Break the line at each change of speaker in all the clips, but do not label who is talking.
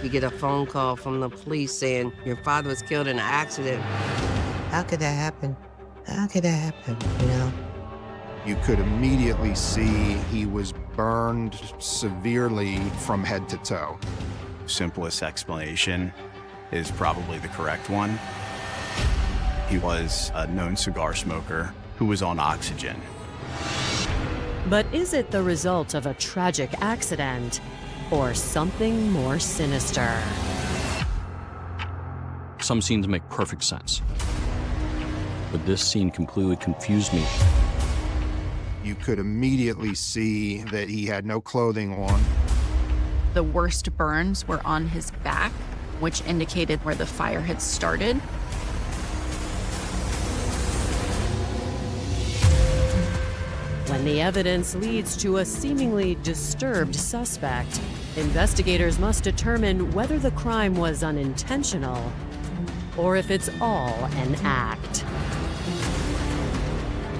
You get a phone call from the police saying your father was killed in an accident. How could that happen? How could that happen, you know?
You could immediately see he was burned severely from head to toe.
Simplest explanation is probably the correct one. He was a known cigar smoker who was on oxygen.
But is it the result of a tragic accident or something more sinister?
Some scenes make perfect sense, but this scene completely confused me.
You could immediately see that he had no clothing on.
The worst burns were on his back, which indicated where the fire had started.
When the evidence leads to a seemingly disturbed suspect, investigators must determine whether the crime was unintentional or if it's all an act.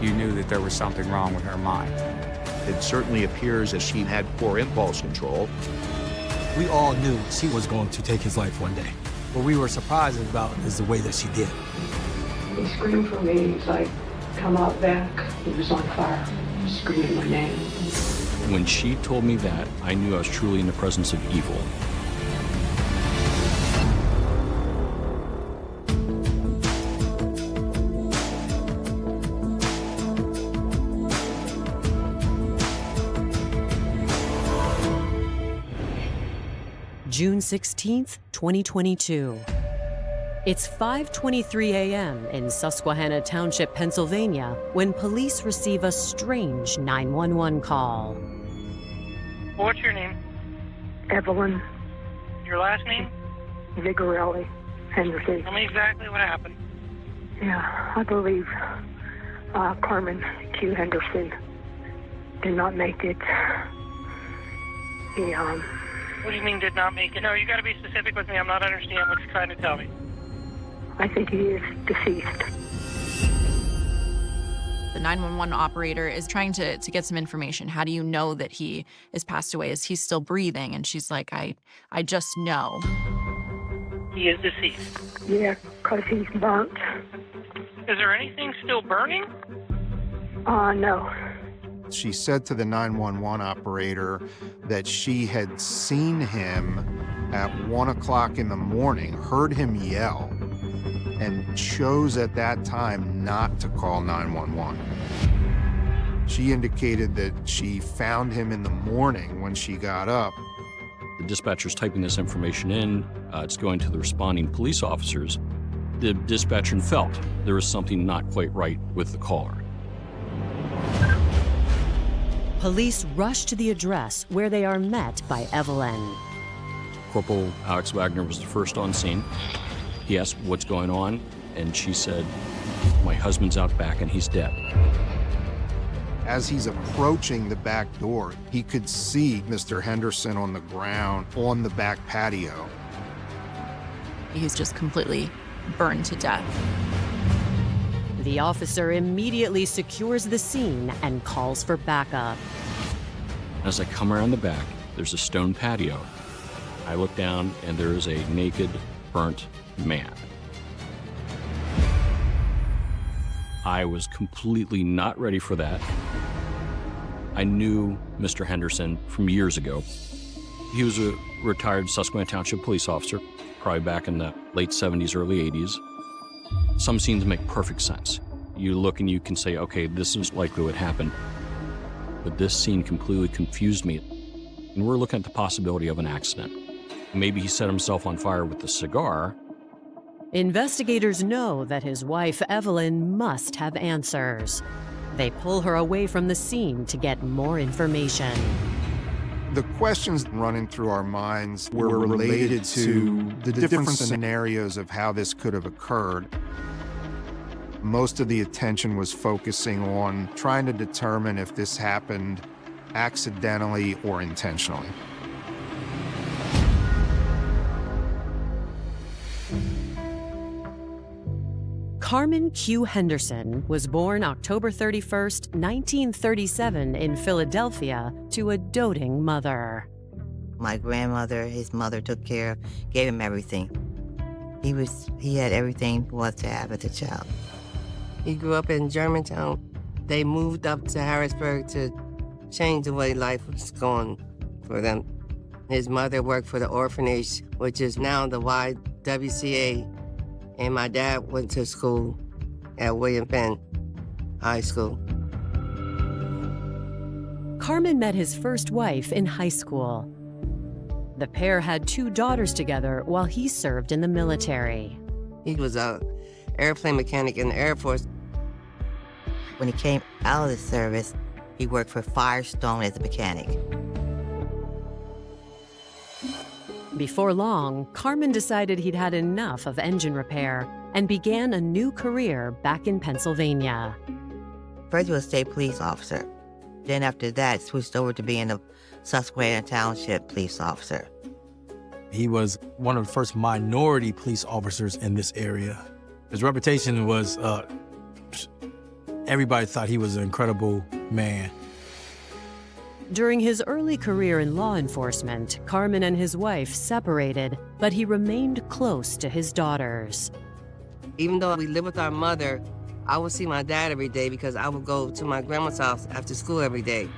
You knew that there was something wrong with her mind.
It certainly appears that she had poor impulse control.
We all knew she was going to take his life one day. What we were surprised about is the way that she did.
He screamed for me. He's like, come out back. He was on fire, screaming my name.
When she told me that, I knew I was truly in the presence of evil.
June 16th, 2022. It's 5:23 a.m. in Susquehanna Township, Pennsylvania, when police receive a strange 911 call.
What's your name?
Evelyn
Your last name?
Zigerelli-Henderson.
Tell me exactly what happened.
Yeah, I believe Carmen Q. Henderson did not make it. He,
What do you mean did not make it? No, you got to be specific with me. I'm not understanding what you're trying to tell me.
I think he is deceased.
The 911 operator is trying to get some information. How do you know that he is passed away? Is he still breathing? And she's like, I just know.
He is deceased.
Yeah, because he's burnt.
Is there anything still burning?
No.
She said to the 911 operator that she had seen him at 1 o'clock in the morning, heard him yell, and chose at that time not to call 911. She indicated that she found him in the morning when she got up.
The dispatcher's typing this information in. It's going to the responding police officers. The dispatcher felt there was something not quite right with the caller.
Police rush to the address where they are met by Evelyn.
Corporal Alex Wagner was the first on scene. He asked what's going on, and she said, my husband's out back and he's dead.
As he's approaching the back door, he could see Mr. Henderson on the ground on the back patio.
He's just completely burned to death.
The officer immediately secures the scene and calls for backup.
As I come around the back, there's a stone patio. I look down and there is a naked, burnt man. I was completely not ready for that. I knew Mr. Henderson from years ago. He was a retired Susquehanna Township police officer, probably back in the late 70s, early 80s. Some scenes make perfect sense. You look and you can say, okay, this is likely what happened. But this scene completely confused me. And we're looking at the possibility of an accident. Maybe he set himself on fire with a cigar.
Investigators know that his wife, Evelyn, must have answers. They pull her away from the scene to get more information.
The questions running through our minds were related to the different scenarios of how this could have occurred. Most of the attention was focusing on trying to determine if this happened accidentally or intentionally.
Carmen Q. Henderson was born October 31st, 1937 in Philadelphia to a doting mother.
My grandmother, his mother took care of, gave him everything. He had everything he was to have as a child.
He grew up in Germantown. They moved up to Harrisburg to change the way life was going for them. His mother worked for the orphanage, which is now the YWCA, and my dad went to school at William Penn High School.
Carmen met his first wife in high school. The pair had 2 daughters together while he served in the military.
He was an airplane mechanic in the Air Force.
When he came out of the service, he worked for Firestone as a mechanic.
Before long, Carmen decided he'd had enough of engine repair and began a new career back in Pennsylvania.
First he was a state police officer. Then after that, switched over to being a Susquehanna Township police officer.
He was one of the first minority police officers in this area. His reputation was, everybody thought he was an incredible man.
During his early career in law enforcement, Carmen and his wife separated, but he remained close to his daughters.
Even though we lived with our mother, I would see my dad every day because I would go to my grandma's house after school every day.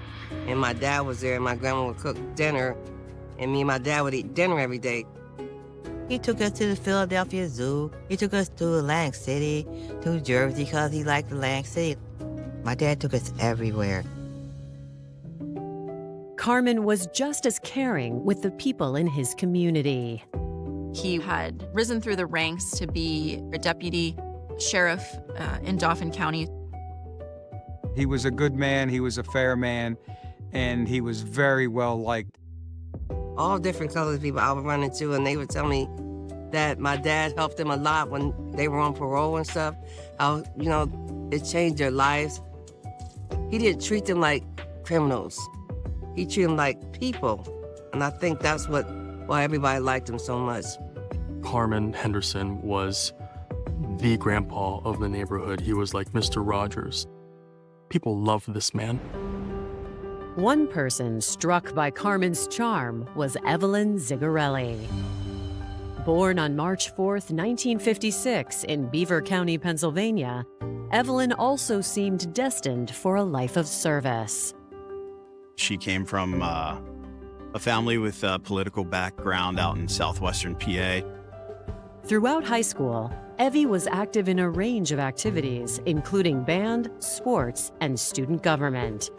And my dad was there, and my grandma would cook dinner, and me and my dad would eat dinner every day.
He took us to the Philadelphia Zoo. He took us to Atlantic City, to Jersey, because he liked Atlantic City. My dad took us everywhere.
Carmen was just as caring with the people in his community.
He had risen through the ranks to be a deputy sheriff in Dauphin County.
He was a good man, he was a fair man, and he was very well liked.
All different colors of people I would run into, and they would tell me that my dad helped them a lot when they were on parole and stuff. How, it changed their lives. He didn't treat them like criminals. He treated them like people. And I think that's why everybody liked him so much.
Carmen Henderson was the grandpa of the neighborhood. He was like Mr. Rogers. People loved this man.
One person struck by Carmen's charm was Evelyn Zigerelli. Born on March 4th, 1956 in Beaver County, Pennsylvania, Evelyn also seemed destined for a life of service.
She came from a family with a political background out in southwestern PA.
Throughout high school, Evie was active in a range of activities, including band, sports, and student government.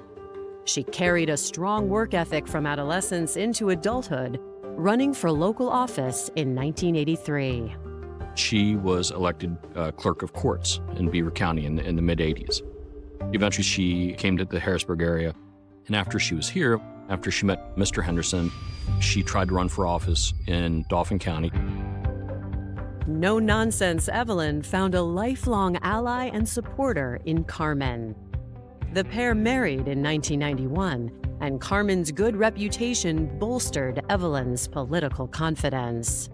She carried a strong work ethic from adolescence into adulthood, running for local office in 1983.
She was elected clerk of courts in Beaver County in the mid-'80s. Eventually, she came to the Harrisburg area, and after she was here, after she met Mr. Henderson, she tried to run for office in Dauphin County.
No-nonsense Evelyn found a lifelong ally and supporter in Carmen. The pair married in 1991, and Carmen's good reputation bolstered Evelyn's political confidence.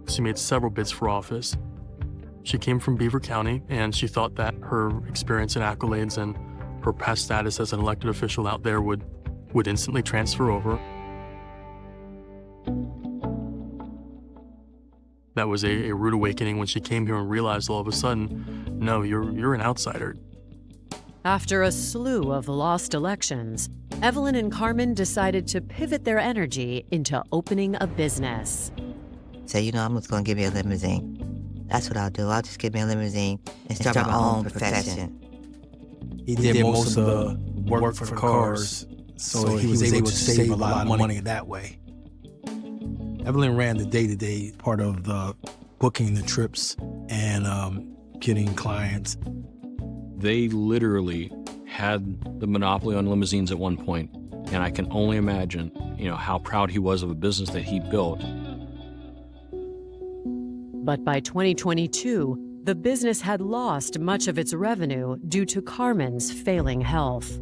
She made several bids for office. She came from Beaver County, and she thought that her experience and accolades and her past status as an elected official out there would instantly transfer over. That was a rude awakening when she came here and realized all of a sudden, no, you're an outsider.
After a slew of lost elections, Evelyn and Carmen decided to pivot their energy into opening a business.
Say, I'm just gonna give me a limousine. That's what I'll do. I'll just get me a limousine and start my own profession.
He did most of the work for the cars, so he was able to save a lot of money that way. Evelyn ran the day-to-day part of the booking the trips and getting clients.
They literally had the monopoly on limousines at one point, and I can only imagine, how proud he was of a business that he built.
But by 2022, the business had lost much of its revenue due to Carmen's failing health.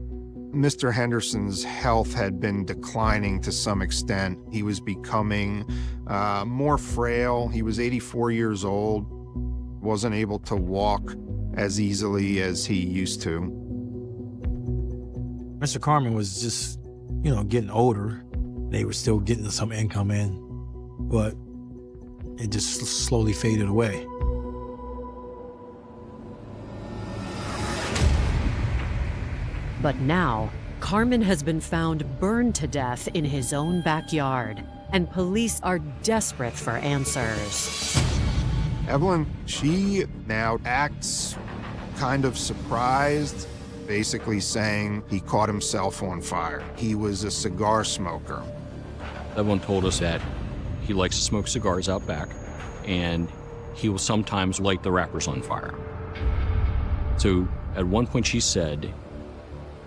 Mr. Henderson's health had been declining to some extent. He was becoming more frail. He was 84 years old, wasn't able to walk as easily as he used to.
Mr. Carmen was just, getting older. They were still getting some income in, but it just slowly faded away.
But now, Carmen has been found burned to death in his own backyard, and police are desperate for answers.
Evelyn, she now acts kind of surprised, basically saying he caught himself on fire. He was a cigar smoker.
Evelyn told us that he likes to smoke cigars out back, and he will sometimes light the wrappers on fire. So at one point she said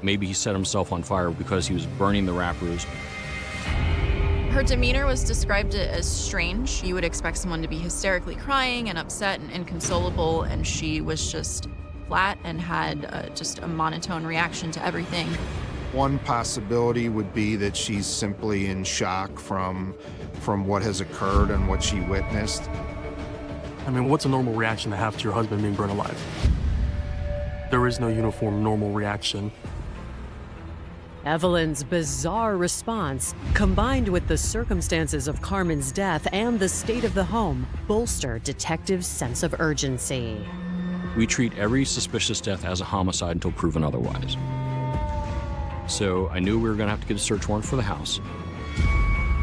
maybe he set himself on fire because he was burning the wrappers.
Her demeanor was described as strange. You would expect someone to be hysterically crying and upset and inconsolable, and she was just flat and had just a monotone reaction to everything.
One possibility would be that she's simply in shock from what has occurred and what she witnessed.
I mean, what's a normal reaction to have to your husband being burned alive? There is no uniform normal reaction.
Evelyn's bizarre response, combined with the circumstances of Carmen's death and the state of the home, bolster detectives' sense of urgency.
We treat every suspicious death as a homicide until proven otherwise. So I knew we were going to have to get a search warrant for the house.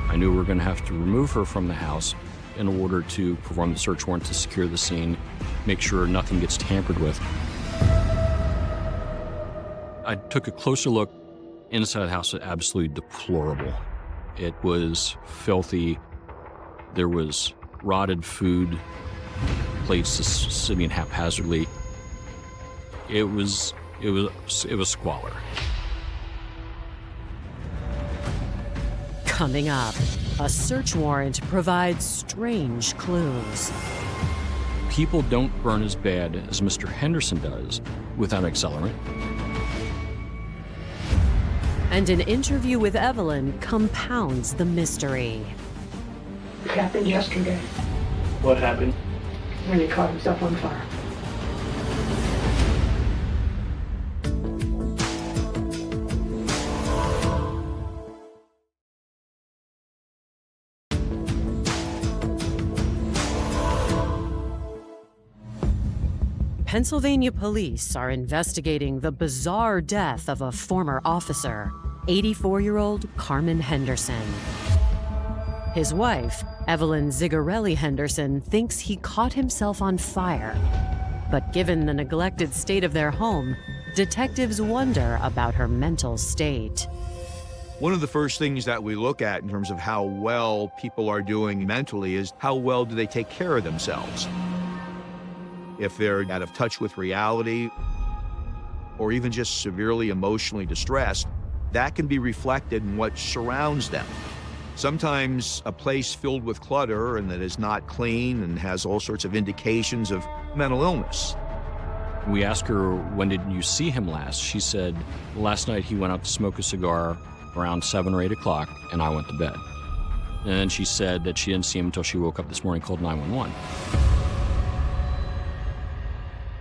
I knew we were going to have to remove her from the house in order to perform the search warrant to secure the scene, make sure nothing gets tampered with. I took a closer look. Inside the house was absolutely deplorable. It was filthy. There was rotted food, plates just sitting haphazardly. It was squalor.
Coming up, a search warrant provides strange clues.
People don't burn as bad as Mr. Henderson does without accelerant.
And an interview with Evelyn compounds the mystery.
It happened yesterday
What happened?
when he caught himself on fire.
Pennsylvania police are investigating the bizarre death of a former officer, 84-year-old Carmen Henderson. His wife, Evelyn Zigerelli-Henderson, thinks he caught himself on fire. But given the neglected state of their home, detectives wonder about her mental state.
One of the first things that we look at in terms of how well people are doing mentally is how well do they take care of themselves. If they're out of touch with reality or even just severely emotionally distressed, that can be reflected in what surrounds them. Sometimes a place filled with clutter and that is not clean and has all sorts of indications of mental illness.
We asked her, when did you see him last? She said, last night he went out to smoke a cigar around 7 or 8 o'clock and I went to bed. And then she said that she didn't see him until she woke up this morning, called 911.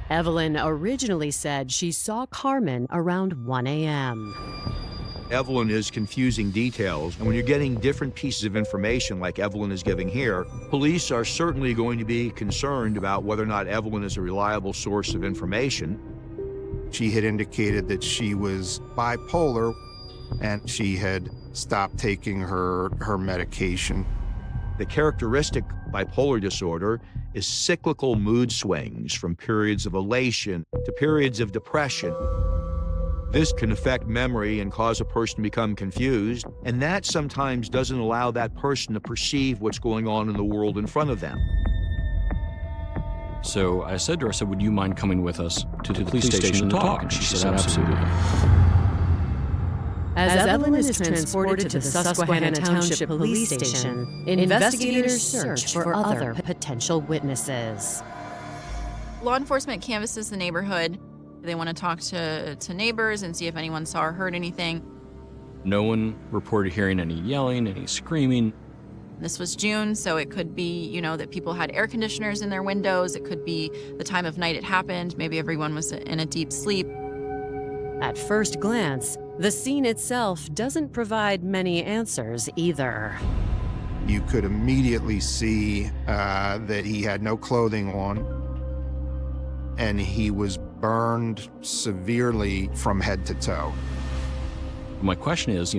Evelyn originally said she saw Carmen around 1 a.m.
Evelyn is confusing details, and when you're getting different pieces of information like Evelyn is giving here, police are certainly going to be concerned about whether or not Evelyn is a reliable source of information.
She had indicated that she was bipolar and she had stopped taking her medication.
The characteristic bipolar disorder is cyclical mood swings from periods of elation to periods of depression. This can affect memory and cause a person to become confused, and that sometimes doesn't allow that person to perceive what's going on in the world in front of them.
So I said to her, would you mind coming with us to the police station to talk? And she said, absolutely.
As Evelyn is transported to the Susquehanna Township Police Station, investigators search for other potential witnesses.
Law enforcement canvasses the neighborhood. They want to talk to neighbors and see if anyone saw or heard anything.
No one reported hearing any yelling, any screaming.
This was June, so it could be, that people had air conditioners in their windows. It could be the time of night it happened. Maybe everyone was in a deep sleep.
At first glance, the scene itself doesn't provide many answers either.
You could immediately see that he had no clothing on, and he was burned severely from head to toe.
My question is,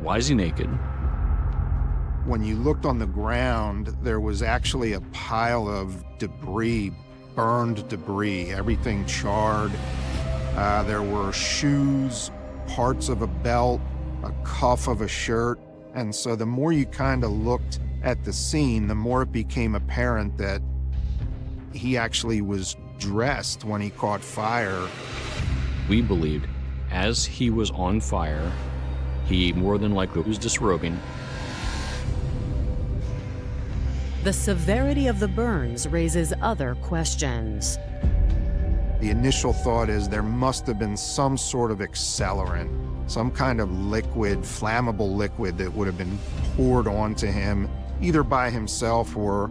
why is he naked?
When you looked on the ground, there was actually a pile of debris, burned debris, everything charred. There were shoes, parts of a belt, a cuff of a shirt. And so the more you kind of looked at the scene, the more it became apparent that he actually was dressed when he caught fire.
We believed as he was on fire, he more than likely was disrobing.
The severity of the burns raises other questions.
The initial thought is there must have been some sort of accelerant, some kind of liquid, flammable liquid that would have been poured onto him, either by himself or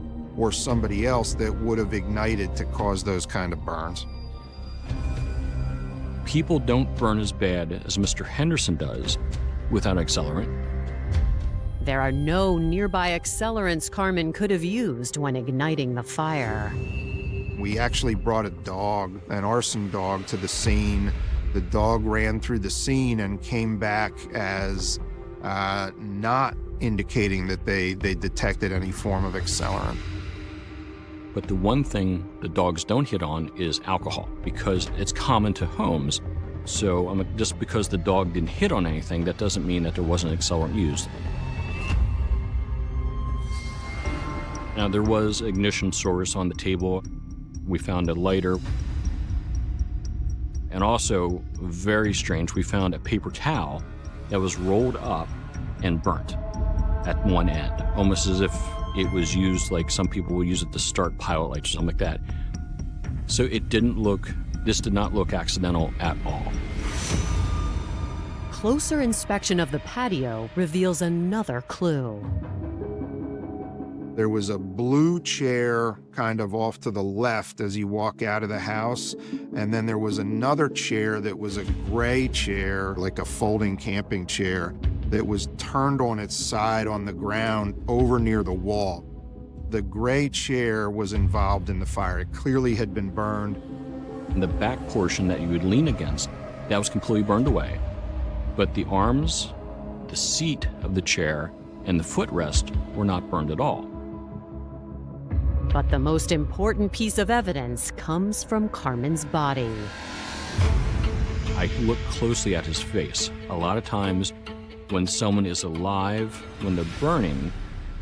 somebody else, that would have ignited to cause those kind of burns.
People don't burn as bad as Mr. Henderson does without accelerant.
There are no nearby accelerants Carmen could have used when igniting the fire.
We actually brought a dog, an arson dog, to the scene. The dog ran through the scene and came back as not indicating that they detected any form of accelerant.
But the one thing the dogs don't hit on is alcohol, because it's common to homes. So just because the dog didn't hit on anything, that doesn't mean that there wasn't accelerant used. Now, there was ignition source on the table. We found a lighter. And also, very strange, we found a paper towel that was rolled up and burnt at one end, almost as if it was used like some people will use it to start pilot lights or something like that. So this did not look accidental at all.
Closer inspection of the patio reveals another clue.
There was a blue chair kind of off to the left as you walk out of the house, and then there was another chair that was a gray chair, like a folding camping chair, that was turned on its side on the ground over near the wall. The gray chair was involved in the fire. It clearly had been burned.
And the back portion that you would lean against, that was completely burned away. But the arms, the seat of the chair, and the footrest were not burned at all.
But the most important piece of evidence comes from Carmen's body.
I looked closely at his face. A lot of times when someone is alive, when they're burning,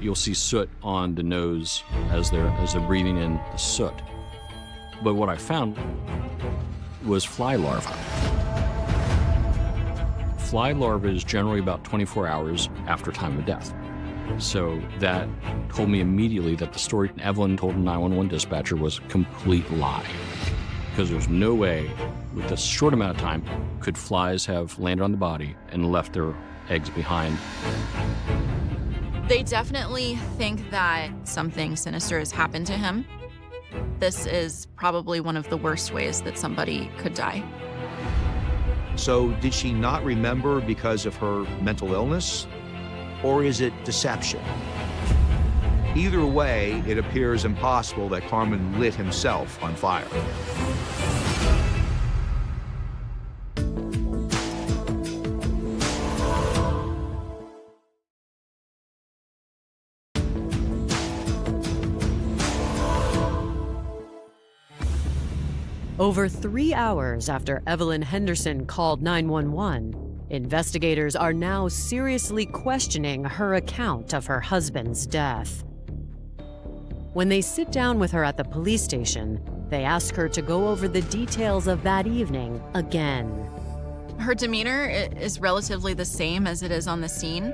you'll see soot on the nose as they're breathing in the soot. But what I found was fly larvae. Fly larvae is generally about 24 hours after time of death. So that told me immediately that the story Evelyn told the 911 dispatcher was a complete lie. Because there's no way, with this short amount of time, could flies have landed on the body and left their eggs behind.
They definitely think that something sinister has happened to him. This is probably one of the worst ways that somebody could die.
So did she not remember because of her mental illness? Or is it deception? Either way, it appears impossible that Carmen lit himself on fire.
Over 3 hours after Evelyn Henderson called 911, investigators are now seriously questioning her account of her husband's death. When they sit down with her at the police station, they ask her to go over the details of that evening again.
Her demeanor is relatively the same as it is on the scene.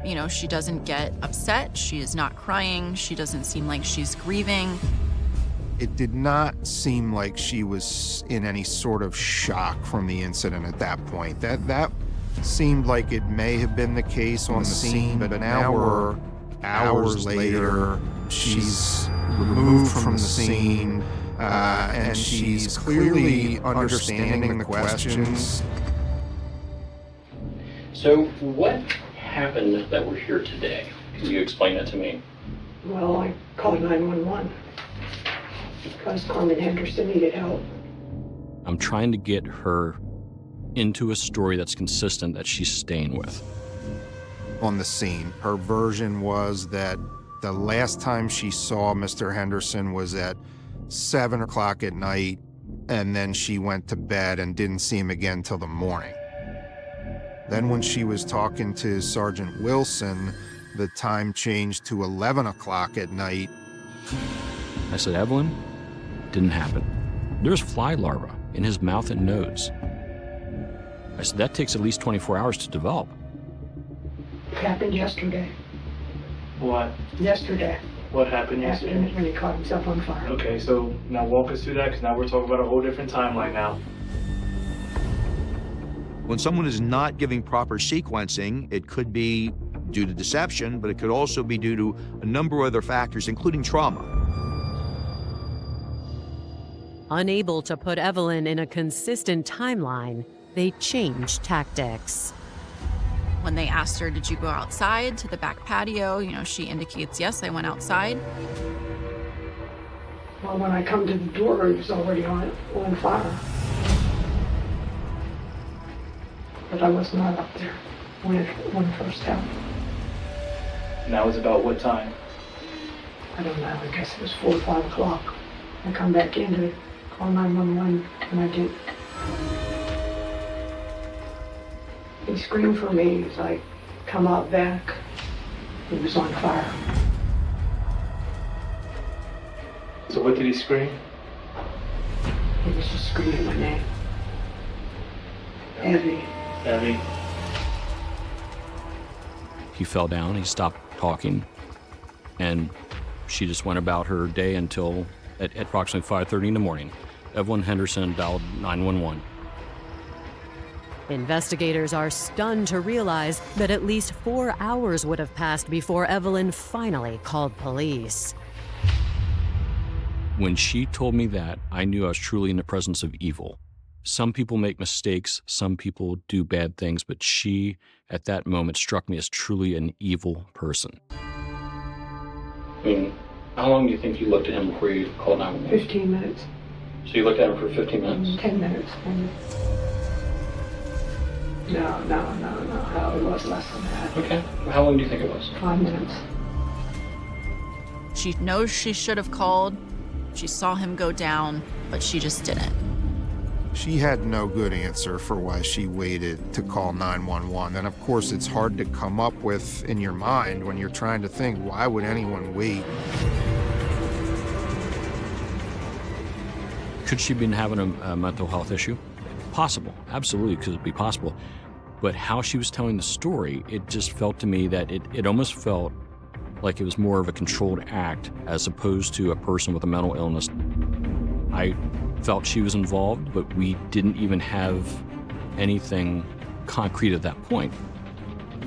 You know, she doesn't get upset, she is not crying, she doesn't seem like she's grieving.
It did not seem like she was in any sort of shock from the incident at that point. That seemed like it may have been the case on the scene, but now we're hours later. She's removed from the scene. and she's clearly understanding the questions.
So what happened that we're here today? Can you explain that to me?
Well, I called 911 because Carmen Henderson needed help.
I'm trying to get her into a story that's consistent that she's staying with.
On the scene, her version was that the last time she saw Mr. Henderson was at 7 o'clock at night, and then she went to bed and didn't see him again till the morning. Then when she was talking to Sergeant Wilson, the time changed to 11 o'clock at night.
I said, Evelyn, didn't happen. There's fly larvae in his mouth and nose. I said, that takes at least 24 hours to develop.
It happened yesterday.
What?
Yesterday.
What happened yesterday?
When he caught himself on fire.
Okay, so now walk us through that, because now we're talking about a whole different timeline now.
When someone is not giving proper sequencing, it could be due to deception, but it could also be due to a number of other factors, including trauma.
Unable to put Evelyn in a consistent timeline, they changed tactics.
When they asked her, did you go outside to the back patio? You know, she indicates, yes, I went outside.
Well, when I come to the door, it was already on fire. But I was not up there when it first happened.
And that was about what time?
I don't know, I guess it was 4 or 5 o'clock. I come back in to call 911, and I did. He screamed for me as I come out back. It was on fire.
So what did he scream?
He was just screaming my name. Evie.
Evie.
He fell down, he stopped talking, and she just went about her day until at approximately 5:30 in the morning. Evelyn Henderson dialed 911.
Investigators are stunned to realize that at least 4 hours would have passed before Evelyn finally called police.
When she told me that, I knew I was truly in the presence of evil. Some people make mistakes, some people do bad things, but she, at that moment, struck me as truly an evil person.
I mean, how long do you think you looked at him before you called 911?
15 minutes.
So you looked at him for 15 minutes?
10 minutes. No, it was less than that.
Okay. How long do you think it was?
5 minutes.
She knows she should have called. She saw him go down, but she just didn't.
She had no good answer for why she waited to call 911. And of course, it's hard to come up with in your mind when you're trying to think, why would anyone wait?
Could she have been having a mental health issue? Possible, absolutely, could be possible. But how she was telling the story, it just felt to me that it almost felt like it was more of a controlled act as opposed to a person with a mental illness. I felt she was involved, but we didn't even have anything concrete at that point.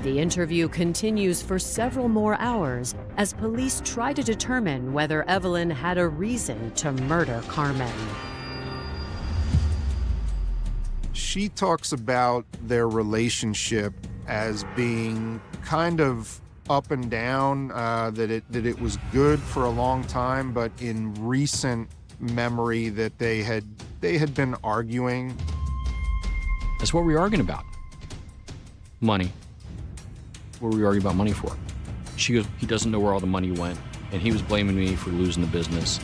The interview continues for several more hours as police try to determine whether Evelyn had a reason to murder Carmen.
She talks about their relationship as being kind of up and down, that it was good for a long time, but in recent memory that they had been arguing.
That's what we were arguing about. Money. What were we arguing about money for? She goes, he doesn't know where all the money went, and he was blaming me for losing the business.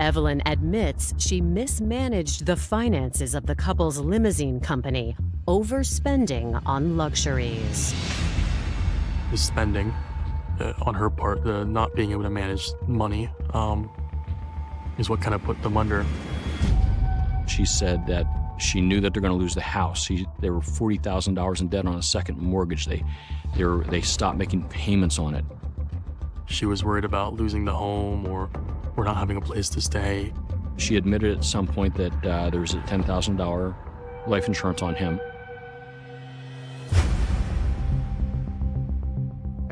Evelyn admits she mismanaged the finances of the couple's limousine company, overspending on luxuries.
The spending on her part, the not being able to manage money, is what kind of put them under.
She said that she knew that they're going to lose the house. They were $40,000 in debt on a second mortgage. They stopped making payments on it.
She was worried about losing the home or not having a place to stay.
She admitted at some point that there was a $10,000 life insurance on him.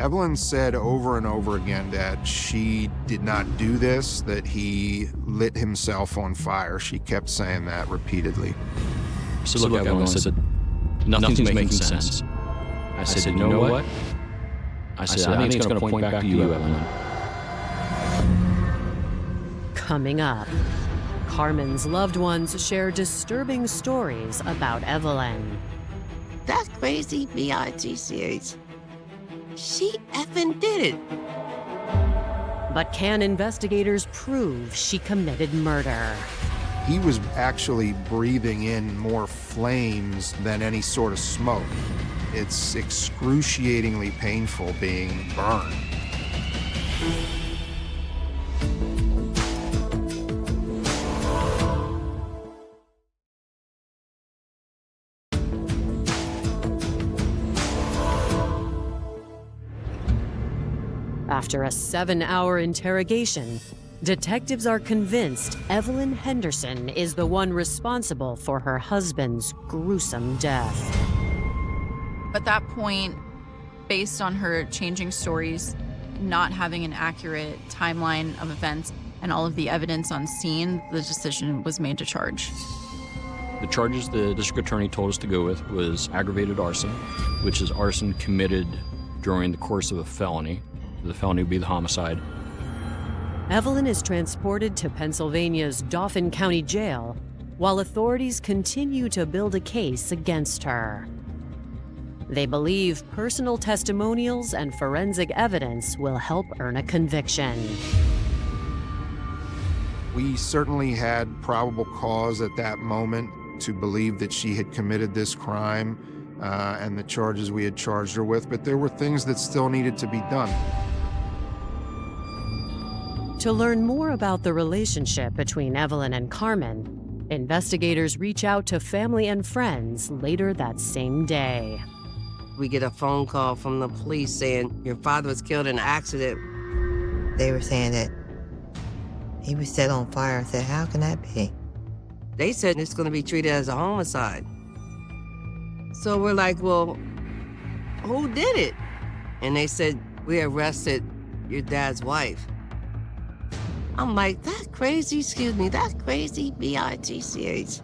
Evelyn said over and over again that she did not do this, that he lit himself on fire. She kept saying that repeatedly.
So look, Evelyn, I said, nothing's making sense. I said, you know what? I said, I think it's going to point back to you, Evelyn.
Coming up, Carmen's loved ones share disturbing stories about Evelyn.
That's crazy, B-I-T-C-H. She effing did it.
But can investigators prove she committed murder?
He was actually breathing in more flames than any sort of smoke. It's excruciatingly painful being burned.
After a 7-hour interrogation, detectives are convinced Evelyn Henderson is the one responsible for her husband's gruesome death.
At that point, based on her changing stories, not having an accurate timeline of events, and all of the evidence on scene, the decision was made to charge.
The charges the district attorney told us to go with was aggravated arson, which is arson committed during the course of a felony. The felony would be the homicide.
Evelyn is transported to Pennsylvania's Dauphin County Jail, while authorities continue to build a case against her. They believe personal testimonials and forensic evidence will help earn a conviction.
We certainly had probable cause at that moment to believe that she had committed this crime and the charges we had charged her with, but there were things that still needed to be done.
To learn more about the relationship between Evelyn and Carmen, investigators reach out to family and friends later that same day.
We get a phone call from the police saying your father was killed in an accident.
They were saying that he was set on fire. I said, how can that be?
They said it's going to be treated as a homicide. So we're like, well, who did it? And they said, we arrested your dad's wife. I'm like, that's crazy, excuse me, that's crazy, B-I-T-C-H.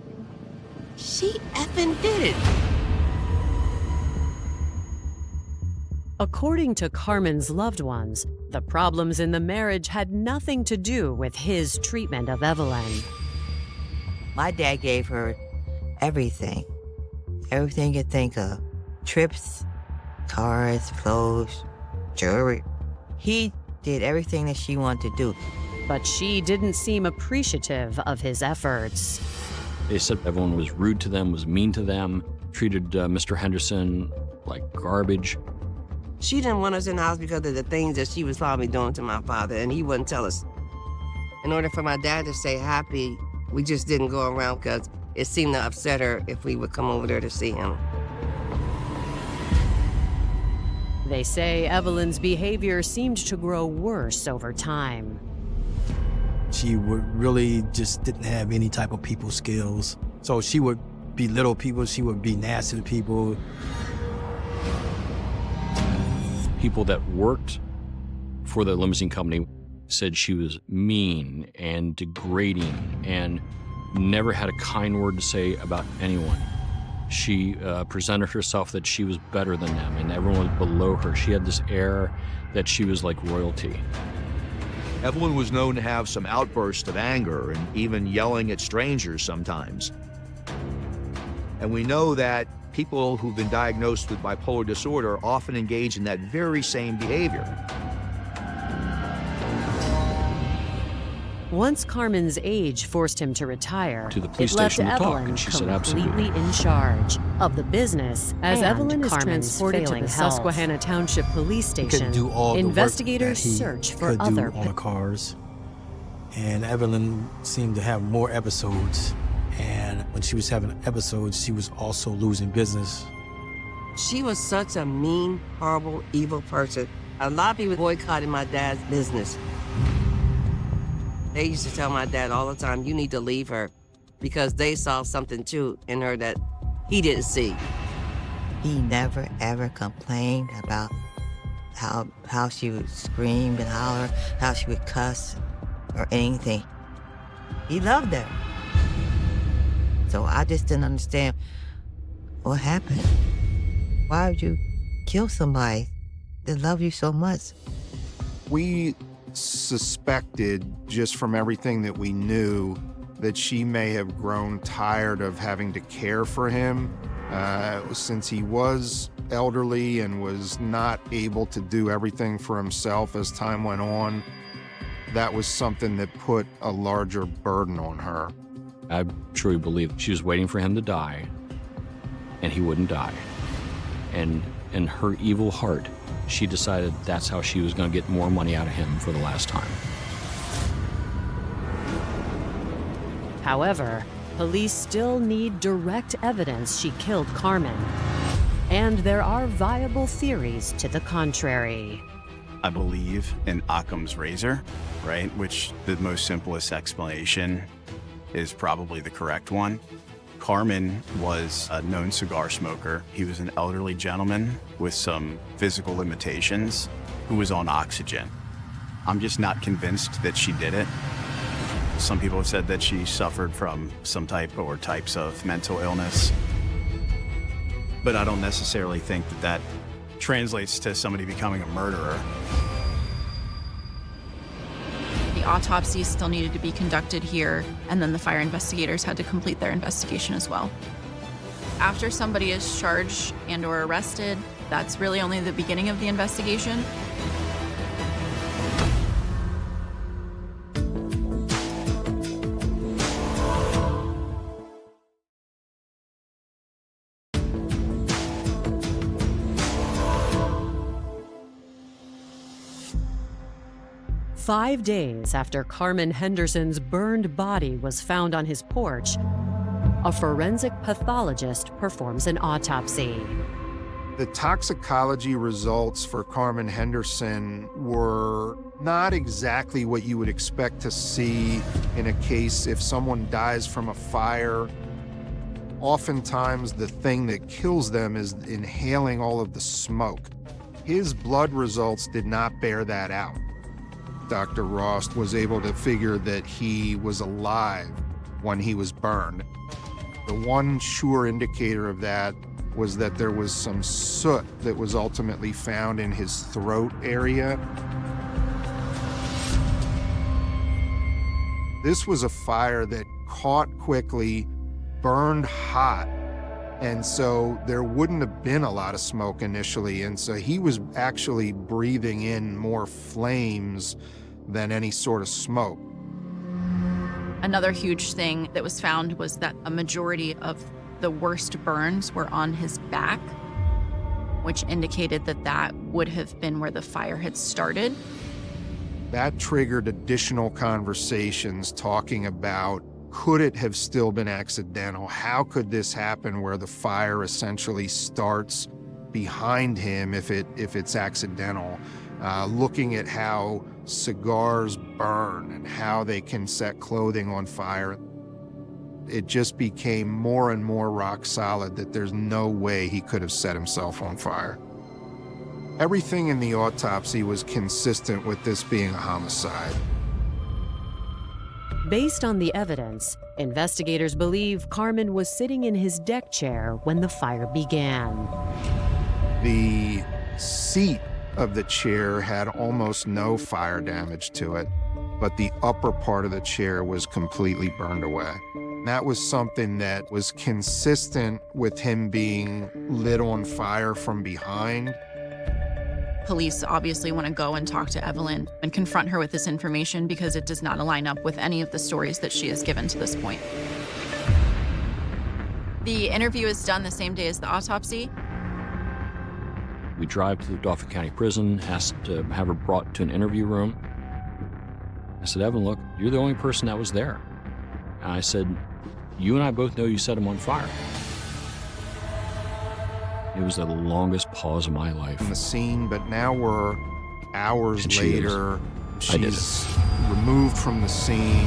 She effing did it.
According to Carmen's loved ones, the problems in the marriage had nothing to do with his treatment of Evelyn.
My dad gave her everything. Everything you could think of. Trips, cars, clothes, jewelry. He did everything that she wanted to do.
But she didn't seem appreciative of his efforts.
They said Evelyn was rude to them, was mean to them, treated Mr. Henderson like garbage.
She didn't want us in the house because of the things that she was probably doing to my father, and he wouldn't tell us. In order for my dad to stay happy, we just didn't go around because it seemed to upset her if we would come over there to see him.
They say Evelyn's behavior seemed to grow worse over time.
She would really just didn't have any type of people skills. So she would belittle people, she would be nasty to people.
People that worked for the limousine company said she was mean and degrading and never had a kind word to say about anyone. She presented herself that she was better than them and everyone was below her. She had this air that she was like royalty.
Evelyn was known to have some outbursts of anger and even yelling at strangers sometimes. And we know that people who've been diagnosed with bipolar disorder often engage in that very same behavior.
Once Carmen's age forced him to retire,
To the police
it left
station to talk,
Evelyn
and she said
completely
absolutely.
in charge of the business. As
And
Evelyn is
Carmen's
transported to
failing
the
health.
Susquehanna Township Police
He couldn't
Station,
do all the work
investigators
that he
search for
could
other
do on the cars. And Evelyn seemed to have more episodes. And when she was having episodes, she was also losing business.
She was such a mean, horrible, evil person. A lot of people boycotted my dad's business. They used to tell my dad all the time, you need to leave her, because they saw something too in her that he didn't see.
He never, ever complained about how she would scream and holler, how she would cuss or anything. He loved her. So I just didn't understand what happened. Why would you kill somebody that loved you so much?
We suspected, just from everything that we knew, that she may have grown tired of having to care for him, since he was elderly and was not able to do everything for himself as time went on. That was something that put a larger burden on her.
I truly believe she was waiting for him to die, and he wouldn't die. And in her evil heart, she decided that's how she was going to get more money out of him for the last time.
However, police still need direct evidence she killed Carmen. And there are viable theories to the contrary.
I believe in Occam's razor, right? Which the most simplest explanation is probably the correct one. Carmen was a known cigar smoker. He was an elderly gentleman with some physical limitations who was on oxygen. I'm just not convinced that she did it. Some people have said that she suffered from some type or types of mental illness. But I don't necessarily think that that translates to somebody becoming a murderer.
The autopsy still needed to be conducted here, and then the fire investigators had to complete their investigation as well. After somebody is charged and or arrested, that's really only the beginning of the investigation.
Five days after Carmen Henderson's burned body was found on his porch, a forensic pathologist performs an autopsy.
The toxicology results for Carmen Henderson were not exactly what you would expect to see in a case if someone dies from a fire. Oftentimes, the thing that kills them is inhaling all of the smoke. His blood results did not bear that out. Dr. Rost was able to figure that he was alive when he was burned. The one sure indicator of that was that there was some soot that was ultimately found in his throat area. This was a fire that caught quickly, burned hot, and so there wouldn't have been a lot of smoke initially, and so he was actually breathing in more flames than any sort of smoke.
Another huge thing that was found was that a majority of the worst burns were on his back, which indicated that that would have been where the fire had started.
That triggered additional conversations talking about, could it have still been accidental? How could this happen where the fire essentially starts behind him if it's accidental? Looking at how cigars burn and how they can set clothing on fire, it just became more and more rock solid that there's no way he could have set himself on fire. Everything in the autopsy was consistent with this being a homicide.
Based on the evidence, investigators believe Carmen was sitting in his deck chair when the fire began.
The seat of the chair had almost no fire damage to it, but the upper part of the chair was completely burned away. That was something that was consistent with him being lit on fire from behind.
Police obviously want to go and talk to Evelyn and confront her with this information because it does not align up with any of the stories that she has given to this point. The interview is done the same day as the autopsy.
We drive to the Dauphin County Prison, asked to have her brought to an interview room. I said, Evan, look, you're the only person that was there. And I said, you and I both know you set him on fire. It was the longest pause of my life.
In the scene, but now we're hours later. She's removed from the scene,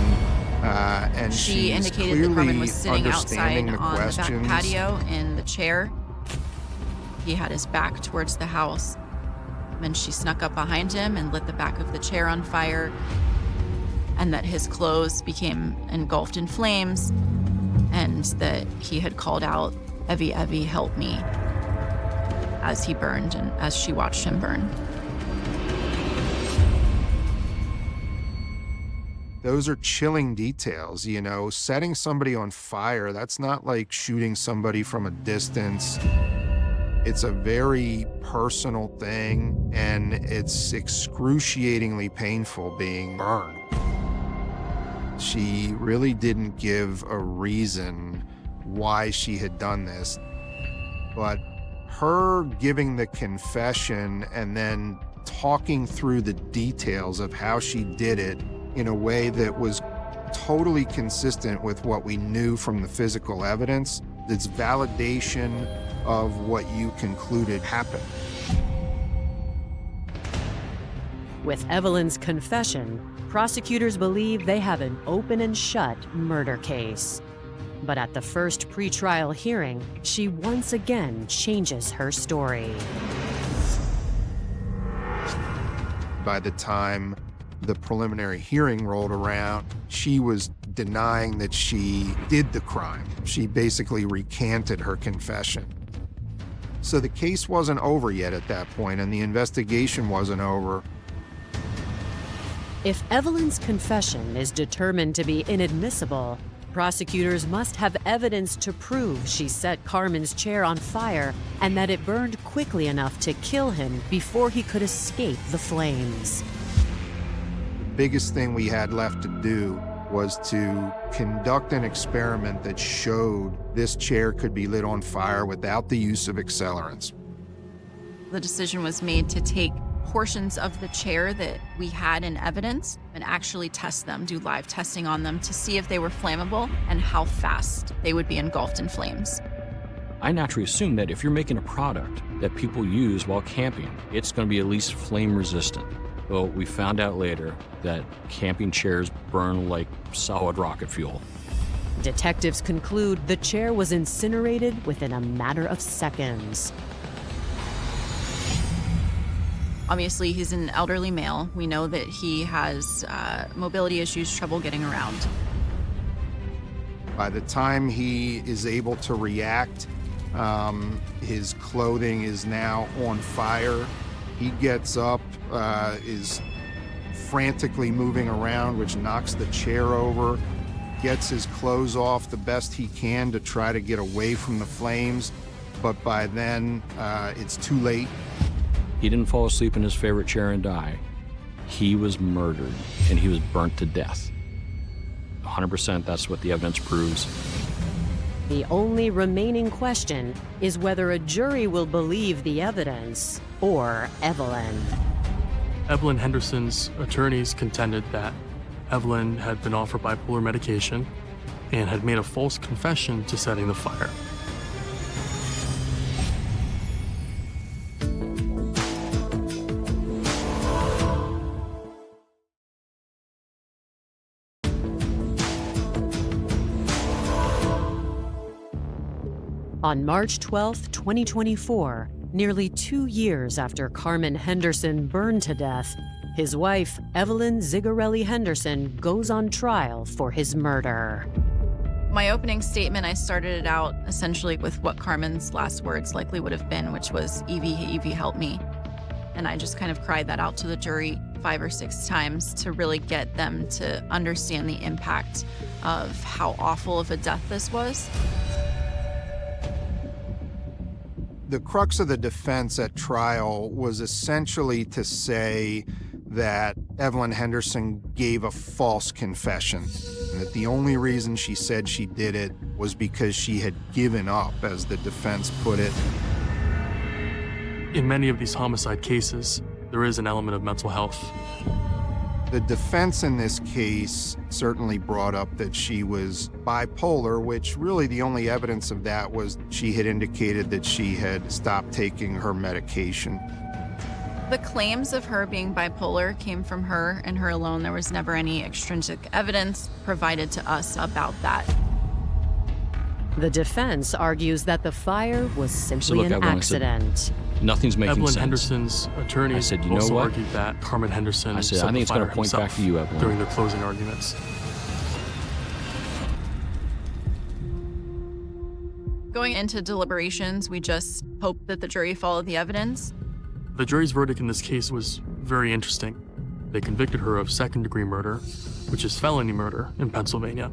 and
she indicated that Carmen was sitting outside on the back patio in the chair. He had his back towards the house. and she snuck up behind him and lit the back of the chair on fire, and that his clothes became engulfed in flames, and that he had called out, "Evie, Evie, help me," as he burned and as she watched him burn.
Those are chilling details, you know, setting somebody on fire. That's not like shooting somebody from a distance. It's a very personal thing, and it's excruciatingly painful being burned. She really didn't give a reason why she had done this, but her giving the confession and then talking through the details of how she did it in a way that was totally consistent with what we knew from the physical evidence, it's validation of what you concluded happened.
With Evelyn's confession, prosecutors believe they have an open and shut murder case. But at the first pretrial hearing, she once again changes her story.
By the time the preliminary hearing rolled around, she was denying that she did the crime. She basically recanted her confession. So the case wasn't over yet at that point, and the investigation wasn't over.
If Evelyn's confession is determined to be inadmissible, prosecutors must have evidence to prove she set Carmen's chair on fire and that it burned quickly enough to kill him before he could escape the flames.
The biggest thing we had left to do was to conduct an experiment that showed this chair could be lit on fire without the use of accelerants.
The decision was made to take portions of the chair that we had in evidence and actually test them, do live testing on them to see if they were flammable and how fast they would be engulfed in flames.
I naturally assume that if you're making a product that people use while camping, it's going to be at least flame resistant. Well, we found out later that camping chairs burn like solid rocket fuel.
Detectives conclude the chair was incinerated within a matter of seconds.
Obviously, he's an elderly male. We know that he has mobility issues, trouble getting around.
By the time he is able to react, his clothing is now on fire. He gets up, is frantically moving around, which knocks the chair over, gets his clothes off the best he can to try to get away from the flames. But by then, it's too late.
He didn't fall asleep in his favorite chair and die. He was murdered, and he was burnt to death. 100%, that's what the evidence proves.
The only remaining question is whether a jury will believe the evidence or Evelyn.
Evelyn Henderson's attorneys contended that Evelyn had been offered bipolar medication and had made a false confession to setting the fire.
On March 12, 2024, nearly 2 years after Carmen Henderson burned to death, his wife, Evelyn Zigerelli-Henderson, goes on trial for his murder.
My opening statement, I started it out essentially with what Carmen's last words likely would have been, which was, "Evie, Evie, help me." And I just kind of cried that out to the jury 5 or 6 times to really get them to understand the impact of how awful of a death this was.
The crux of the defense at trial was essentially to say that Evelyn Henderson gave a false confession, and that the only reason she said she did it was because she had given up, as the defense put it.
In many of these homicide cases, there is an element of mental health.
The defense in this case certainly brought up that she was bipolar, which really the only evidence of that was she had indicated that she had stopped taking her medication.
The claims of her being bipolar came from her and her alone. There was never any extrinsic evidence provided to us about that.
The defense argues that the fire was simply
look,
an
Evelyn, I said,
accident.
Nothing's making
Evelyn
sense.
Henderson's attorneys
I said, you know
also
what?
argued that Carmen Henderson
I said,
set
I think
the
it's going
fire
to point back
himself
to you, Evelyn.
during their closing arguments.
Going into deliberations, we just hope that the jury followed the evidence.
The jury's verdict in this case was very interesting. They convicted her of second-degree murder, which is felony murder in Pennsylvania.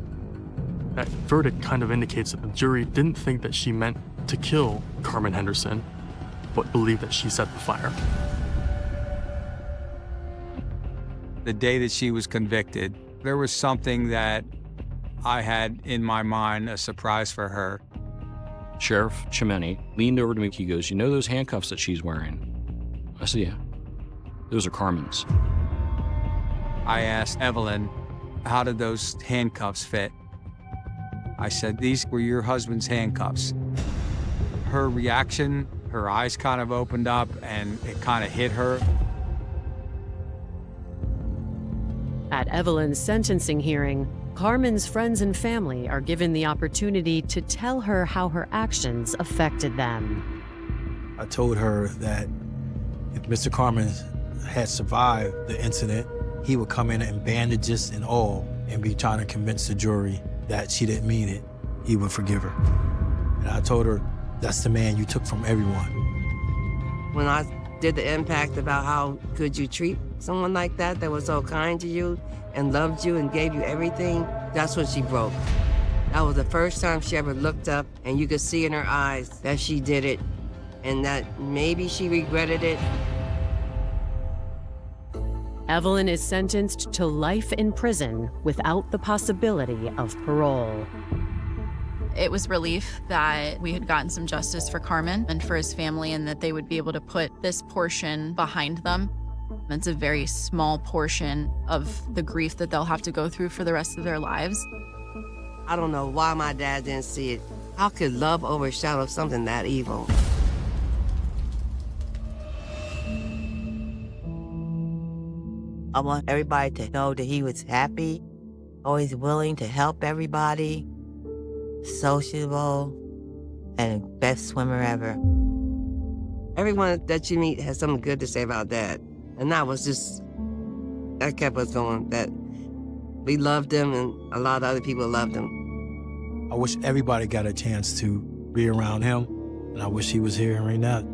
That verdict kind of indicates that the jury didn't think that she meant to kill Carmen Henderson, but believed that she set the fire.
The day that she was convicted, there was something that I had in my mind, a surprise for her.
Sheriff Chimeni leaned over to me. He goes, you know those handcuffs that she's wearing? I said, yeah. Those are Carmen's.
I asked Evelyn, how did those handcuffs fit? I said, these were your husband's handcuffs. Her reaction, her eyes kind of opened up and it kind of hit her.
At Evelyn's sentencing hearing, Carmen's friends and family are given the opportunity to tell her how her actions affected them.
I told her that if Mr. Carmen had survived the incident, he would come in bandages and all and be trying to convince the jury that she didn't mean it. He would forgive her. And I told her, that's the man you took from everyone.
When I did the impact about how could you treat someone like that was so kind to you and loved you and gave you everything, that's when she broke. That was the first time she ever looked up and you could see in her eyes that she did it and that maybe she regretted it.
Evelyn is sentenced to life in prison without the possibility of parole.
It was relief that we had gotten some justice for Carmen and for his family and that they would be able to put this portion behind them. It's a very small portion of the grief that they'll have to go through for the rest of their lives.
I don't know why my dad didn't see it. How could love overshadow something that evil?
I want everybody to know that he was happy, always willing to help everybody, sociable, and best swimmer ever.
Everyone that you meet has something good to say about Dad. And that kept us going, that we loved him and a lot of other people loved him.
I wish everybody got a chance to be around him, and I wish he was here right now.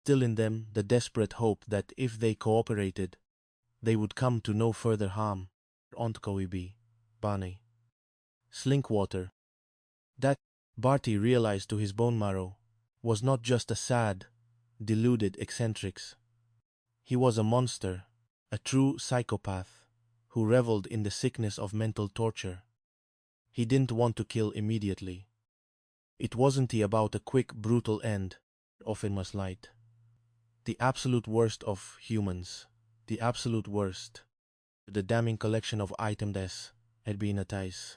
Still in them the desperate hope that if they cooperated, they would come to no further harm. Ontkoibi, Bani. Slinkwater. That, Barty realized to his bone marrow, was not just a sad, deluded eccentrics. He was a monster, a true psychopath, who reveled in the sickness of mental torture. He didn't want to kill immediately. It wasn't about a quick, brutal end, often must light. The absolute worst of humans, the absolute worst, the damning collection of items had been atais.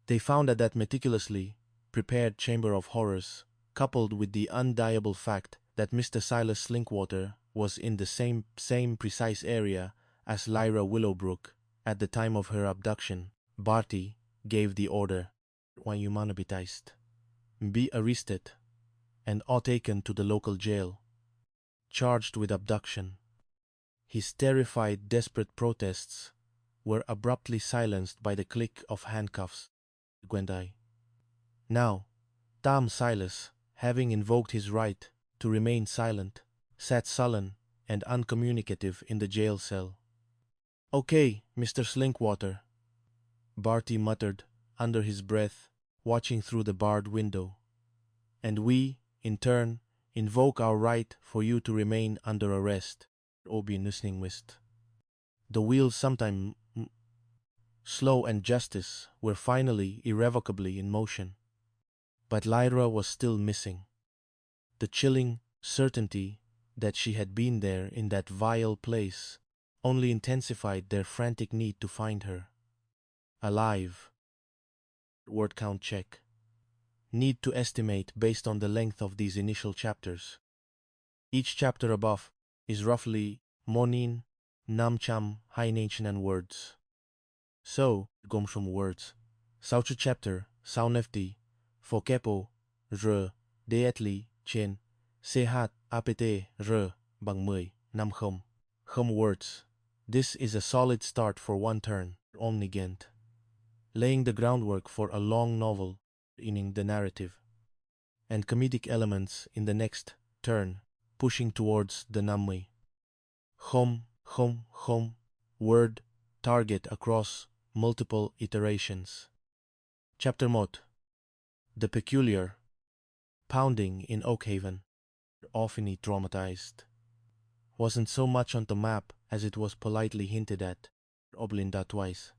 They found that meticulously prepared chamber of horrors, coupled with the undeniable fact that Mr. Silas Slinkwater was in the same precise area as Lyra Willowbrook at the time of her abduction, Barty gave the order, "When humanabitized, be arrested and all taken to the local jail, charged with abduction." His terrified, desperate protests were abruptly silenced by the click of handcuffs. Gwendai. Now, Tam Silas, having invoked his right to remain silent, sat sullen and uncommunicative in the jail cell. "Okay, Mr. Slinkwater," Barty muttered under his breath, watching through the barred window. "And we, in turn, invoke our right for you to remain under arrest." Obi Nusning Wist. The wheels, sometime slow and justice, were finally irrevocably in motion. But Lyra was still missing. The chilling certainty that she had been there in that vile place only intensified their frantic need to find her. Alive. Word count check. need to estimate based on the length of these initial chapters. Each chapter above is roughly monin, namcham, hainachinan words. So, gomshum words. Sauchu chapter, saunefti, fokepo, r, deetli, chen, sehat, apete, r, bangmui, namchum, words. This is a solid start for one turn, omnigent, laying the groundwork for a long novel, in the narrative, and comedic elements in the next turn, pushing towards the namui. Hom, word, target across multiple iterations. Chapter Mot. The peculiar pounding in Oakhaven, often traumatized, wasn't so much on the map as it was politely hinted at, oblinda twice.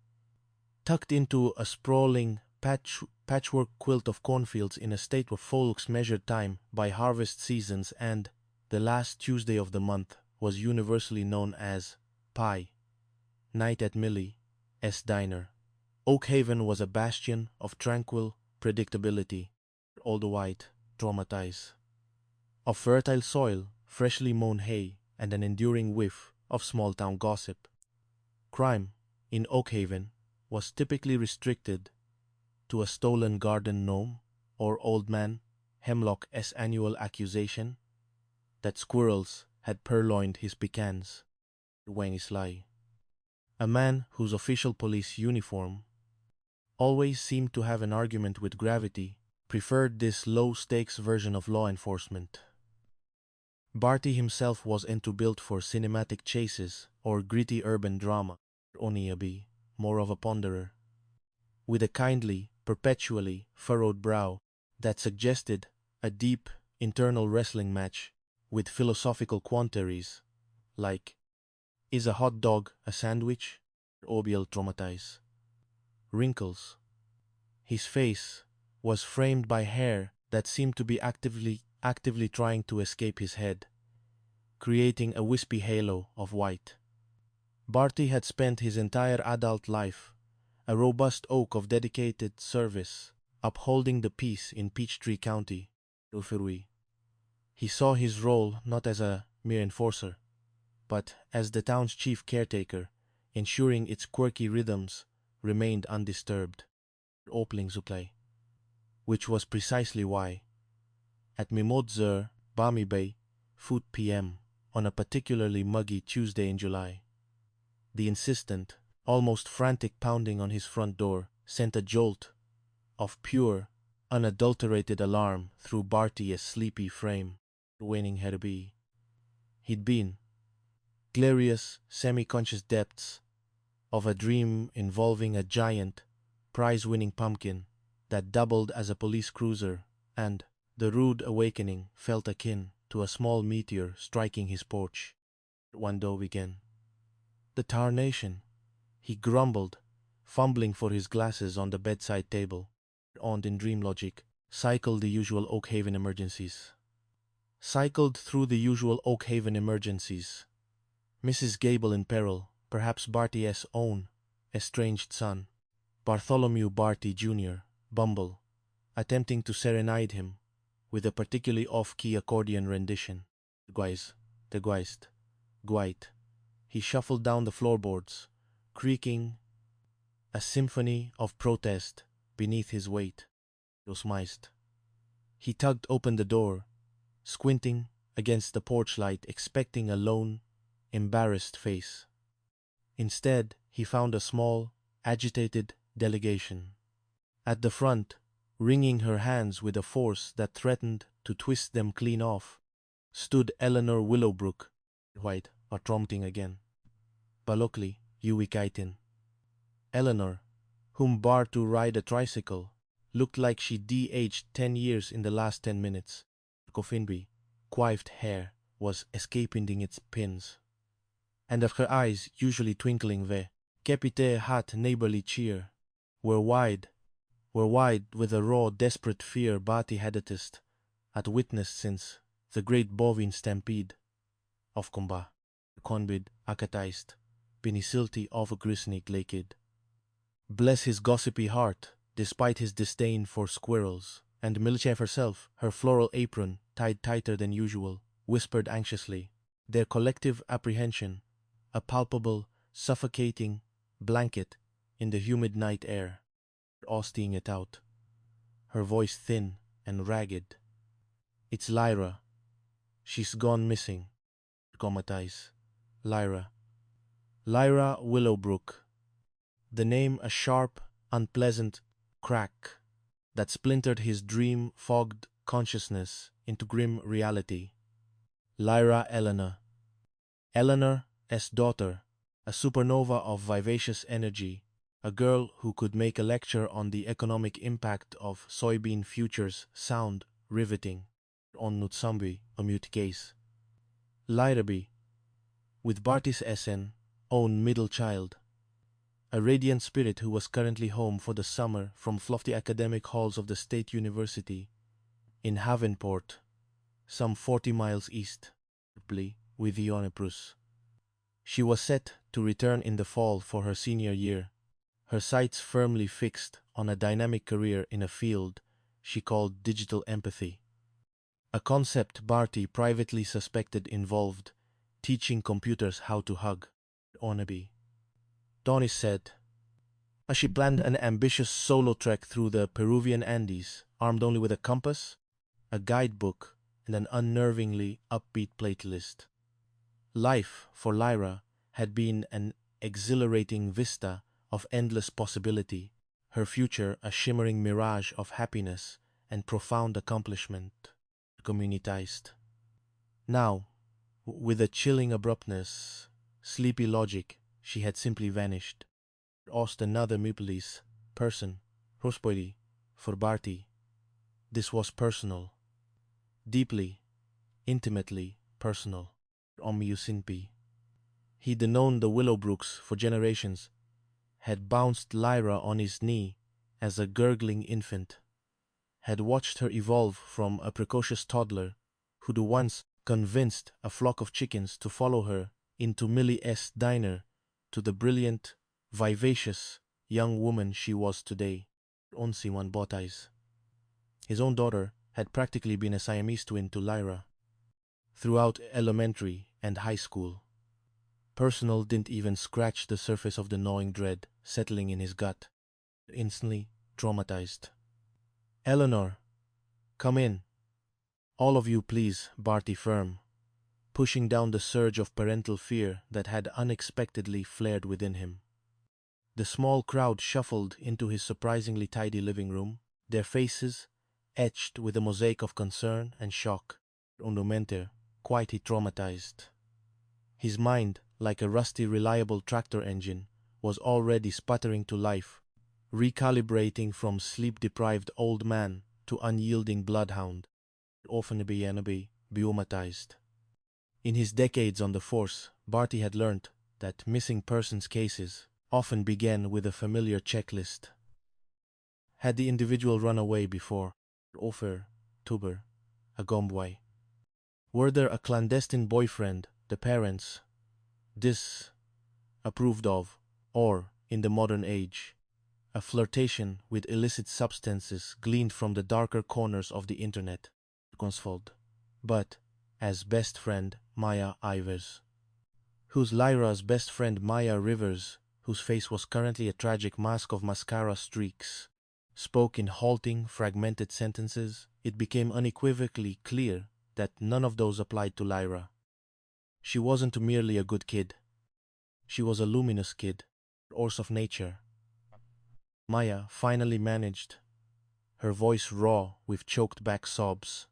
Tucked into a sprawling patchwork quilt of cornfields in a state where folks measured time by harvest seasons, and the last Tuesday of the month was universally known as Pie, Night at Millie S. Diner. Oakhaven was a bastion of tranquil predictability, all the white traumatized. Of fertile soil, freshly mown hay, and an enduring whiff of small-town gossip. Crime in Oakhaven was typically restricted to a stolen garden gnome or old man Hemlock's annual accusation that squirrels had purloined his pecans, Wangislai. A man whose official police uniform always seemed to have an argument with gravity preferred this low-stakes version of law enforcement. Barty himself was into built for cinematic chases or gritty urban drama, Oniabi, more of a ponderer, with a kindly, perpetually furrowed brow that suggested a deep internal wrestling match with philosophical quandaries like, is a hot dog a sandwich? Obiel traumatize. Wrinkles. His face was framed by hair that seemed to be actively trying to escape his head, creating a wispy halo of white. Barty had spent his entire adult life, a robust oak of dedicated service, upholding the peace in Peachtree County, Ufirui. He saw his role not as a mere enforcer, but as the town's chief caretaker, ensuring its quirky rhythms remained undisturbed, Opling Zuklay, which was precisely why, at Mimodzer, Bami Bay, 4 p.m., on a particularly muggy Tuesday in July, the insistent, almost frantic pounding on his front door sent a jolt of pure, unadulterated alarm through Barty's sleepy frame, waning Herbi. He'd been glorious, semi-conscious depths of a dream involving a giant, prize-winning pumpkin that doubled as a police cruiser, and the rude awakening felt akin to a small meteor striking his porch. Wando began. The tarnation, he grumbled, fumbling for his glasses on the bedside table, and in dream logic, cycled the usual Oakhaven emergencies. Cycled through the usual Oakhaven emergencies. Mrs. Gable in peril, perhaps Barty's own estranged son, Bartholomew Barty Jr., Bumble, attempting to serenade him with a particularly off-key accordion rendition. The Guite. He shuffled down the floorboards, creaking a symphony of protest beneath his weight. Meist. He tugged open the door, squinting against the porch light, expecting a lone, embarrassed face. Instead, he found a small, agitated delegation. At the front, wringing her hands with a force that threatened to twist them clean off, stood Eleanor Willowbrook, white, tromting again. Balokli, Uwikaitin. Eleanor, whom bar to ride a tricycle, looked like she de-aged 10 years in the last 10 minutes. Kofinbi, coiffed hair, was escaping its pins. And of her eyes, usually twinkling Kepite hat neighborly cheer, were wide with a raw, desperate fear Barty had at witnessed since the great bovine stampede of Kumba, Conbid, Akataist, Binisilti of Grisnik Lakid. Bless his gossipy heart, despite his disdain for squirrels And Milchev herself, her floral apron tied tighter than usual, whispered anxiously, their collective apprehension, a palpable, suffocating blanket in the humid night air, Austing it out, her voice thin and ragged. It's Lyra. She's gone missing. Comatise. Lyra. Lyra Willowbrook. The name a sharp, unpleasant crack that splintered his dream-fogged consciousness into grim reality. Lyra Eleanor. Eleanor's daughter, a supernova of vivacious energy, a girl who could make a lecture on the economic impact of soybean futures sound riveting. On Nutsambi, a mute case. Lyraby, with Bartis SN, own middle child. A radiant spirit who was currently home for the summer from lofty academic halls of the State University in Havenport, some 40 miles east, with Ioneprus. She was set to return in the fall for her senior year, her sights firmly fixed on a dynamic career in a field she called digital empathy. A concept Barty privately suspected involved teaching computers how to hug. Onaby. Donis said, as she planned an ambitious solo trek through the Peruvian Andes, armed only with a compass, a guidebook, and an unnervingly upbeat playlist. Life, for Lyra, had been an exhilarating vista of endless possibility, her future a shimmering mirage of happiness and profound accomplishment. Communitized. Now, with a chilling abruptness, sleepy logic, she had simply vanished. Ost another Mipelis, person, Rospoli, for Barty. This was personal. Deeply, intimately personal. Omiusinpi. He'd known the Willowbrooks for generations, had bounced Lyra on his knee as a gurgling infant, had watched her evolve from a precocious toddler who'd once convinced a flock of chickens to follow her into Millie's diner to the brilliant, vivacious young woman she was today. Onsiwan Botais. His own daughter had practically been a Siamese twin to Lyra throughout elementary and high school. Personal didn't even scratch the surface of the gnawing dread settling in his gut. Instantly traumatized. Eleanor, come in. All of you, please, Barty firm, pushing down the surge of parental fear that had unexpectedly flared within him. The small crowd shuffled into his surprisingly tidy living room, their faces etched with a mosaic of concern and shock. Unumenter, quite traumatized. His mind, like a rusty, reliable tractor engine, was already sputtering to life, recalibrating from sleep-deprived old man to unyielding bloodhound, often biomatized. In his decades on the force, Barty had learned that missing persons cases often began with a familiar checklist. Had the individual run away before? Offer, tuber, a gombway. Were there a clandestine boyfriend the parents disapproved of, or, in the modern age, a flirtation with illicit substances gleaned from the darker corners of the internet? But, as best friend Maya Ivers, whose Lyra's best friend Maya Rivers, whose face was currently a tragic mask of mascara streaks, spoke in halting, fragmented sentences, it became unequivocally clear that none of those applied to Lyra. She wasn't merely a good kid. She was a luminous kid, force of nature. Maya finally managed, her voice raw with choked-back sobs.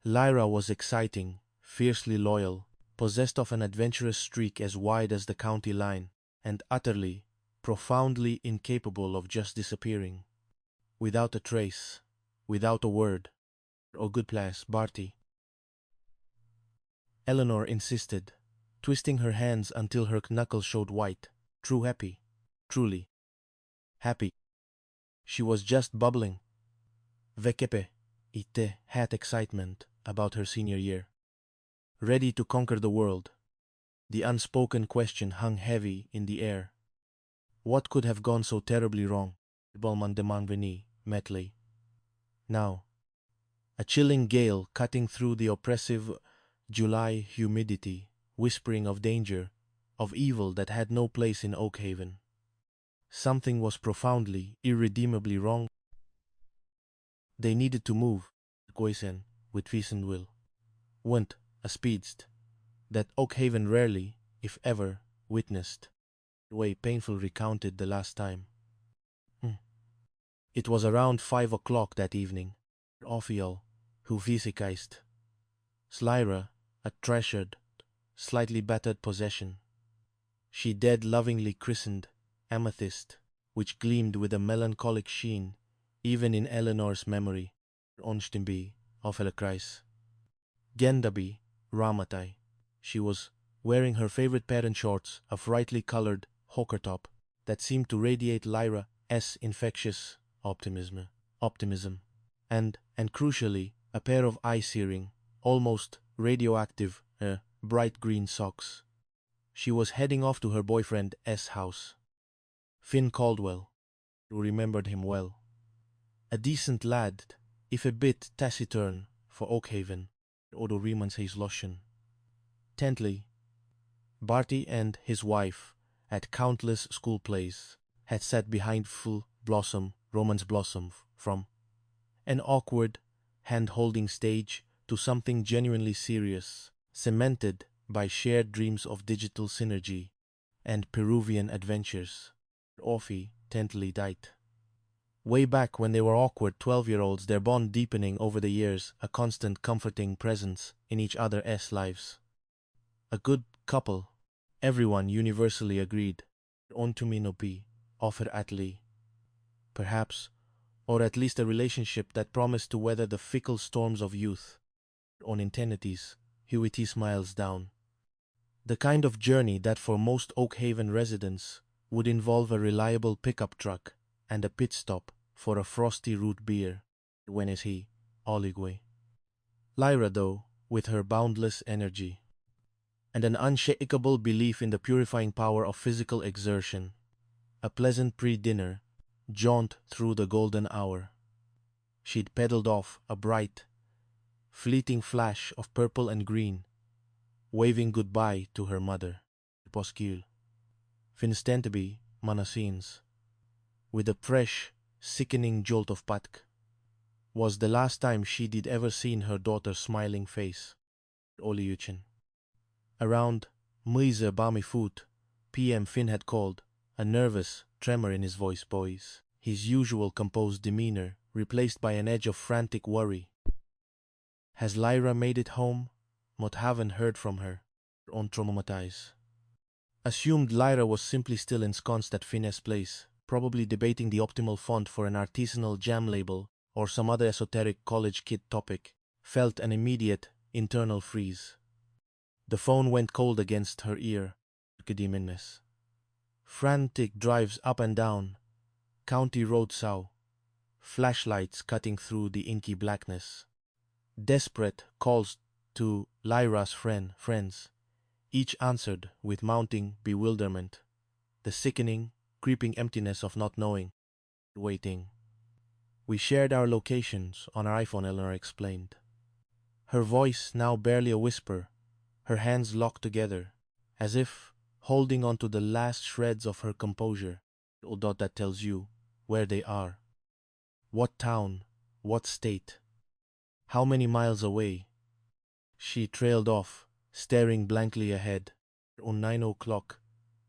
Lyra was exciting, fiercely loyal, possessed of an adventurous streak as wide as the county line, and utterly, profoundly incapable of just disappearing. Without a trace, without a word. Oh, good place, Barty. Eleanor insisted, twisting her hands until her knuckles showed white. True happy. Truly. Happy. She was just bubbling. Vekepe, ite, had excitement about her senior year. Ready to conquer the world. The unspoken question hung heavy in the air. What could have gone so terribly wrong? Bolman de Manveni, Metley. Now, a chilling gale cutting through the oppressive July humidity, whispering of danger, of evil that had no place in Oak Haven. Something was profoundly, irredeemably wrong. They needed to move, Goisen, with recent will. Went, a speedst, that Oak Haven rarely, if ever, witnessed. The way painful recounted the last time. It was around 5 o'clock that evening. Ophiel, who physicized. Slyra, a treasured, slightly battered possession. She dead lovingly christened Amethyst, which gleamed with a melancholic sheen, even in Eleanor's memory. Onstimbi, Ophelakreis. Gendabi, Ramatai. She was wearing her favorite parent shorts, a brightly colored hawker top that seemed to radiate Lyra's infectious optimism, and crucially, a pair of eye-searing, almost radioactive, bright green socks. She was heading off to her boyfriend's house. Finn Caldwell, who remembered him well. A decent lad, if a bit taciturn for Oak Haven, Odo Riemann says Loschen. Tenthly, Barty and his wife, at countless school plays, had sat behind full blossom, romance blossom, from an awkward, hand-holding stage to something genuinely serious, cemented by shared dreams of digital synergy and Peruvian adventures. Orphe tenthly died. Way back when they were awkward 12-year-olds, their bond deepening over the years, a constant comforting presence in each other's lives. A good couple, everyone universally agreed. Ontuminopi, offer atli. Perhaps, or at least a relationship that promised to weather the fickle storms of youth. On intensities, Huity smiles down. The kind of journey that for most Oak Haven residents would involve a reliable pickup truck and a pit stop for a frosty root beer. When is he, Oligwe? Lyra, though, with her boundless energy and an unshakable belief in the purifying power of physical exertion, a pleasant pre-dinner jaunt through the golden hour. She'd pedaled off a bright, fleeting flash of purple and green, waving goodbye to her mother, Poskil. Finstenteby, Manasines, with a fresh, sickening jolt of patk, was the last time she did ever seen her daughter's smiling face. Oliuchen. Around Muize Bami Foot, PM Finn had called, a nervous tremor in his voice, boys, his usual composed demeanor replaced by an edge of frantic worry. Has Lyra made it home? Mot haven't heard from her. On traumatize. Assumed Lyra was simply still ensconced at Finn's place, probably debating the optimal font for an artisanal jam label or some other esoteric college kid topic, felt an immediate internal freeze. The phone went cold against her ear. Frantic drives up and down, County Road South, flashlights cutting through the inky blackness. Desperate calls to Lyra's friends, each answered with mounting bewilderment, the sickening, creeping emptiness of not knowing, waiting. We shared our locations on our iPhone, Eleanor explained. Her voice now barely a whisper, her hands locked together, as if holding on to the last shreds of her composure. A dot that tells you where they are. What town, what state, how many miles away. She trailed off, staring blankly ahead. On 9 o'clock,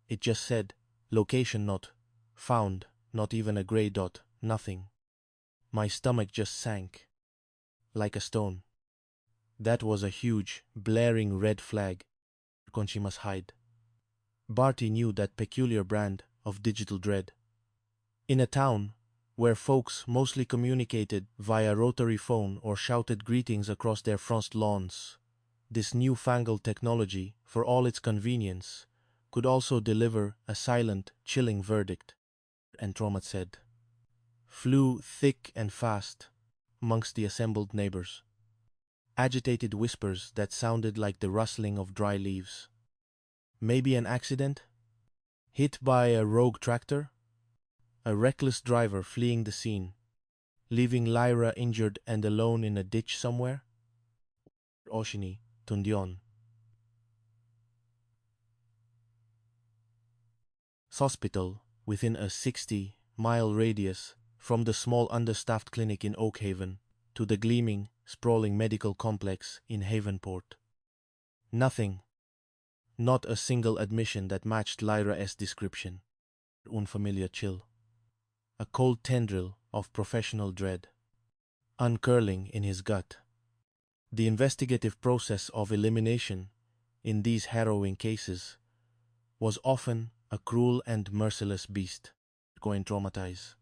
it just said, location not found, not even a gray dot, nothing. My stomach just sank, like a stone. That was a huge, blaring red flag. She must hide. Barty knew that peculiar brand of digital dread. In a town where folks mostly communicated via rotary phone or shouted greetings across their front lawns, this newfangled technology, for all its convenience, could also deliver a silent, chilling verdict, Andromat said. Flew thick and fast amongst the assembled neighbors. Agitated whispers that sounded like the rustling of dry leaves. Maybe an accident? Hit by a rogue tractor? A reckless driver fleeing the scene. leaving Lyra injured and alone in a ditch somewhere? Oshini, Tundion. Hospital, within a 60-mile radius from the small understaffed clinic in Oak Haven to the gleaming, sprawling medical complex in Havenport. Nothing, not a single admission that matched Lyra's description. Unfamiliar chill. A cold tendril of professional dread, uncurling in his gut. The investigative process of elimination in these harrowing cases was often a cruel and merciless beast, going traumatize.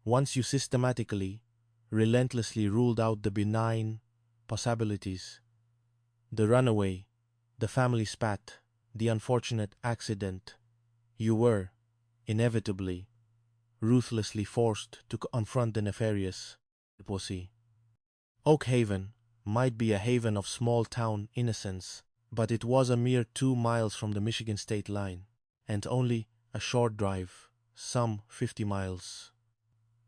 Once you systematically, relentlessly ruled out the benign possibilities, the runaway, the family spat, the unfortunate accident, you were, inevitably, ruthlessly forced to confront the nefarious pussy. Oak Haven might be a haven of small-town innocence, but it was a mere 2 miles from the Michigan state line, and only a short drive, some 50 miles.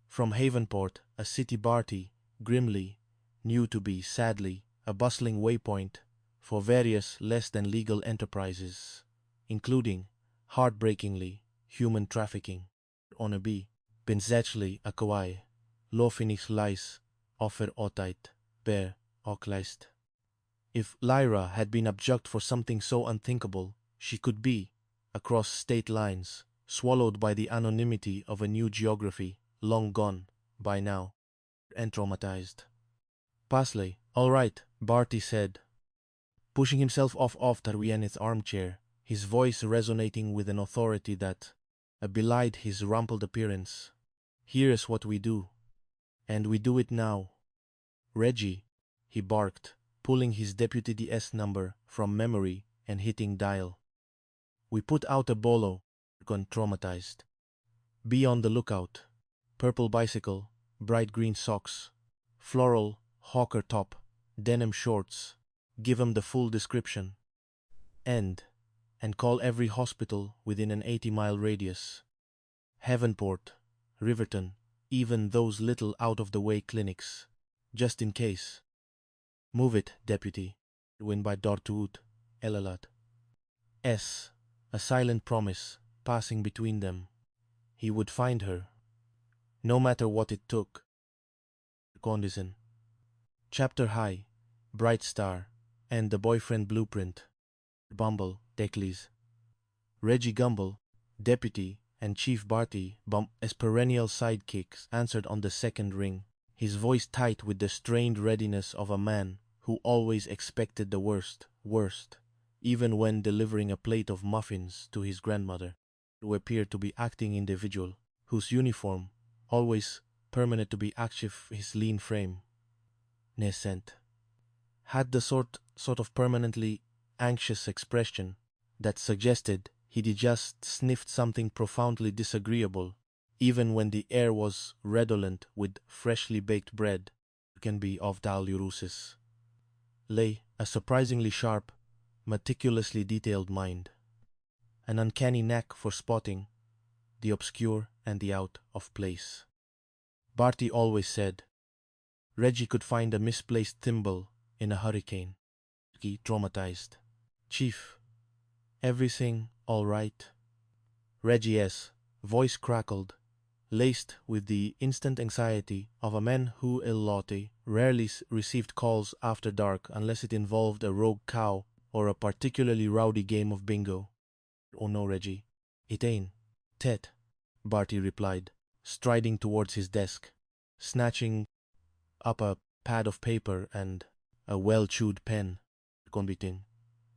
From Havenport, a city Barty grimly knew to be, sadly, a bustling waypoint for various less-than-legal enterprises, including, heartbreakingly, human trafficking. On a B, Binzachli Akawai, Lofinis Lice, Offer Otait, Bear, Okleist. If Lyra had been abjuct for something so unthinkable, she could be, across state lines, swallowed by the anonymity of a new geography, long gone, by now, and traumatized. Pasley, all right, Barty said, pushing himself off Tarwienith's armchair, his voice resonating with an authority that belied his rumpled appearance. Here's what we do, and we do it now. Reggie, he barked, pulling his deputy DS number from memory and hitting dial. We put out a bolo, gone traumatized. Be on the lookout. Purple bicycle, bright green socks, floral hawker top, denim shorts. Give 'em the full description. And call every hospital within an 80-mile radius. Havenport, Riverton, even those little out-of-the-way clinics, just in case. Move it, deputy. Win by Dortuut, Elalat. S. A silent promise, passing between them. He would find her, no matter what it took. Condison. Chapter High, Bright Star, and the Boyfriend Blueprint. Bumble, Declis. Reggie Gumble, Deputy, and Chief Barty, as perennial sidekicks, answered on the second ring, his voice tight with the strained readiness of a man who always expected the worst, even when delivering a plate of muffins to his grandmother, who appeared to be acting individual, whose uniform, always permanent to be active his lean frame, nascent, had the sort of permanently anxious expression that suggested he'd just sniffed something profoundly disagreeable, even when the air was redolent with freshly baked bread, can be of Dalurusis. Lay a surprisingly sharp, meticulously detailed mind, an uncanny knack for spotting the obscure and the out of place. Barty always said Reggie could find a misplaced thimble in a hurricane. He traumatized. Chief, everything all right? Reggie's voice crackled, laced with the instant anxiety of a man who Illotti rarely received calls after dark unless it involved a rogue cow or a particularly rowdy game of bingo. Oh no, Reggie, it ain't. Tet, Barty replied, striding towards his desk, snatching up a pad of paper and a well-chewed pen. Conbitin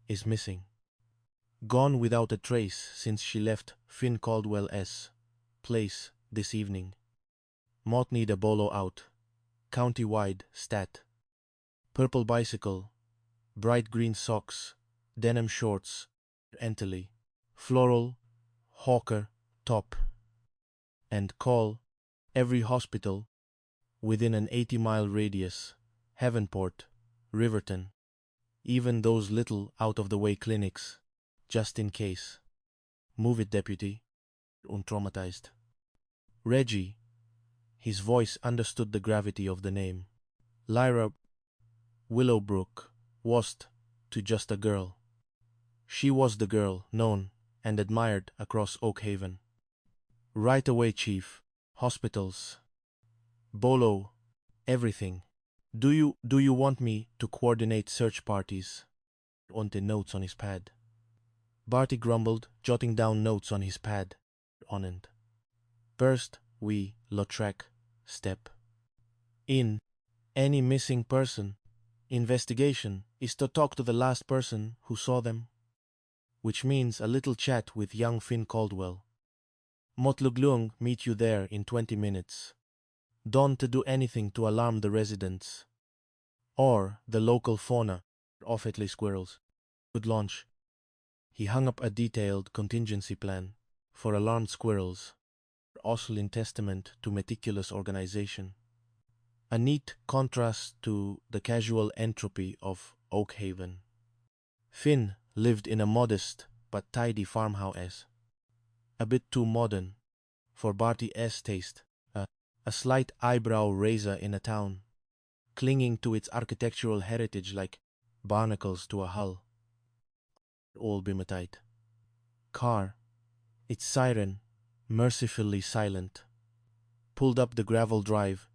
is missing. Gone without a trace since she left Finn Caldwell's place this evening. Mott need a bolo out. County-wide stat. Purple bicycle, bright green socks, denim shorts, entirely, floral, hawker, top. And call every hospital within an 80-mile radius, Havenport, Riverton, even those little out-of-the-way clinics, just in case. Move it, deputy. Untraumatized. Reggie, His voice understood the gravity of the name. Lyra Willowbrook wasn't to just a girl. She was the girl known and admired across Oak Haven. Right away, Chief. Hospitals. Bolo. Everything. Do you want me to coordinate search parties? On the notes on his pad. Barty grumbled, jotting down notes on his pad. On it. First, we, Lautrec, step in. Any missing person investigation is to talk to the last person who saw them, which means a little chat with young Finn Caldwell. Motluglung meet you there in 20 minutes. Don't to do anything to alarm the residents or the local fauna, Offetley squirrels. Good launch. He hung up a detailed contingency plan for alarmed squirrels, also in testament to meticulous organization. A neat contrast to the casual entropy of Oak Haven. Finn lived in a modest but tidy farmhouse. A bit too modern for Barty's taste. A slight eyebrow raiser in a town, clinging to its architectural heritage like barnacles to a hull. All bimatite. Car, its siren mercifully silent, pulled up the gravel drive.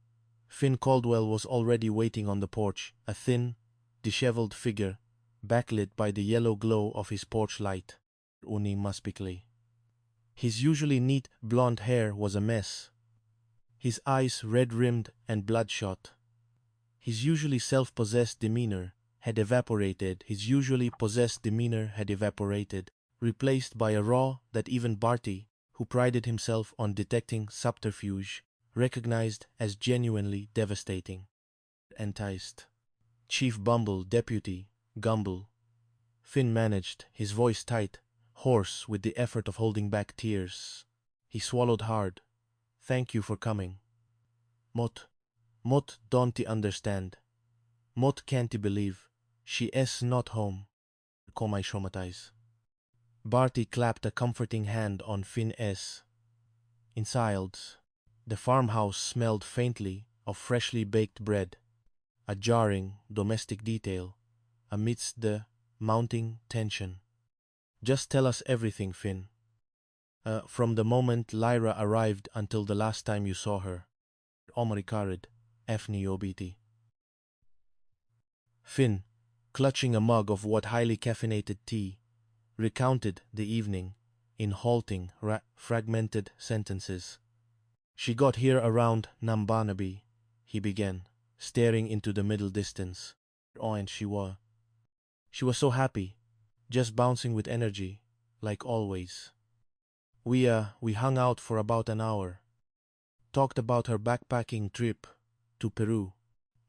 Finn Caldwell was already waiting on the porch, a thin, disheveled figure, backlit by the yellow glow of his porch light. Uni Muspically. His usually neat blonde hair was a mess, his eyes red-rimmed and bloodshot. His usually self-possessed demeanor had evaporated, replaced by a raw that even Barty, who prided himself on detecting subterfuge, recognized as genuinely devastating. Enticed. Chief Bumble, Deputy Gumble. Finn managed, his voice tight, hoarse with the effort of holding back tears. He swallowed hard. Thank you for coming. Mot don't understand. Mot can't believe. She is not home. Komai traumatize. Barty clapped a comforting hand on Finn S. Inside, the farmhouse smelled faintly of freshly baked bread, a jarring domestic detail amidst the mounting tension. Just tell us everything, Finn. From the moment Lyra arrived until the last time you saw her. Omri Karid, Efni Obiti. Finn, clutching a mug of what highly caffeinated tea, recounted the evening in halting, fragmented sentences. She got here around Nambanabi, he began, staring into the middle distance. Oh, and she was so happy, just bouncing with energy, like always. We hung out for about an hour. Talked about her backpacking trip to Peru,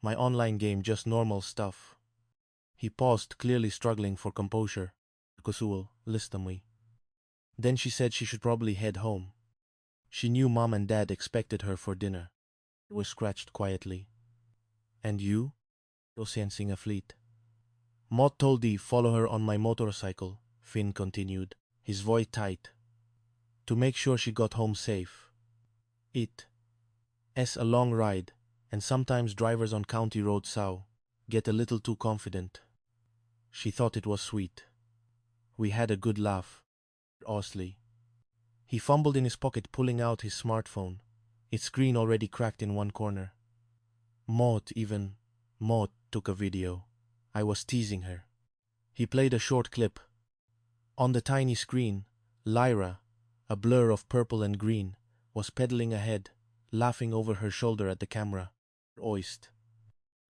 my online game, just normal stuff. He paused, clearly struggling for composure. Kosuo, listen me. Then she said she should probably head home. She knew Mom and Dad expected her for dinner. It was scratched quietly. And you? Sensing a fleet. Mott told thee follow her on my motorcycle, Finn continued, his voice tight, to make sure she got home safe. It's a long ride, and sometimes drivers on county road south get a little too confident. She thought it was sweet. We had a good laugh. Osley. He fumbled in his pocket, pulling out his smartphone, its screen already cracked in one corner. Maud took a video. I was teasing her. He played a short clip. On the tiny screen, Lyra, a blur of purple and green, was pedaling ahead, laughing over her shoulder at the camera. Oist.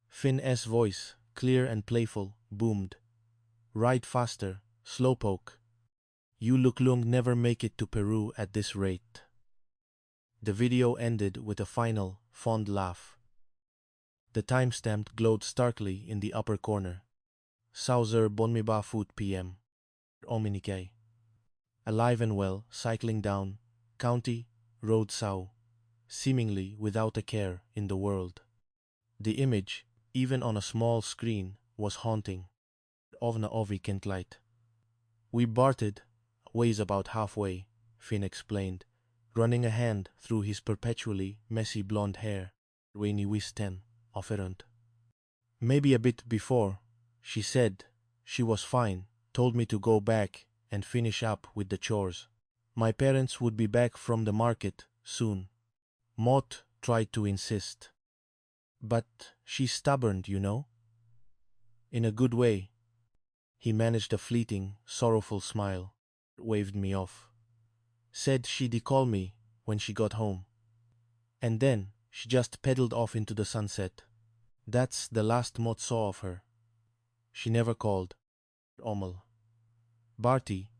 Finn's voice, clear and playful, boomed. Ride faster, slowpoke. You look lung never make it to Peru at this rate. The video ended with a final, fond laugh. The timestamp glowed starkly in the upper corner. Sauser Bonmiba Food PM. Ominike. Alive and well, cycling down County Road Sau, seemingly without a care in the world. The image, even on a small screen, was haunting. Ovna Ovi Kentlight. We barted, ways about halfway, Finn explained, running a hand through his perpetually messy blonde hair. Rainy wisten, offerant. Maybe a bit before, she said she was fine, told me to go back and finish up with the chores. My parents would be back from the market soon. Mott tried to insist. But she's stubborn, you know? In a good way. He managed a fleeting, sorrowful smile, waved me off. Said she'd call me when she got home. And then she just pedaled off into the sunset. That's the last Mott saw of her. She never called. Ommel. Barty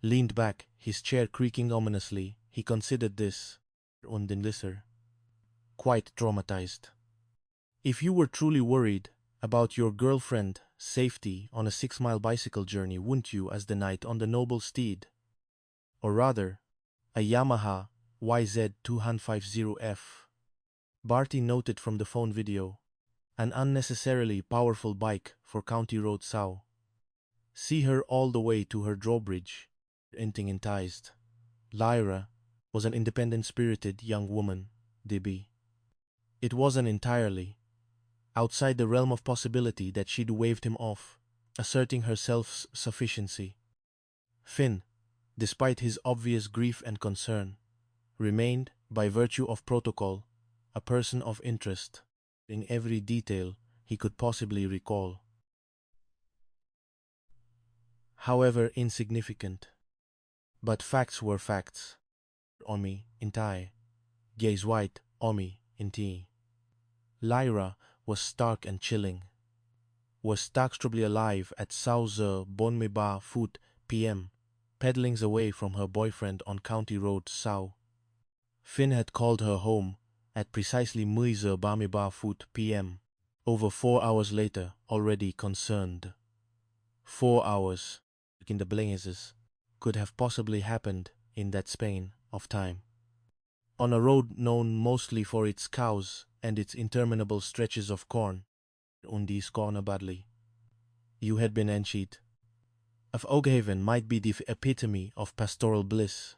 leaned back, his chair creaking ominously. He considered this, undenlisser, quite traumatized. If you were truly worried about your girlfriend's safety on a 6-mile bicycle journey, wouldn't you, as the knight on the noble steed? Or rather, a Yamaha YZ250F. Barty noted from the phone video, an unnecessarily powerful bike for County Road Sau. See her all the way to her drawbridge, enticed. Lyra was an independent-spirited young woman, DB. It wasn't entirely outside the realm of possibility that she'd waved him off, asserting her self-sufficiency. Finn, despite his obvious grief and concern, remained, by virtue of protocol, a person of interest in every detail he could possibly recall. However insignificant. But facts were facts. Omi intai. Gaze white, Omi inti. Lyra was stark and chilling. Was starkly alive at Sauze Bonmeba Foot PM, pedalings away from her boyfriend on County Road Sau. Finn had called her home at precisely Muize Bamiba Foot PM, over 4 hours later, already concerned. 4 hours, in the blazes, could have possibly happened in that span of time. On a road known mostly for its cows and its interminable stretches of corn, Undis corner badly. You had been entschied. Of Oakhaven might be the epitome of pastoral bliss.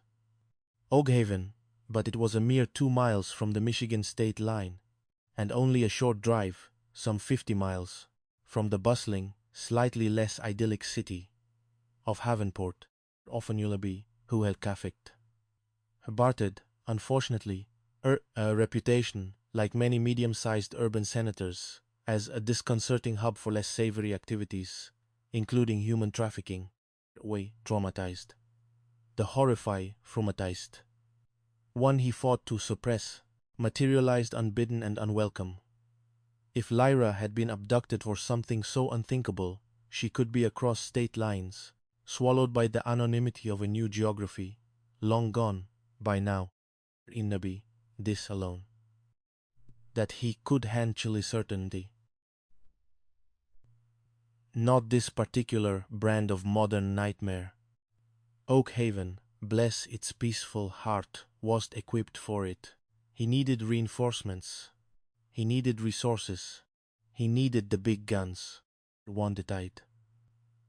Oakhaven, but it was a mere 2 miles from the Michigan state line, and only a short drive, some 50 miles, from the bustling, slightly less idyllic city of Havenport, often Ullaby, who had Cafict. Barted, unfortunately, a reputation, like many medium-sized urban senators, as a disconcerting hub for less savory activities, including human trafficking. Way traumatized. The horrify traumatized. One he fought to suppress, materialized unbidden and unwelcome. If Lyra had been abducted for something so unthinkable, she could be across state lines, swallowed by the anonymity of a new geography, long gone, by now. In Nabi, this alone. That he could handle certainty. Not this particular brand of modern nightmare. Oakhaven, bless its peaceful heart, was equipped for it. He needed reinforcements. He needed resources. He needed the big guns. Wanted it.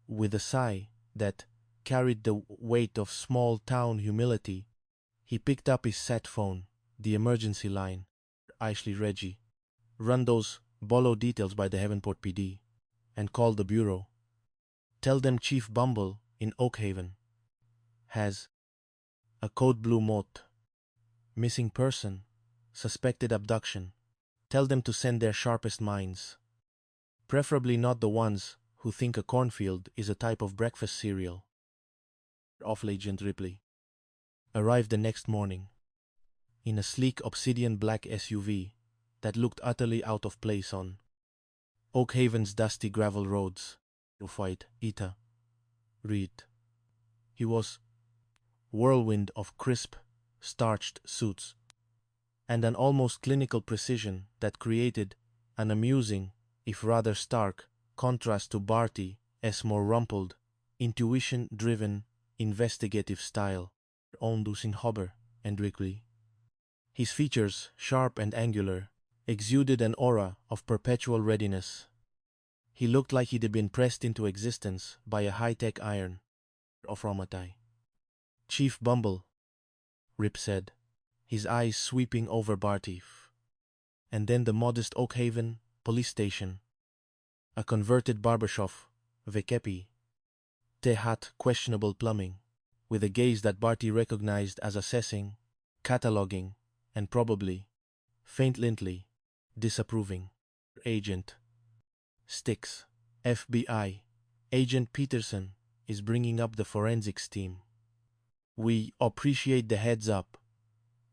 With a sigh that carried the weight of small-town humility, he picked up his sat phone, the emergency line. Ashley Reggie. Run those bolo details by the Havenport PD, and call the bureau. Tell them Chief Bumble in Oakhaven has a code blue mote. Missing person, suspected abduction. Tell them to send their sharpest minds. Preferably not the ones who think a cornfield is a type of breakfast cereal. Off-Agent Ripley arrived the next morning in a sleek obsidian black SUV that looked utterly out of place on Oakhaven's dusty gravel roads. White, Ita, Reed. He was whirlwind of crisp, starched suits, and an almost clinical precision that created an amusing, if rather stark, contrast to Barty's more rumpled, intuition-driven, investigative style, Ondus in Hobber and Wrigley. His features, sharp and angular, exuded an aura of perpetual readiness. He looked like he'd been pressed into existence by a high-tech iron. Of Romatai. Chief Bumble, Rip said, his eyes sweeping over Barty. And then the modest Oakhaven police station, a converted barbershop, Vekepi, Tehat questionable plumbing, with a gaze that Barty recognized as assessing, cataloging, and probably, faintly, disapproving. Agent Sticks, FBI, Agent Peterson is bringing up the forensics team. We appreciate the heads up.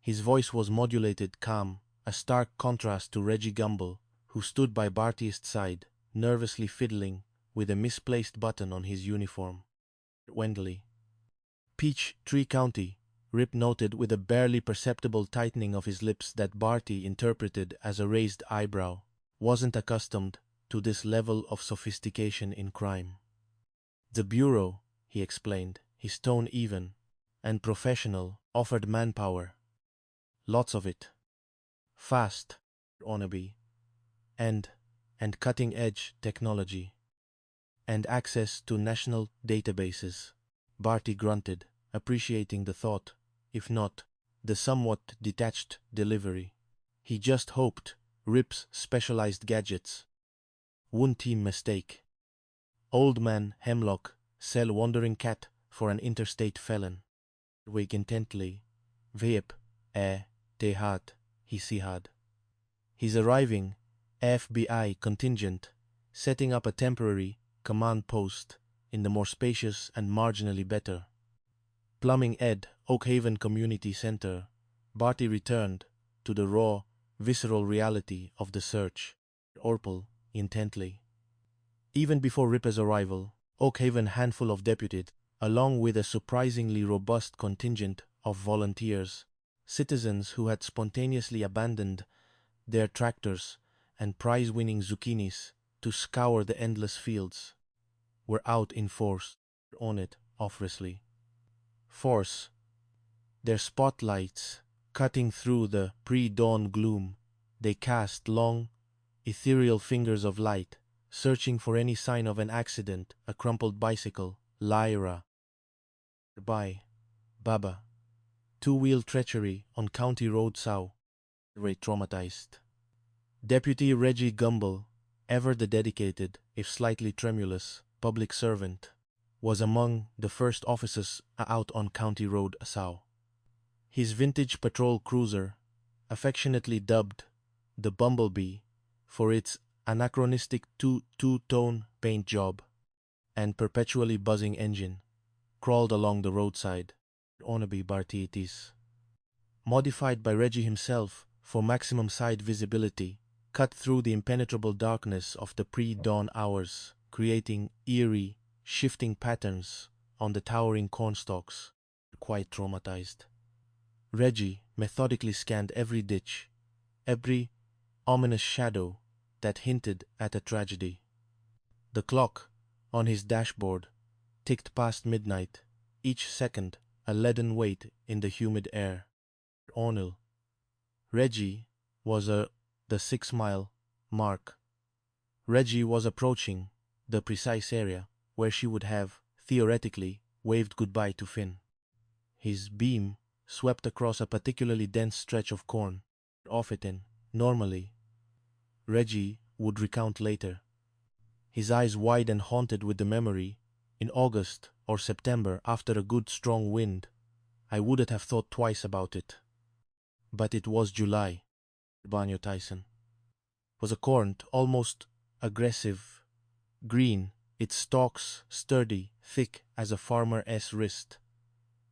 His voice was modulated, calm, a stark contrast to Reggie Gumble, who stood by Barty's side, nervously fiddling with a misplaced button on his uniform. Wendley. Peach Tree County, Rip noted with a barely perceptible tightening of his lips that Barty interpreted as a raised eyebrow, wasn't accustomed to this level of sophistication in crime. The Bureau, he explained, his tone even and professional, offered manpower. Lots of it. Fast, wannabe, and cutting-edge technology. And access to national databases. Barty grunted, appreciating the thought, if not the somewhat detached delivery. He just hoped Rip's specialized gadgets wouldn't team mistake. Old man Hemlock sell wandering cat for an interstate felon. Wig intently. Veep, tehat, he sihad. He's arriving, FBI contingent, setting up a temporary command post in the more spacious and marginally better Plumbing Ed, Oakhaven Community Center. Barty returned to the raw, visceral reality of the search. Orpal, intently. Even before Ripper's arrival, Oakhaven handful of deputies, along with a surprisingly robust contingent of volunteers, citizens who had spontaneously abandoned their tractors and prize-winning zucchinis to scour the endless fields, were out in force, on it, obviously. Force, their spotlights cutting through the pre-dawn gloom, they cast long, ethereal fingers of light, searching for any sign of an accident, a crumpled bicycle, Lyra. By Baba. Two-wheel treachery on County Road South. Ray traumatized. Deputy Reggie Gumble, ever the dedicated, if slightly tremulous, public servant, was among the first officers out on County Road South. His vintage patrol cruiser, affectionately dubbed the Bumblebee for its anachronistic two-tone paint job and perpetually buzzing engine, crawled along the roadside, wannabe Bartiitis. Modified by Reggie himself for maximum side visibility, cut through the impenetrable darkness of the pre-dawn hours, creating eerie, shifting patterns on the towering cornstalks, quite traumatized. Reggie methodically scanned every ditch, every ominous shadow that hinted at a tragedy. The clock on his dashboard ticked past midnight, each second a leaden weight in the humid air. O'Neill. Reggie was the 6-mile mark. Reggie was approaching the precise area where she would have, theoretically, waved goodbye to Finn. His beam swept across a particularly dense stretch of corn. Off it in, normally, Reggie would recount later. His eyes wide and haunted with the memory, in August or September after a good strong wind, I wouldn't have thought twice about it. But it was July. Banyo Tyson was a corn almost aggressive, green, its stalks sturdy, thick as a farmer's wrist.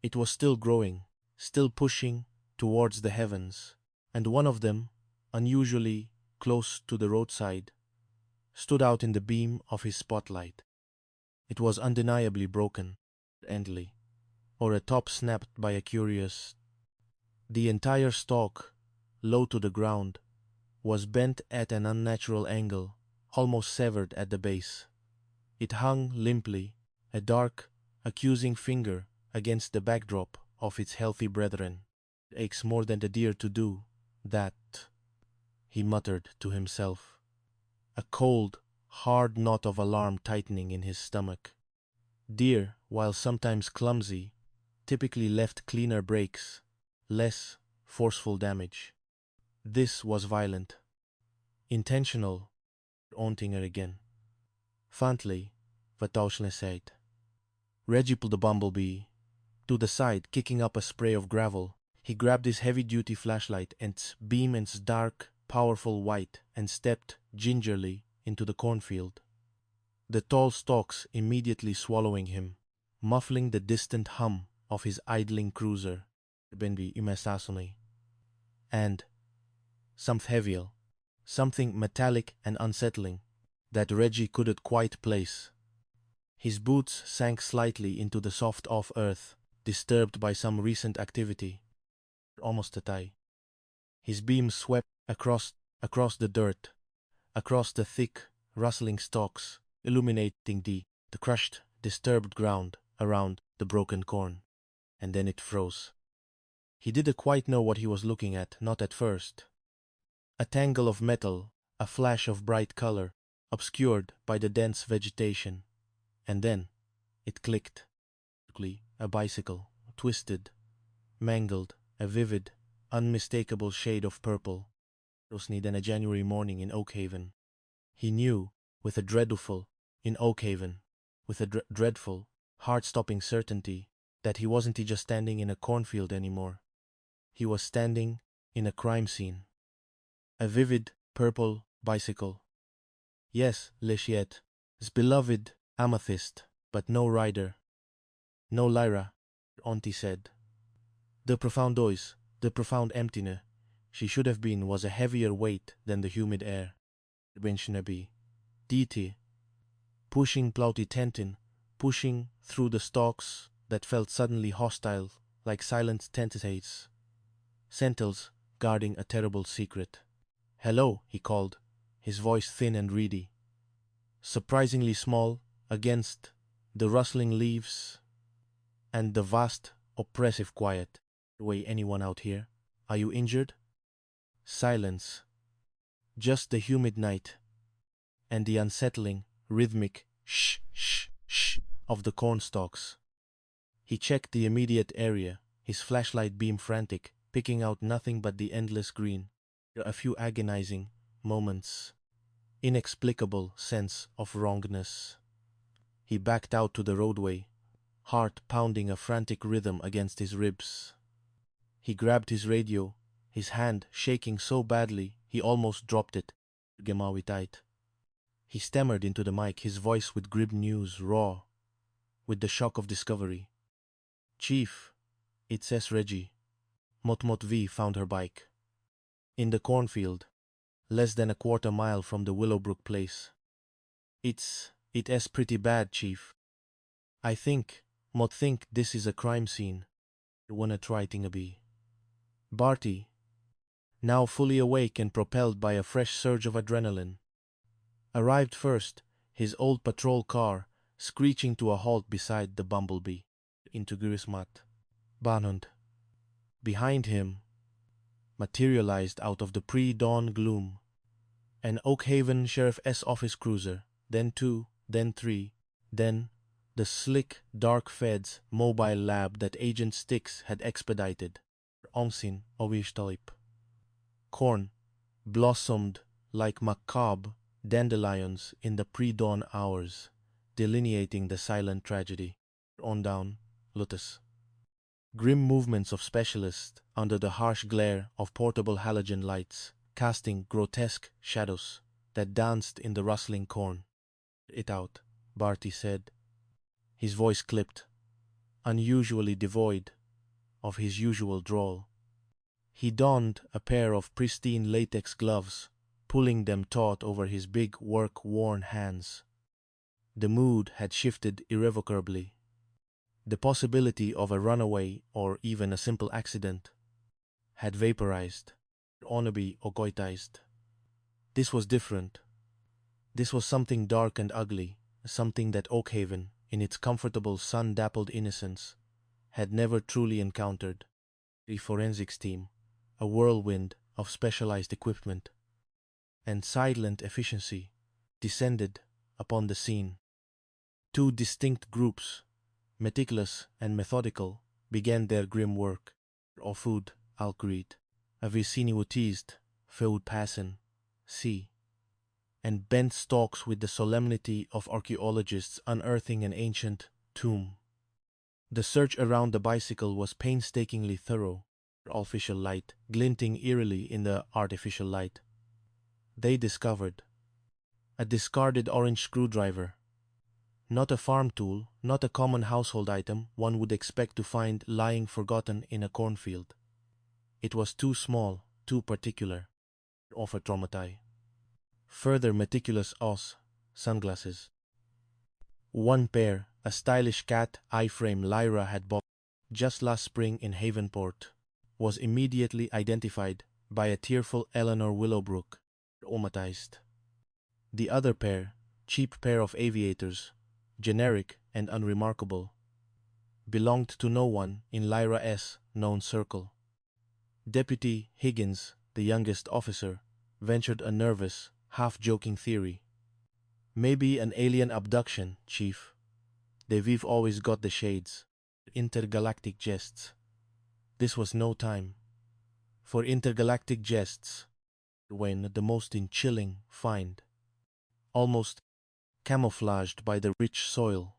It was still growing, still pushing towards the heavens, and one of them, unusually close to the roadside, stood out in the beam of his spotlight. It was undeniably broken, endly, or a top snapped by a curious. The entire stalk, low to the ground, was bent at an unnatural angle, almost severed at the base. It hung limply, a dark, accusing finger against the backdrop of its healthy brethren. It aches more than the deer to do that, he muttered to himself, a cold, hard knot of alarm tightening in his stomach. Deer, while sometimes clumsy, typically left cleaner breaks, less forceful damage. This was violent. Intentional, ontinger again. Fantly, vertauschensheid. Reggie pulled the bumblebee to the side, kicking up a spray of gravel. He grabbed his heavy-duty flashlight and beam its dark, powerful white and stepped gingerly into the cornfield. The tall stalks immediately swallowing him, muffling the distant hum of his idling cruiser, Benby Imesasone. And something heavier, something metallic and unsettling, that Reggie couldn't quite place. His boots sank slightly into the soft off earth, disturbed by some recent activity. Almost a tie. His beam swept across the dirt, across the thick, rustling stalks, illuminating the crushed, disturbed ground around the broken corn. And then it froze. He didn't quite know what he was looking at, not at first. A tangle of metal, a flash of bright color, obscured by the dense vegetation. And then it clicked. A bicycle, twisted, mangled, a vivid, unmistakable shade of purple. Rosny than a January morning in Oakhaven. He knew, with a dreadful, heart-stopping certainty, that he wasn't just standing in a cornfield anymore. He was standing in a crime scene. A vivid, purple bicycle. Yes, Lechiet, his beloved amethyst, but no rider. No Lyra, Auntie said. The profound noise, the profound emptiness she should have been was a heavier weight than the humid air. Benchnabi. DT. Pushing Plauti Tentin, pushing through the stalks that felt suddenly hostile, like silent tentates. Sentinels guarding a terrible secret. Hello, he called, his voice thin and reedy. Surprisingly small against the rustling leaves and the vast, oppressive quiet. Way anyone out here? Are you injured? Silence. Just the humid night and the unsettling, rhythmic shh, shh, shh of the cornstalks. He checked the immediate area, his flashlight beam frantic, picking out nothing but the endless green. A few agonizing moments. Inexplicable sense of wrongness. He backed out to the roadway, heart pounding a frantic rhythm against his ribs. He grabbed his radio, his hand shaking so badly he almost dropped it. Gemawitait. He stammered into the mic, his voice with grim news, raw, with the shock of discovery. Chief, it says Reggie. Motmot V found her bike. In the cornfield, less than a quarter mile from the Willowbrook place. It is pretty bad, Chief. I think this is a crime scene. Wanna try Tingaby. Barty, now fully awake and propelled by a fresh surge of adrenaline, arrived first, his old patrol car screeching to a halt beside the bumblebee. Into Gurismat. Banund. Behind him, materialized out of the pre-dawn gloom, an Oakhaven Sheriff S office cruiser, then two, then three, then the slick, dark feds mobile lab that Agent Styx had expedited. Omsin Ovishtalip. Corn blossomed like macabre dandelions in the pre-dawn hours, delineating the silent tragedy. On down, Lutus. Grim movements of specialists under the harsh glare of portable halogen lights, casting grotesque shadows that danced in the rustling corn. It out, Barty said, his voice clipped, unusually devoid of his usual drawl. He donned a pair of pristine latex gloves, pulling them taut over his big work-worn hands. The mood had shifted irrevocably. The possibility of a runaway or even a simple accident had vaporized, Onaby ogoitized. This was different. This was something dark and ugly, something that Oakhaven, in its comfortable sun-dappled innocence, had never truly encountered. The forensics team, a whirlwind of specialized equipment and silent efficiency, descended upon the scene. Two distinct groups, meticulous and methodical, began their grim work. Ofud Algreed, Avicini teased, feud passen, see, and bent stalks with the solemnity of archaeologists unearthing an ancient tomb. The search around the bicycle was painstakingly thorough, artificial light glinting eerily in the artificial light. They discovered a discarded orange screwdriver. Not a farm tool, not a common household item one would expect to find lying forgotten in a cornfield. It was too small, too particular, of a traumatai. Further meticulous sunglasses. One pair, a stylish cat eye frame Lyra had bought just last spring in Havenport, was immediately identified by a tearful Eleanor Willowbrook, traumatized. The other pair, cheap pair of aviators, generic and unremarkable, belonged to no one in Lyra's known circle. Deputy Higgins, the youngest officer, ventured a nervous, half-joking theory. Maybe an alien abduction, Chief. We've always got the shades. Intergalactic jests. This was no time for intergalactic jests when the most chilling find, almost camouflaged by the rich soil.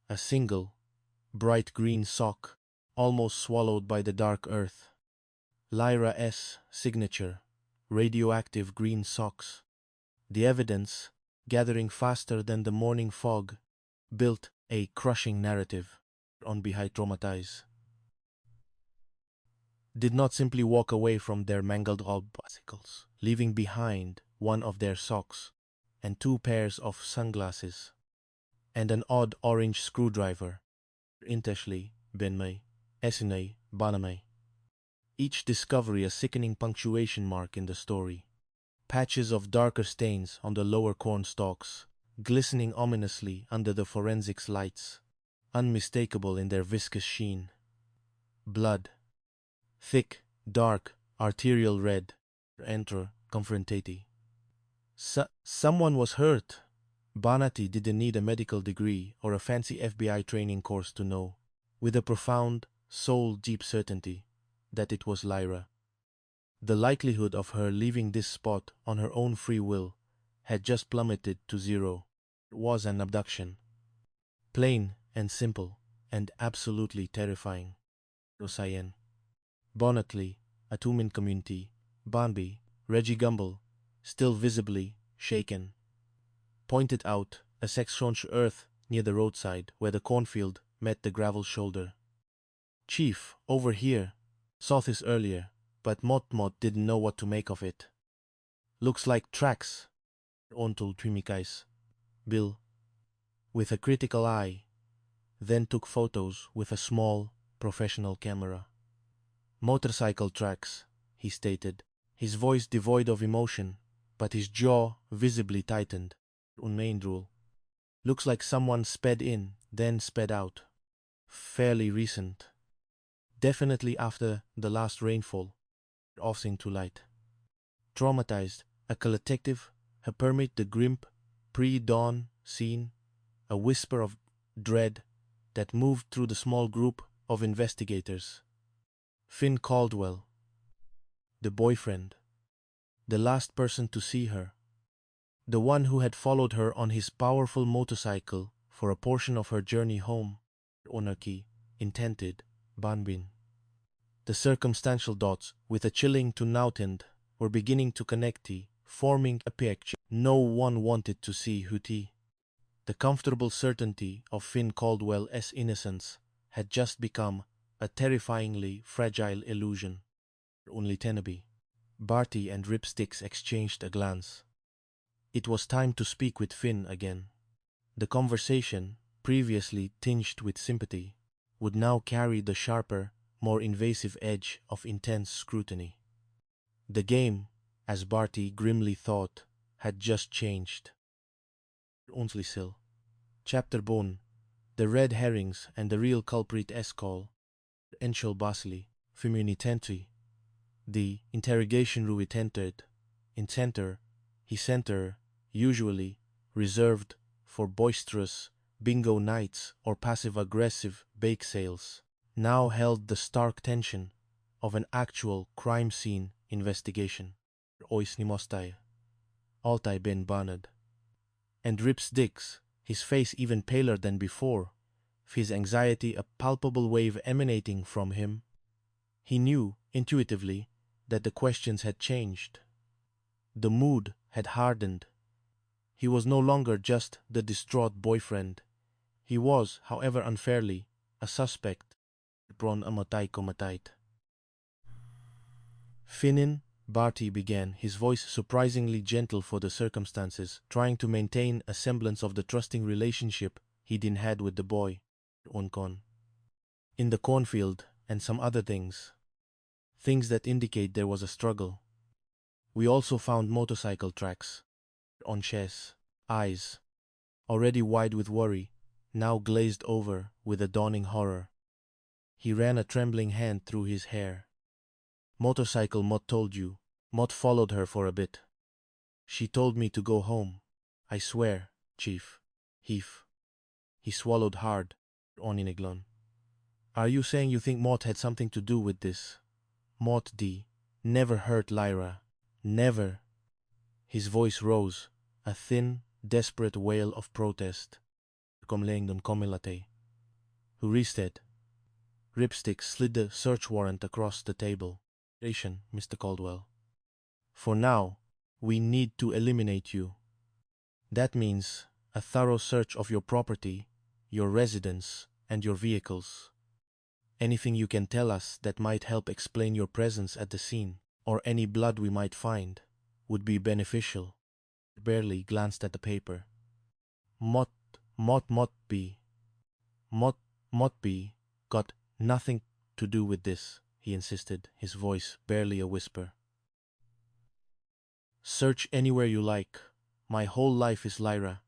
A single, bright green sock, almost swallowed by the dark earth. Lyra's signature, radioactive green socks. The evidence, gathering faster than the morning fog, built a crushing narrative on behind traumatize. Did not simply walk away from their mangled old bicycles, leaving behind one of their socks and 2 pairs of sunglasses and an odd orange screwdriver. Inteshli, Benmei, Esinei, Banamei. Each discovery a sickening punctuation mark in the story. Patches of darker stains on the lower corn stalks, glistening ominously under the forensics lights, unmistakable in their viscous sheen. Blood. Thick, dark, arterial red. Enter confrontati. Someone was hurt. Banati didn't need a medical degree or a fancy FBI training course to know, with a profound, soul-deep certainty, that it was Lyra. The likelihood of her leaving this spot on her own free will had just plummeted to 0. It was an abduction. Plain and simple and absolutely terrifying. Rosayen. Bonatly, a Tumin community, Banbi, Reggie Gumble, still visibly shaken, pointed out a section earth near the roadside where the cornfield met the gravel shoulder. Chief, over here. Saw this earlier, but Motmot didn't know what to make of it. Looks like tracks, Ontul Twimikais. Bill, with a critical eye, then took photos with a small, professional camera. Motorcycle tracks, he stated, his voice devoid of emotion, but his jaw visibly tightened. Unmain rule. Looks like someone sped in, then sped out. Fairly recent. Definitely after the last rainfall. Off into light. Traumatized, a collective, a permit the grim, pre-dawn scene, a whisper of dread that moved through the small group of investigators. Finn Caldwell, the boyfriend, the last person to see her, the one who had followed her on his powerful motorcycle for a portion of her journey home, Onaki, intended, Banbin. The circumstantial dots, with a chilling to Nautend, were beginning to connect, forming a picture no one wanted to see. Huti. The comfortable certainty of Finn Caldwell's innocence had just become a terrifyingly fragile illusion. Only Tenaby. Barty and Ripsticks exchanged a glance. It was time to speak with Finn again. The conversation, previously tinged with sympathy, would now carry the sharper, more invasive edge of intense scrutiny. The game, as Barty grimly thought, had just changed. Onslisil. Chapter Bone. The red herrings and the real culprit Escol. Enchel Basili. Femunitenti. The interrogation room it entered. In center, he center, usually reserved for boisterous bingo nights or passive-aggressive bake sales, now held the stark tension of an actual crime scene investigation. Ois Nimostai, Altai Ben Barnard. And Rips Dix, his face even paler than before, his anxiety a palpable wave emanating from him. He knew, intuitively, that the questions had changed. The mood had hardened. He was no longer just the distraught boyfriend. He was, however unfairly, a suspect. Bron Amatai Komatait. Finnin, Barty began, his voice surprisingly gentle for the circumstances, trying to maintain a semblance of the trusting relationship he'd had with the boy. Unkon. In the cornfield, and some other things. Things that indicate there was a struggle. We also found motorcycle tracks. On Ches' eyes, already wide with worry, now glazed over with a dawning horror. He ran a trembling hand through his hair. Motorcycle Mott told you. Mott followed her for a bit. She told me to go home. I swear, Chief. Heaf. He swallowed hard. Oniniglon. Are you saying you think Mott had something to do with this? Mott D. never hurt Lyra. Never. His voice rose, a thin, desperate wail of protest. Komleingdon Komilate. Huristed. Ripstick slid the search warrant across the table. Mr. Caldwell. For now, we need to eliminate you. That means a thorough search of your property, your residence, and your vehicles. Anything you can tell us that might help explain your presence at the scene, or any blood we might find, would be beneficial. Barely glanced at the paper. Motby got nothing to do with this, he insisted, his voice barely a whisper. Search anywhere you like. My whole life is Lyra.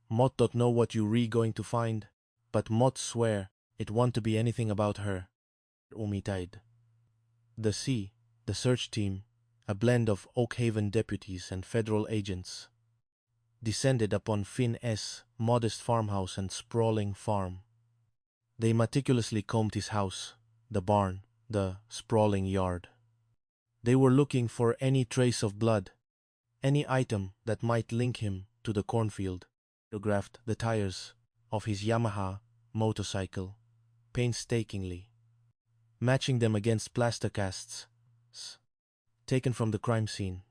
Mott don't know what you going to find, but Mott swear it want to be anything about her. Umitide. The search team, a blend of Oakhaven deputies and federal agents, descended upon Finn S. modest farmhouse and sprawling farm. They meticulously combed his house, the barn, the sprawling yard. They were looking for any trace of blood, any item that might link him to the cornfield. Photographed the tires of his Yamaha motorcycle painstakingly, matching them against plaster casts taken from the crime scene.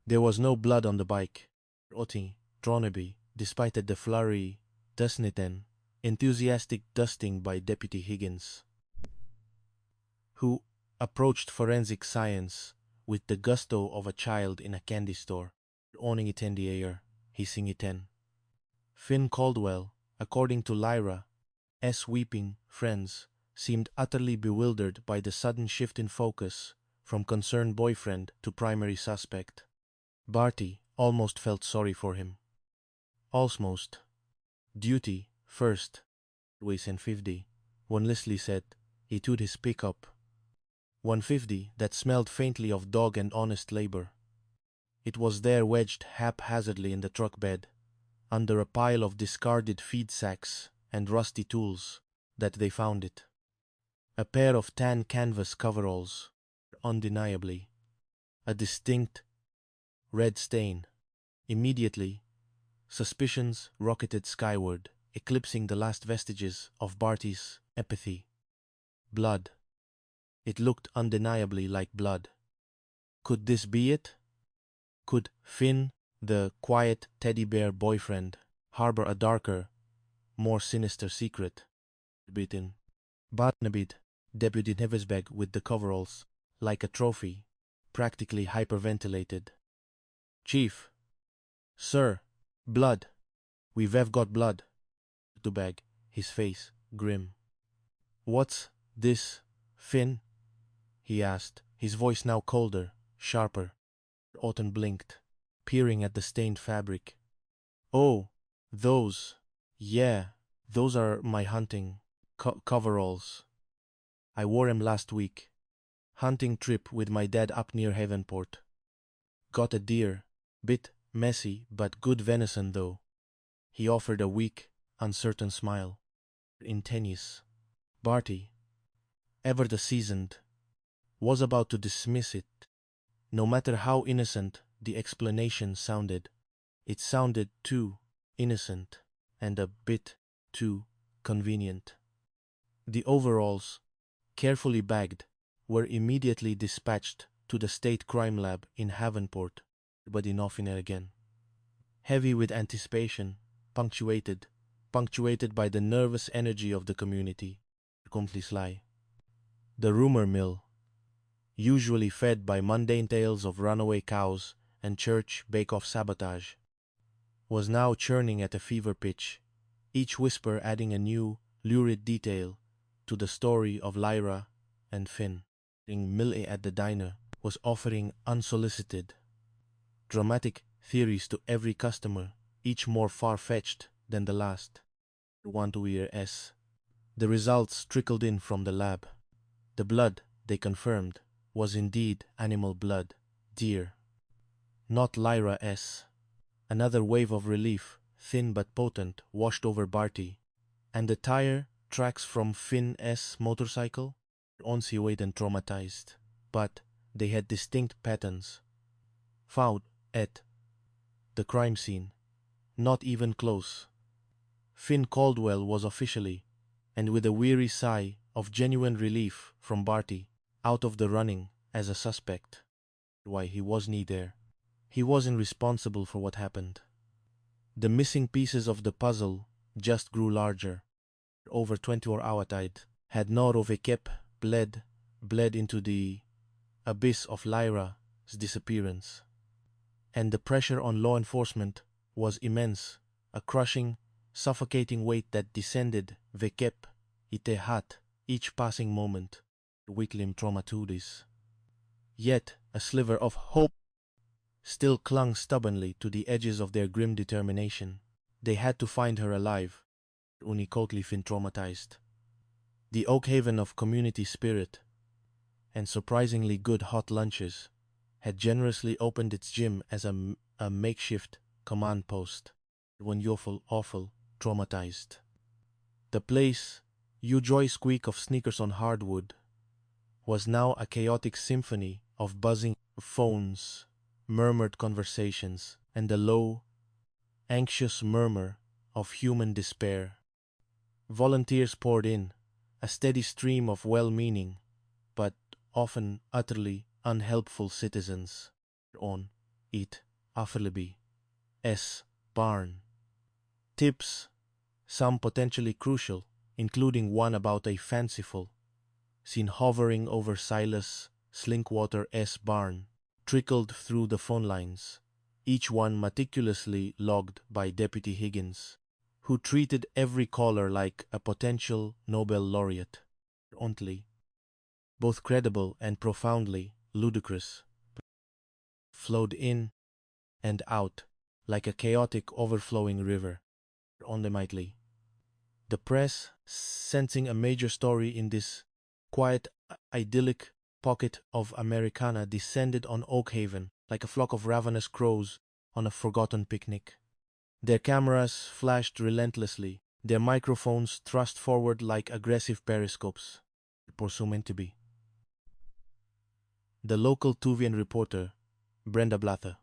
There was no blood on the bike. Oti, Troneby, despite the flurry, Dusniten, enthusiastic dusting by Deputy Higgins, who approached forensic science with the gusto of a child in a candy store. Owning it in the air, hissing it in. Finn Caldwell, according to Lyra, weeping friends, seemed utterly bewildered by the sudden shift in focus from concerned boyfriend to primary suspect. Barty almost felt sorry for him. Almost. Duty first. Ways and 50. When Leslie said he took his pickup. 150 that smelled faintly of dog and honest labor. It was there wedged haphazardly in the truck bed, under a pile of discarded feed sacks and rusty tools, that they found it. A pair of tan canvas coveralls, undeniably. A distinct red stain. Immediately, suspicions rocketed skyward, eclipsing the last vestiges of Barty's empathy. Blood. It looked undeniably like blood. Could this be it? Could Finn, the quiet teddy bear boyfriend, harbor a darker, more sinister secret? Bitten. Barnabid, Deputy Nevesbeg with the coveralls, like a trophy, practically hyperventilated. Chief. Sir, blood. We've got blood. Dubag, his face grim. What's this, Finn? He asked, his voice now colder, sharper. Autumn blinked, peering at the stained fabric. Oh, those. Yeah, those are my hunting coveralls. I wore 'em last week. Hunting trip with my dad up near Havenport. Got a deer. Bit messy, but good venison though. He offered a weak, uncertain smile. In tennis. Barty. Ever the seasoned. was about to dismiss it. No matter how innocent the explanation sounded, it sounded too innocent and a bit too convenient. The overalls, carefully bagged, were immediately dispatched to the state crime lab in Havenport, but in Offiner again. Heavy with anticipation, punctuated by the nervous energy of the community, completely sly. The rumor mill, usually fed by mundane tales of runaway cows and church bake-off sabotage, was now churning at a fever pitch, each whisper adding a new, lurid detail to the story of Lyra and Finn. Millie at the diner was offering unsolicited, dramatic theories to every customer, each more far-fetched than the last. S. The results trickled in from the lab. The blood, they confirmed, was indeed animal blood, deer. Not Lyra S. Another wave of relief, thin but potent, washed over Barty. And the tire tracks from Finn S. motorcycle? Onsi weighed and traumatized, but they had distinct patterns. Found at the crime scene. Not even close. Finn Caldwell was officially, and with a weary sigh of genuine relief from Barty, out of the running as a suspect. Why, he wasn't there. He wasn't responsible for what happened. The missing pieces of the puzzle just grew larger. Over 24-hour tide had Norovekep bled into the abyss of Lyra's disappearance. And the pressure on law enforcement was immense, a crushing, suffocating weight that descended Vekep itehat each passing moment, weaklim traumatudis. Yet a sliver of hope still clung stubbornly to the edges of their grim determination. They had to find her alive, unicotely Finn traumatized. The Oak Haven of community spirit and surprisingly good hot lunches had generously opened its gym as a makeshift command post when awful traumatized. The place, you joy squeak of sneakers on hardwood, was now a chaotic symphony of buzzing phones, murmured conversations, and the low, anxious murmur of human despair. Volunteers poured in, a steady stream of well-meaning, but often utterly unhelpful citizens. On it, Afterleby, S. Barn. Tips, some potentially crucial, including one about a fanciful, seen hovering over Silas Slinkwater S. Barn, trickled through the phone lines, each one meticulously logged by Deputy Higgins, who treated every caller like a potential Nobel laureate. Only, both credible and profoundly ludicrous, flowed in and out like a chaotic overflowing river. Only the press, sensing a major story in this quiet, idyllic pocket of Americana, descended on Oak Haven like a flock of ravenous crows on a forgotten picnic. Their cameras flashed relentlessly, their microphones thrust forward like aggressive periscopes. Meant to be. The local Tuvian reporter, Brenda Blather.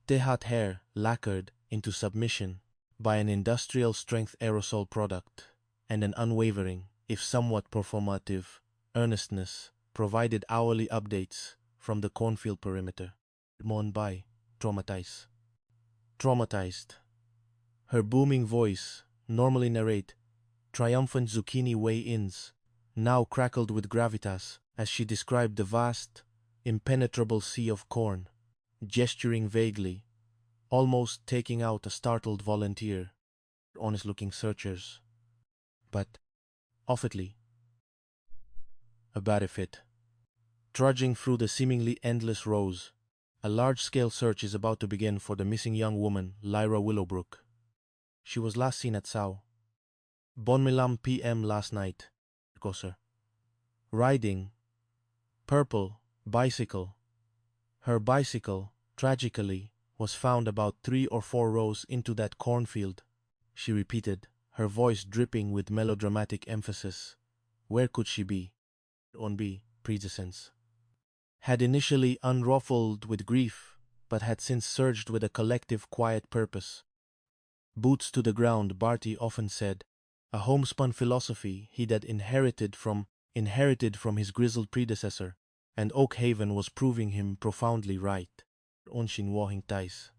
Tehat hair lacquered into submission by an industrial-strength aerosol product, and an unwavering, if somewhat performative, earnestness provided hourly updates from the cornfield perimeter. Mon by traumatized. Her booming voice, normally narrate triumphant zucchini weigh-ins, now crackled with gravitas as she described the vast, impenetrable sea of corn, gesturing vaguely, almost taking out a startled volunteer, honest-looking searchers. But, awfully, about a fit. Trudging through the seemingly endless rows, a large-scale search is about to begin for the missing young woman, Lyra Willowbrook. She was last seen at Sau. Bonmilam p.m. last night. Riding. Purple. Bicycle. Her bicycle, tragically, was found about 3 or 4 rows into that cornfield, she repeated, her voice dripping with melodramatic emphasis. Where could she be? On B. presence. Had initially unruffled with grief, but had since surged with a collective quiet purpose. Boots to the ground, Barty often said, a homespun philosophy he had inherited from his grizzled predecessor, and Oak Haven was proving him profoundly right. Onshinwahing tais.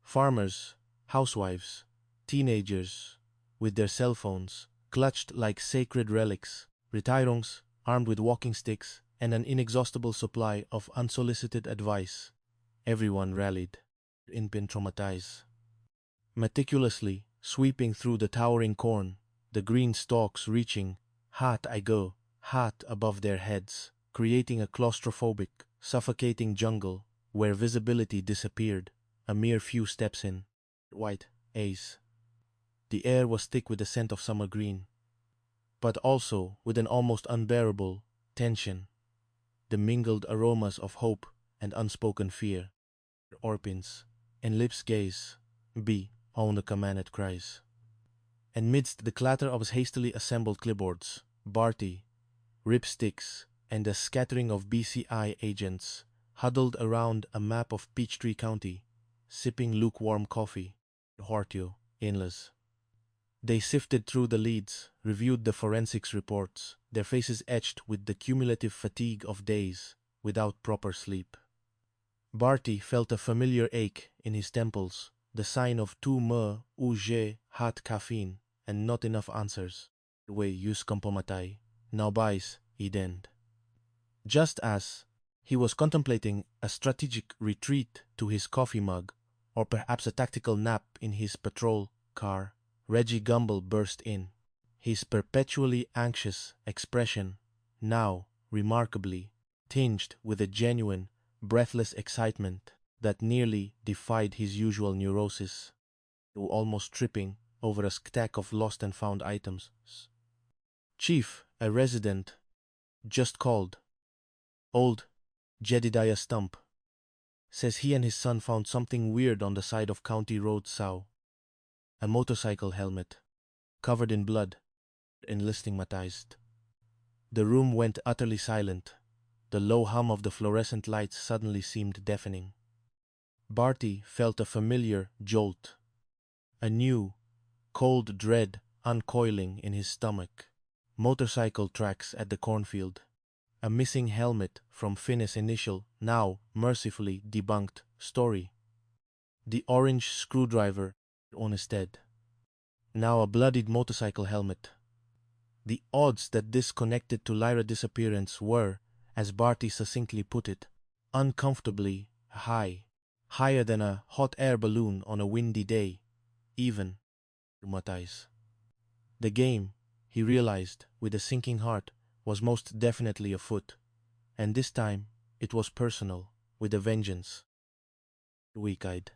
Farmers, housewives, teenagers, with their cell phones, clutched like sacred relics, retirungs, armed with walking sticks, and an inexhaustible supply of unsolicited advice. Everyone rallied, been traumatized. Meticulously sweeping through the towering corn, the green stalks reaching, hot above their heads, creating a claustrophobic, suffocating jungle where visibility disappeared, a mere few steps in. White, ace. The air was thick with the scent of summer green, but also with an almost unbearable tension, the mingled aromas of hope and unspoken fear. Orpins, and lips gaze, be, on the commanded cries. And midst the clatter of his hastily assembled clipboards, Barty, ripsticks, and a scattering of BCI agents huddled around a map of Peachtree County, sipping lukewarm coffee, Hortio, inless. They sifted through the leads, reviewed the forensics reports, their faces etched with the cumulative fatigue of days without proper sleep. Barty felt a familiar ache in his temples, the sign of too much hot caffeine and not enough answers. Way use compomatai, now buys, idend. Just as he was contemplating a strategic retreat to his coffee mug, or perhaps a tactical nap in his patrol car, Reggie Gumble burst in. His perpetually anxious expression, now, remarkably, tinged with a genuine, breathless excitement that nearly defied his usual neurosis, almost tripping over a stack of lost and found items. Chief, a resident, just called. Old Jedediah Stump. Says he and his son found something weird on the side of County Road Sow. A motorcycle helmet, covered in blood, enlistigmatized. The room went utterly silent. The low hum of the fluorescent lights suddenly seemed deafening. Barty felt a familiar jolt, a new, cold dread uncoiling in his stomach. Motorcycle tracks at the cornfield. A missing helmet from Finn's initial, now mercifully debunked, story. The orange screwdriver on his head. Now a bloodied motorcycle helmet. The odds that this connected to Lyra's disappearance were, as Barty succinctly put it, uncomfortably high. Higher than a hot air balloon on a windy day, even. The game, he realized with a sinking heart, was most definitely afoot, and this time it was personal, with a vengeance. Weak-eyed.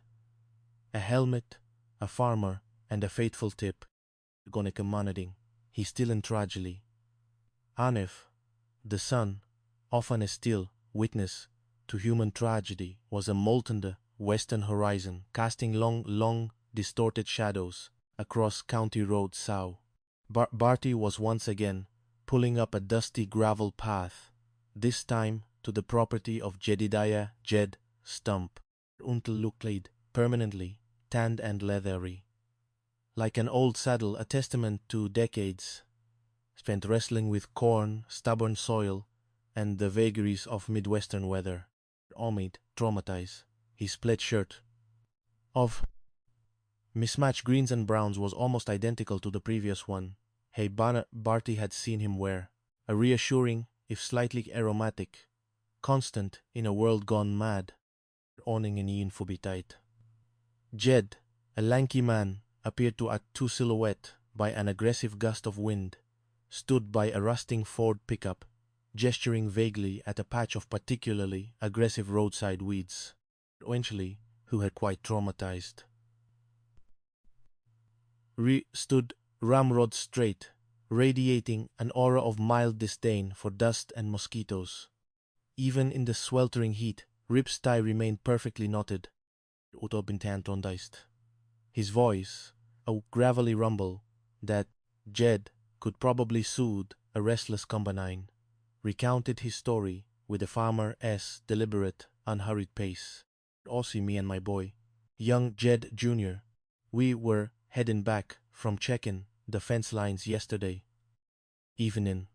A helmet, a farmer, and a fateful tip. Gonekemanading, he still in tragedy. Anif, the son, often a still witness to human tragedy, was a molten western horizon, casting long, distorted shadows across County Road Sow. Barty was once again pulling up a dusty gravel path, this time to the property of Jedediah Jed Stump, looked permanently tanned and leathery. Like an old saddle, a testament to decades spent wrestling with corn, stubborn soil, and the vagaries of Midwestern weather. Omid, traumatized, his plaid shirt of mismatched greens and browns was almost identical to the previous one. Barty had seen him wear, a reassuring, if slightly aromatic, constant in a world gone mad, owning in yin tight. Jed, a lanky man, appeared to act too silhouette by an aggressive gust of wind, stood by a rusting Ford pickup, gesturing vaguely at a patch of particularly aggressive roadside weeds. Eventually, who had quite traumatized. Stood ramrod straight, radiating an aura of mild disdain for dust and mosquitoes. Even in the sweltering heat, Rip's tie remained perfectly knotted. His voice, a gravelly rumble that Jed could probably soothe a restless combine, recounted his story with a farmer's deliberate, unhurried pace. Aussie, me and my boy, young Jed Jr., we were heading back from checking the fence lines yesterday evening.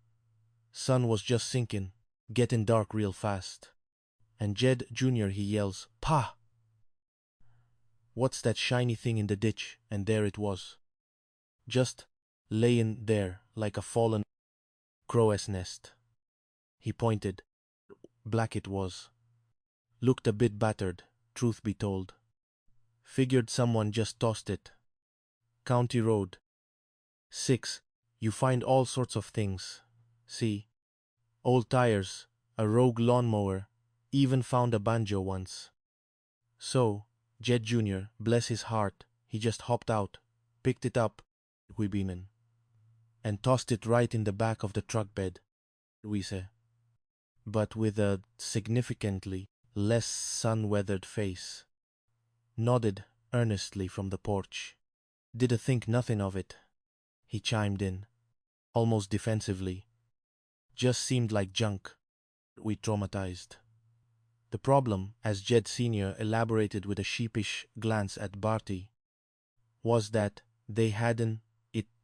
Sun was just sinking, getting dark real fast. And Jed Jr., he yells, "Pa! What's that shiny thing in the ditch?" And there it was, just laying there like a fallen crow's nest. He pointed. Black it was. Looked a bit battered, truth be told. Figured someone just tossed it. County Road 6. You find all sorts of things. See, old tires, a rogue lawnmower, even found a banjo once. So, Jed Jr., bless his heart, he just hopped out, picked it up, we beamin', and tossed it right in the back of the truck bed, we say, but with a significantly less sun-weathered face. Nodded earnestly from the porch. Didn't think nothing of it, he chimed in, almost defensively. Just seemed like junk. We traumatized. The problem, as Jed Sr. elaborated with a sheepish glance at Barty, was that they hadn't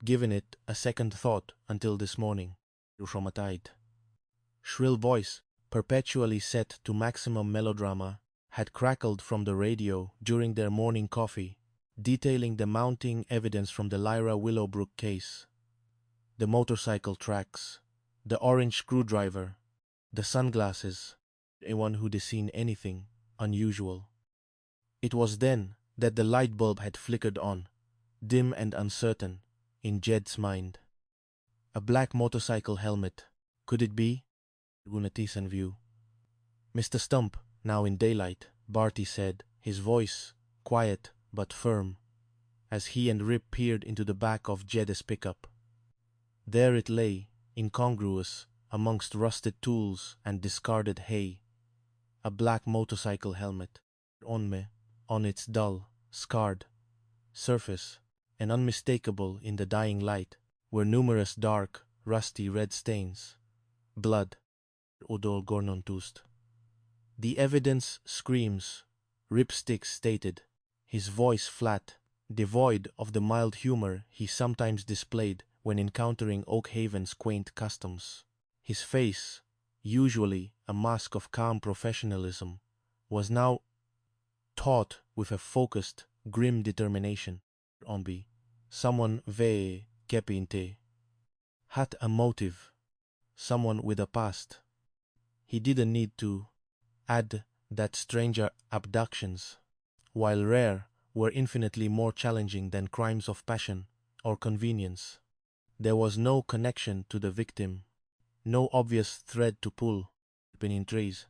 given it a second thought until this morning. Traumatized. Shrill voice, perpetually set to maximum melodrama, had crackled from the radio during their morning coffee, detailing the mounting evidence from the Lyra Willowbrook case. The motorcycle tracks, the orange screwdriver, the sunglasses, anyone who'd seen anything unusual. It was then that the light bulb had flickered on, dim and uncertain, in Jed's mind. A black motorcycle helmet. Could it be? Gunatisan view. Mr. Stump, now in daylight, Barty said, his voice quiet but firm, as he and Rip peered into the back of Jed's pickup. There it lay, incongruous, amongst rusted tools and discarded hay. A black motorcycle helmet, on its dull, scarred surface, and unmistakable in the dying light, were numerous dark, rusty red stains. Blood. Odol Gornontust. The evidence screams, Ripsticks stated, his voice flat, devoid of the mild humor he sometimes displayed when encountering Oakhaven's quaint customs. His face, usually a mask of calm professionalism, was now taut with a focused, grim determination. Ombi, someone ve kepinte, had a motive, someone with a past. He didn't need to add that stranger abductions, while rare, were infinitely more challenging than crimes of passion or convenience. There was no connection to the victim, no obvious thread to pull, in trees,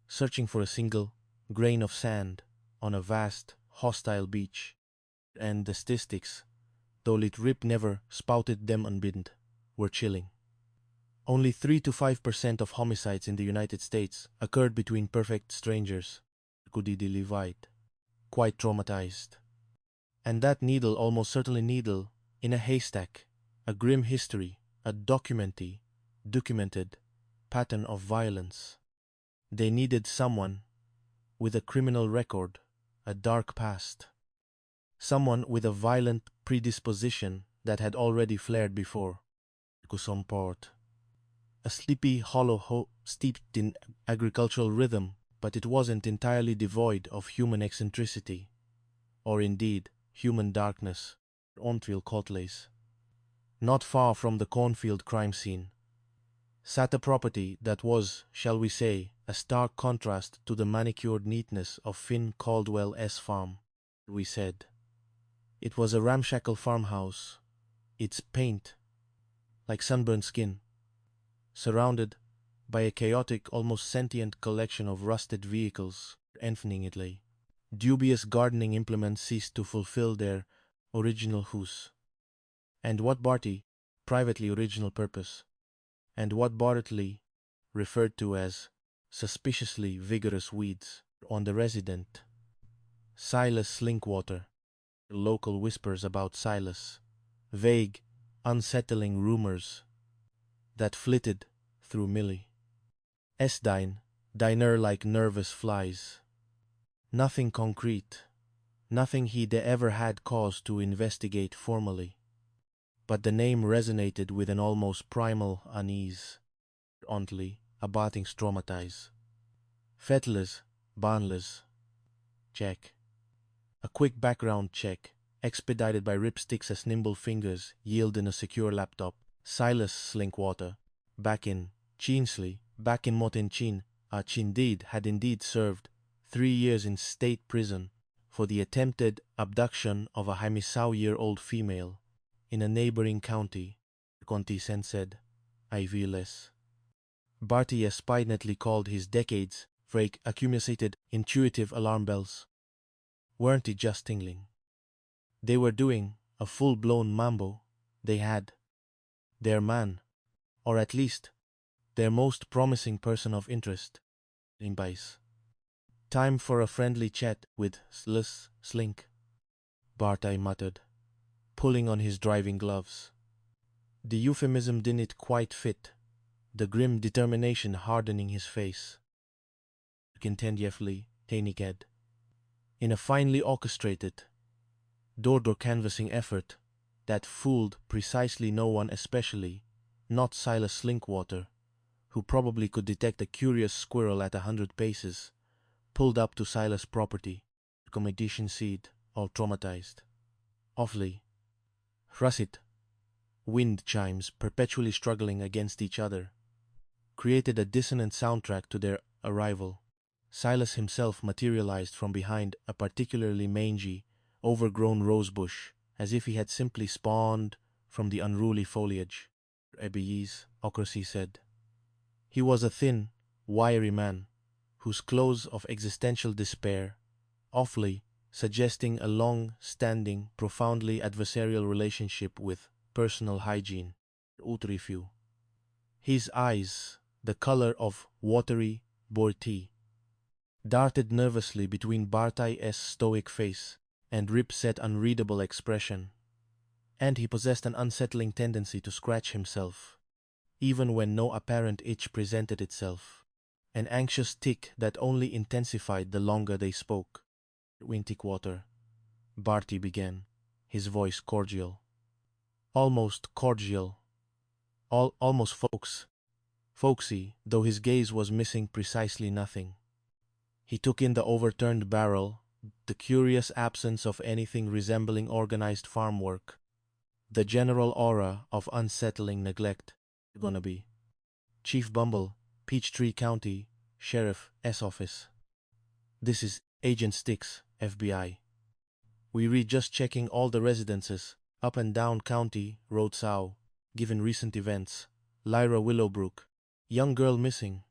searching for a single grain of sand on a vast, hostile beach, and the statistics, though Rip never spouted them unbidden, were chilling. Only 3 to 5% of homicides in the United States occurred between perfect strangers, quite traumatized. And that needle almost certainly needle in a haystack, a grim history, a documented pattern of violence. They needed someone with a criminal record, a dark past. Someone with a violent predisposition that had already flared before. A sleepy hollow steeped in agricultural rhythm, but it wasn't entirely devoid of human eccentricity, or indeed human darkness. Ontville Cotlace. Not far from the cornfield crime scene sat a property that was, shall we say, a stark contrast to the manicured neatness of Finn Caldwell's farm, we said. It was a ramshackle farmhouse, its paint like sunburned skin, surrounded by a chaotic, almost sentient collection of rusted vehicles, infinitely. Dubious gardening implements ceased to fulfill their original use. And what Barty, privately original purpose, and what Bartley referred to as suspiciously vigorous weeds on the resident. Silas Slinkwater, local whispers about Silas, vague, unsettling rumors that flitted through Millie. Diner like nervous flies. Nothing concrete, nothing he'd ever had cause to investigate formally. But the name resonated with an almost primal unease. Ontly, abating traumatize. Fetless, banless. Check. A quick background check, expedited by Ripstick's nimble fingers, yielding a secure laptop. Silas Slinkwater, back in Chinsley, back in Motin Chin, had indeed served 3 years in state prison for the attempted abduction of a 27-year-old female in a neighboring county, Conti Sen said, IVLS. Barty aspidently called his decades for accumulated intuitive alarm bells. Weren't it just tingling? They were doing a full-blown mambo. They had their man, or at least their most promising person of interest, in Bice. Time for a friendly chat with Slink, Barty muttered, pulling on his driving gloves. The euphemism didn't quite fit, the grim determination hardening his face. Contendiously, Tainiked. In a finely orchestrated, door-to-door canvassing effort that fooled precisely no one, especially not Silas Slinkwater, who probably could detect a curious squirrel at 100 paces, pulled up to Silas' property, accommodation seed, all traumatized. Awfully. Russet, wind chimes perpetually struggling against each other, created a dissonant soundtrack to their arrival. Silas himself materialized from behind a particularly mangy, overgrown rosebush, as if he had simply spawned from the unruly foliage. Ebeez, Ocracy said. He was a thin, wiry man, whose close of existential despair, awfully suggesting a long-standing, profoundly adversarial relationship with personal hygiene. Utrifu. His eyes, the color of watery bourti, darted nervously between Barty's stoic face and Rip's unreadable expression, and he possessed an unsettling tendency to scratch himself, even when no apparent itch presented itself, an anxious tic that only intensified the longer they spoke. Wintyquater, Barty began, his voice cordial. Almost cordial. Almost folksy, though his gaze was missing precisely nothing. He took in the overturned barrel, the curious absence of anything resembling organized farm work, the general aura of unsettling neglect. Gonna be Chief Bumble, Peachtree County, Sheriff's Office. This is Agent Sticks, FBI. We read just checking all the residences, up and down County Road South, given recent events. Lyra Willowbrook, young girl missing.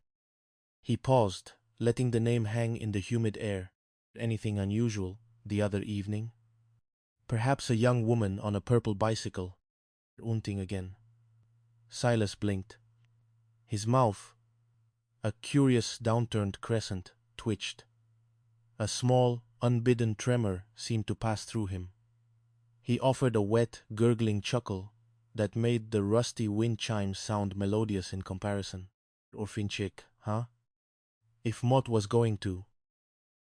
He paused, letting the name hang in the humid air. Anything unusual the other evening? Perhaps a young woman on a purple bicycle. Unting again. Silas blinked. His mouth, a curious downturned crescent, twitched. A small, unbidden tremor seemed to pass through him. He offered a wet, gurgling chuckle that made the rusty wind chimes sound melodious in comparison. Orphinchick, huh? If Mott was going to.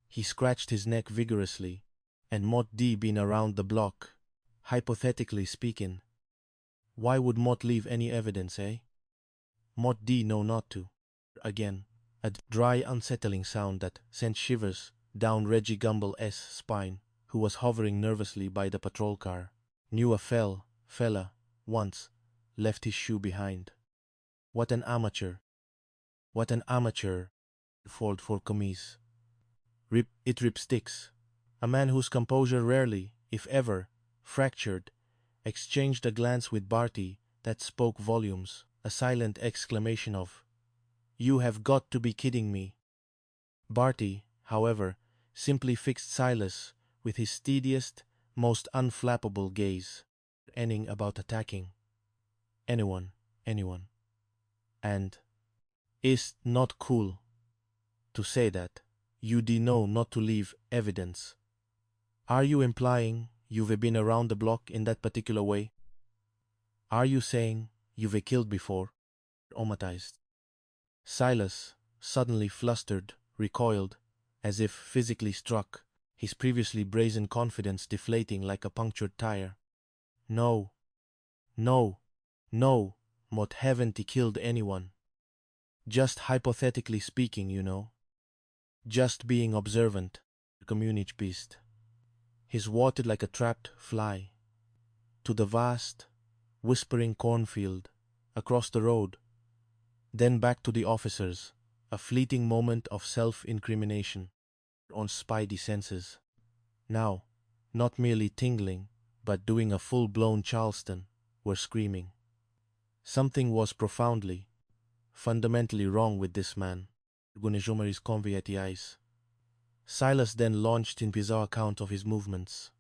He scratched his neck vigorously, and Mott D been around the block, hypothetically speaking. Why would Mott leave any evidence, eh? Mott D know not to. Again, a dry, unsettling sound that sent shivers down Reggie Gumbel's spine, who was hovering nervously by the patrol car. Knew a fella, once, left his shoe behind. What an amateur. What an amateur. Fold for commies. Rip Sticks, a man whose composure rarely, if ever, fractured, exchanged a glance with Barty that spoke volumes, a silent exclamation of, "You have got to be kidding me." Barty, however, simply fixed Silas with his steadiest, most unflappable gaze, ending about attacking anyone. And is not cool to say that you know not to leave evidence. Are you implying you've been around the block in that particular way? Are you saying you've killed before? Traumatized. Silas, suddenly flustered, recoiled, as if physically struck, his previously brazen confidence deflating like a punctured tire. No, no, no, Mott haven't he killed anyone. Just hypothetically speaking, you know. Just being observant, community beast. He's walked like a trapped fly. To the vast, whispering cornfield, across the road, then back to the officers, a fleeting moment of self-incrimination on spidey senses. Now, not merely tingling, but doing a full-blown Charleston, were screaming. Something was profoundly, fundamentally wrong with this man. Gunejumari's conviati eyes. Silas then launched in bizarre account of his movements.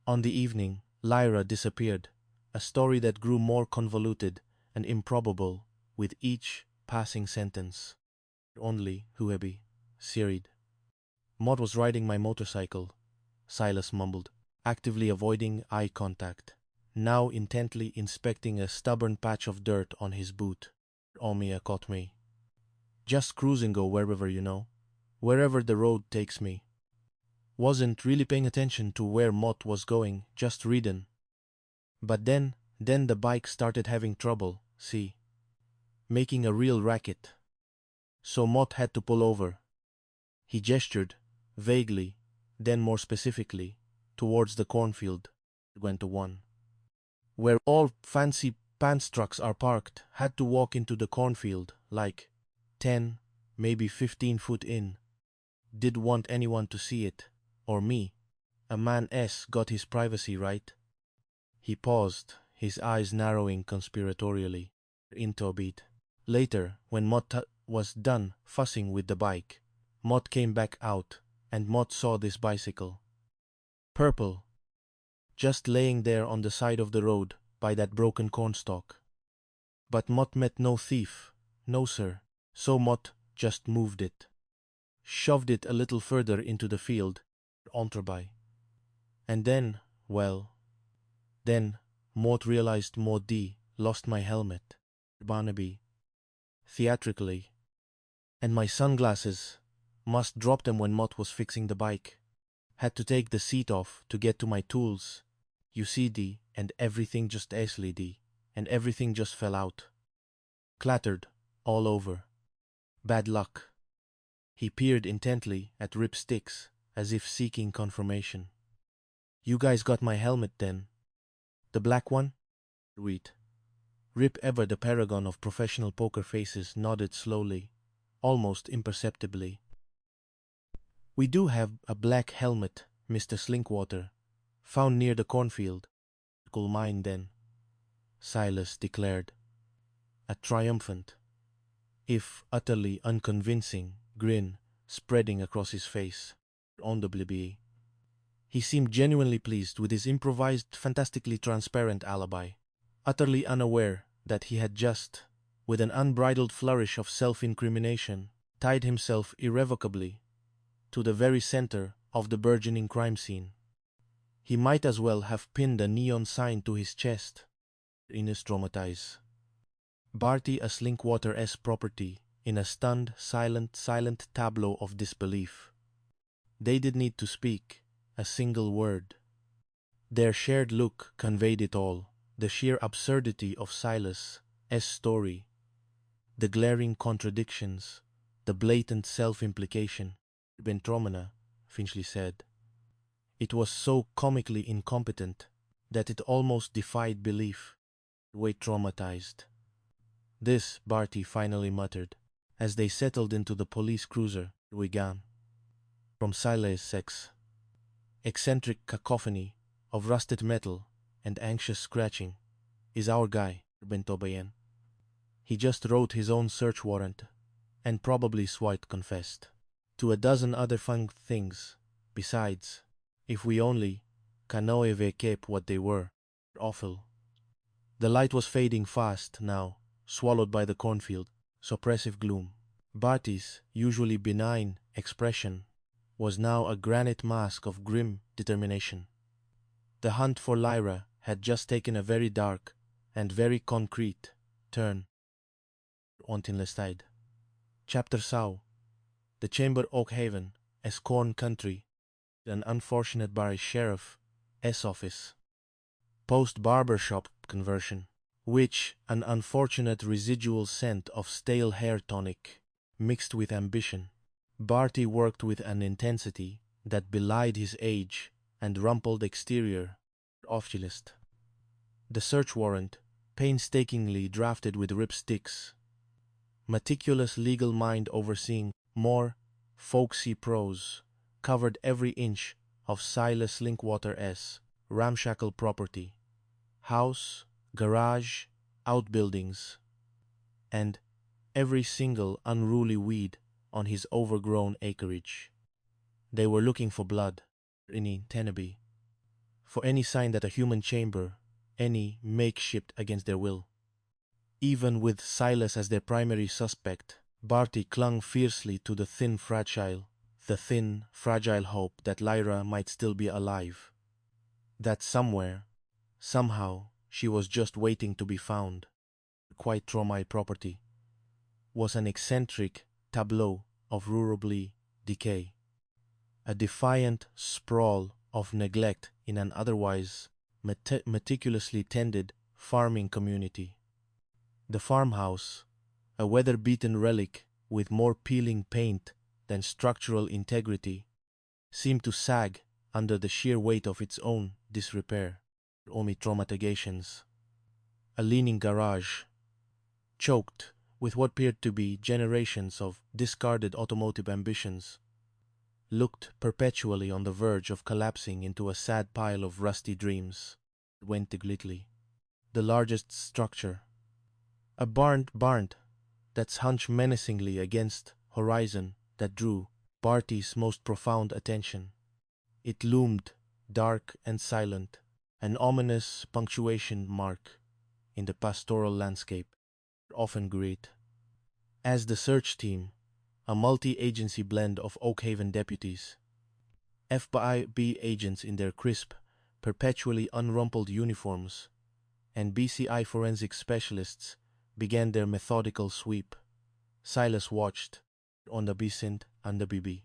On the evening, Lyra disappeared, a story that grew more convoluted and improbable with each passing sentence. Only, Huebi, Sirid. Mott was riding my motorcycle, Silas mumbled, actively avoiding eye contact, now intently inspecting a stubborn patch of dirt on his boot. Omia caught me. Just cruising go wherever, you know. Wherever the road takes me. Wasn't really paying attention to where Mott was going, just reading. But then the bike started having trouble, see. Making a real racket. So Mott had to pull over. He gestured, vaguely, then more specifically, towards the cornfield. Went to one. Where all fancy pants trucks are parked, had to walk into the cornfield, like 10, maybe 15 foot in. Did want anyone to see it, or me. A man got his privacy right. He paused, his eyes narrowing conspiratorially, into a beat. Later, when Mott was done fussing with the bike, Mott came back out, and Mott saw this bicycle. Purple. Just laying there on the side of the road, by that broken cornstalk. But Mott met no thief, no sir, so Mott just moved it. Shoved it a little further into the field, entreby. And then, well, then, Mott realized Maudie lost my helmet, Barnaby, theatrically, and my sunglasses, must drop them when Mott was fixing the bike. Had to take the seat off to get to my tools. You see, D, and everything just easily, D, and everything just fell out. Clattered, all over. Bad luck. He peered intently at Rip's sticks, as if seeking confirmation. You guys got my helmet then? The black one? Reed. Rip, ever the paragon of professional poker faces, nodded slowly, almost imperceptibly. We do have a black helmet, Mr. Slinkwater, found near the cornfield. Cool mine then, Silas declared, a triumphant, if utterly unconvincing, grin spreading across his face. On the blibby. He seemed genuinely pleased with his improvised, fantastically transparent alibi, utterly unaware that he had just, with an unbridled flourish of self-incrimination, tied himself irrevocably to the very center of the burgeoning crime scene. He might as well have pinned a neon sign to his chest. Ines traumatized. Barty a Slinkwater-esque property in a stunned, silent tableau of disbelief. They did need to speak a single word. Their shared look conveyed it all, the sheer absurdity of Silas' story, the glaring contradictions, the blatant self-implication. Bentromena, Finchley said. It was so comically incompetent that it almost defied belief. Wait, traumatized. This, Barty finally muttered, as they settled into the police cruiser, Wigan. From Silas' sex. Eccentric cacophony of rusted metal and anxious scratching is our guy, Bentobayen. He just wrote his own search warrant and probably swiped confessed to a dozen other fun things besides, if we only canoe kept what they were. Awful. The light was fading fast now, swallowed by the cornfield, suppressive gloom. Barty's usually benign expression was now a granite mask of grim determination. The hunt for Lyra had just taken a very dark and very concrete turn. Ontinlestide. Chapter Sau, the Chamber Oakhaven, as Corn Country, an unfortunate Barry Sheriff, S office. Post barbershop conversion, which an unfortunate residual scent of stale hair tonic, mixed with ambition. Barty worked with an intensity that belied his age and rumpled exterior. Ophulist. The search warrant, painstakingly drafted with ripsticks. Meticulous legal mind overseeing more folksy prose, covered every inch of Silas Linkwater's ramshackle property. House, garage, outbuildings, and every single unruly weed on his overgrown acreage. They were looking for blood, in Teneby, for any sign that a human chamber, any makeshift against their will. Even with Silas as their primary suspect, Barty clung fiercely to the thin, fragile hope that Lyra might still be alive. That somewhere, somehow, she was just waiting to be found. Quite Tromai property was an eccentric tableau of rurally decay, a defiant sprawl of neglect in an otherwise meticulously tended farming community. The farmhouse, a weather-beaten relic with more peeling paint than structural integrity, seemed to sag under the sheer weight of its own disrepair, traumatizations. A leaning garage, choked with what appeared to be generations of discarded automotive ambitions, looked perpetually on the verge of collapsing into a sad pile of rusty dreams. Wentiglitly, the largest structure, a barn that's hunched menacingly against horizon that drew Barty's most profound attention. It loomed, dark and silent, an ominous punctuation mark in the pastoral landscape, often great. As the search team, a multi-agency blend of Oakhaven deputies, FBI agents in their crisp, perpetually unrumpled uniforms, and BCI forensic specialists began their methodical sweep, Silas watched on the Besint and the BB.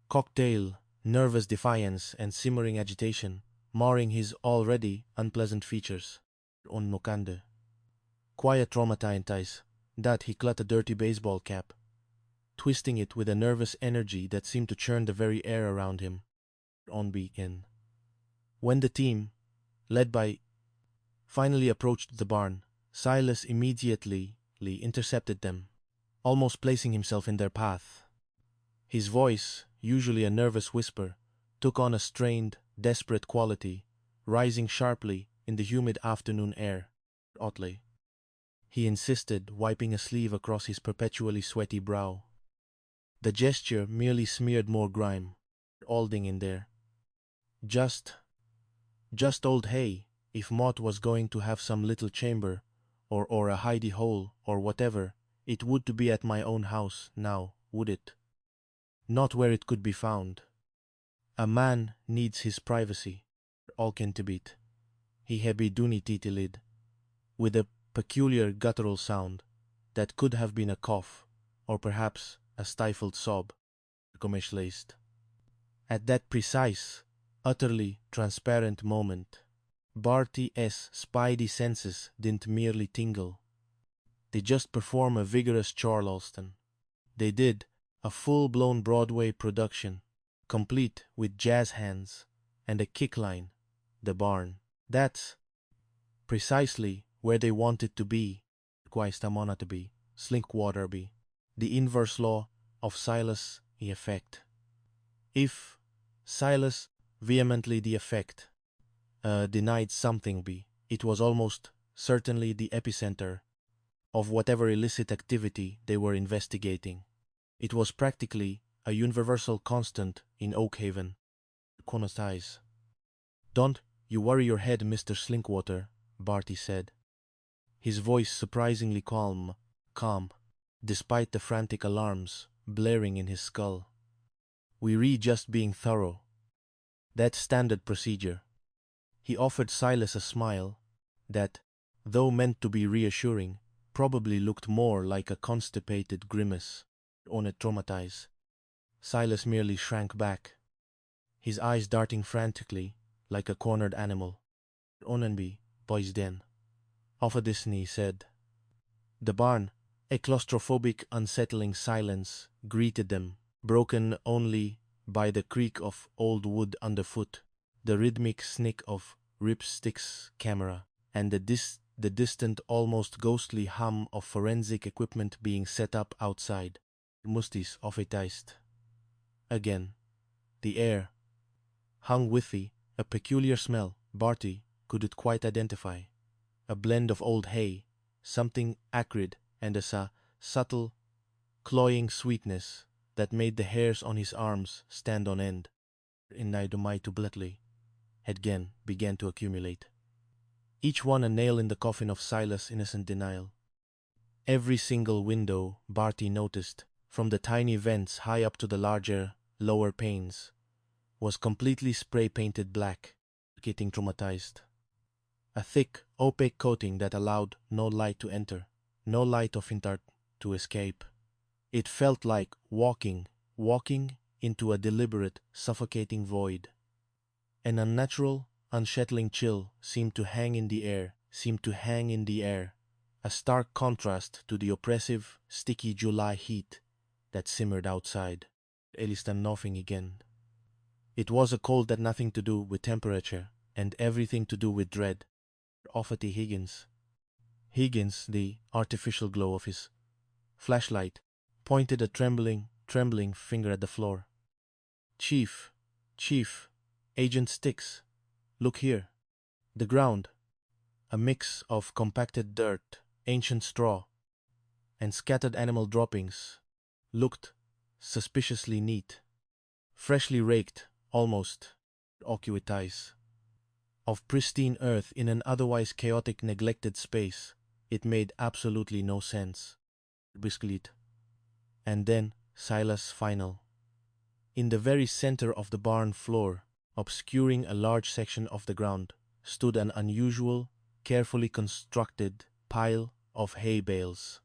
Cocktail, nervous defiance, and simmering agitation marring his already unpleasant features. On Nokande. Quiet traumatized that he clutched a dirty baseball cap, twisting it with a nervous energy that seemed to churn the very air around him. On begin. When the team, led by, finally approached the barn, Silas immediately intercepted them, almost placing himself in their path. His voice, usually a nervous whisper, took on a strained, desperate quality, rising sharply in the humid afternoon air. Oddly, he insisted, wiping a sleeve across his perpetually sweaty brow. The gesture merely smeared more grime, alding in there. Just old hay, if Mott was going to have some little chamber, or a hidey hole, or whatever, it would to be at my own house now, would it? Not where it could be found. A man needs his privacy, all can to beat. He heavy duni titilid, with a peculiar guttural sound that could have been a cough, or perhaps a stifled sob, commish-laced. At that precise, utterly transparent moment, Barty's spidey senses didn't merely tingle. They just perform a vigorous Charleston. They did a full-blown Broadway production, complete with jazz hands and a kick line, the barn. That's precisely where they wanted to be, Quaistamona to be, Slinkwater be, the inverse law of Silas the effect. If Silas vehemently the effect denied something be, it was almost certainly the epicenter of whatever illicit activity they were investigating. It was practically a universal constant in Oakhaven. Connotize. Don't you worry your head, Mr. Slinkwater, Barty said, his voice surprisingly calm, despite the frantic alarms blaring in his skull. We just being thorough. That's standard procedure. He offered Silas a smile that, though meant to be reassuring, probably looked more like a constipated grimace. on it traumatized. Silas merely shrank back, his eyes darting frantically like a cornered animal. Onenby, boys den. Offa Disney said. The barn, a claustrophobic, unsettling silence, greeted them, broken only by the creak of old wood underfoot, the rhythmic snick of Ripstick's camera, and the distant, almost ghostly hum of forensic equipment being set up outside. Mustis ofeteist. Again, the air hung with a peculiar smell Barty couldn't quite identify, a blend of old hay, something acrid, and a subtle, cloying sweetness that made the hairs on his arms stand on end. In Naidomai to Blettley again began to accumulate, each one a nail in the coffin of Silas' innocent denial. Every single window Barty noticed, from the tiny vents high up to the larger, lower panes, was completely spray-painted black, getting traumatized. A thick, opaque coating that allowed no light to enter, no light of intart to escape. It felt like walking into a deliberate, suffocating void. An unnatural, unsettling chill seemed to hang in the air, a stark contrast to the oppressive, sticky July heat that simmered outside. Elistan nothing again. It was a cold that nothing to do with temperature and everything to do with dread. Offity Higgins, the artificial glow of his flashlight, pointed a trembling finger at the floor. Chief, Agent Sticks, look here. The ground, a mix of compacted dirt, ancient straw, and scattered animal droppings, looked suspiciously neat, freshly raked, almost occupies. Of pristine earth in an otherwise chaotic, neglected space, it made absolutely no sense. Biscuit. And then Silas' final. In the very center of the barn floor, obscuring a large section of the ground, stood an unusual, carefully constructed pile of hay bales.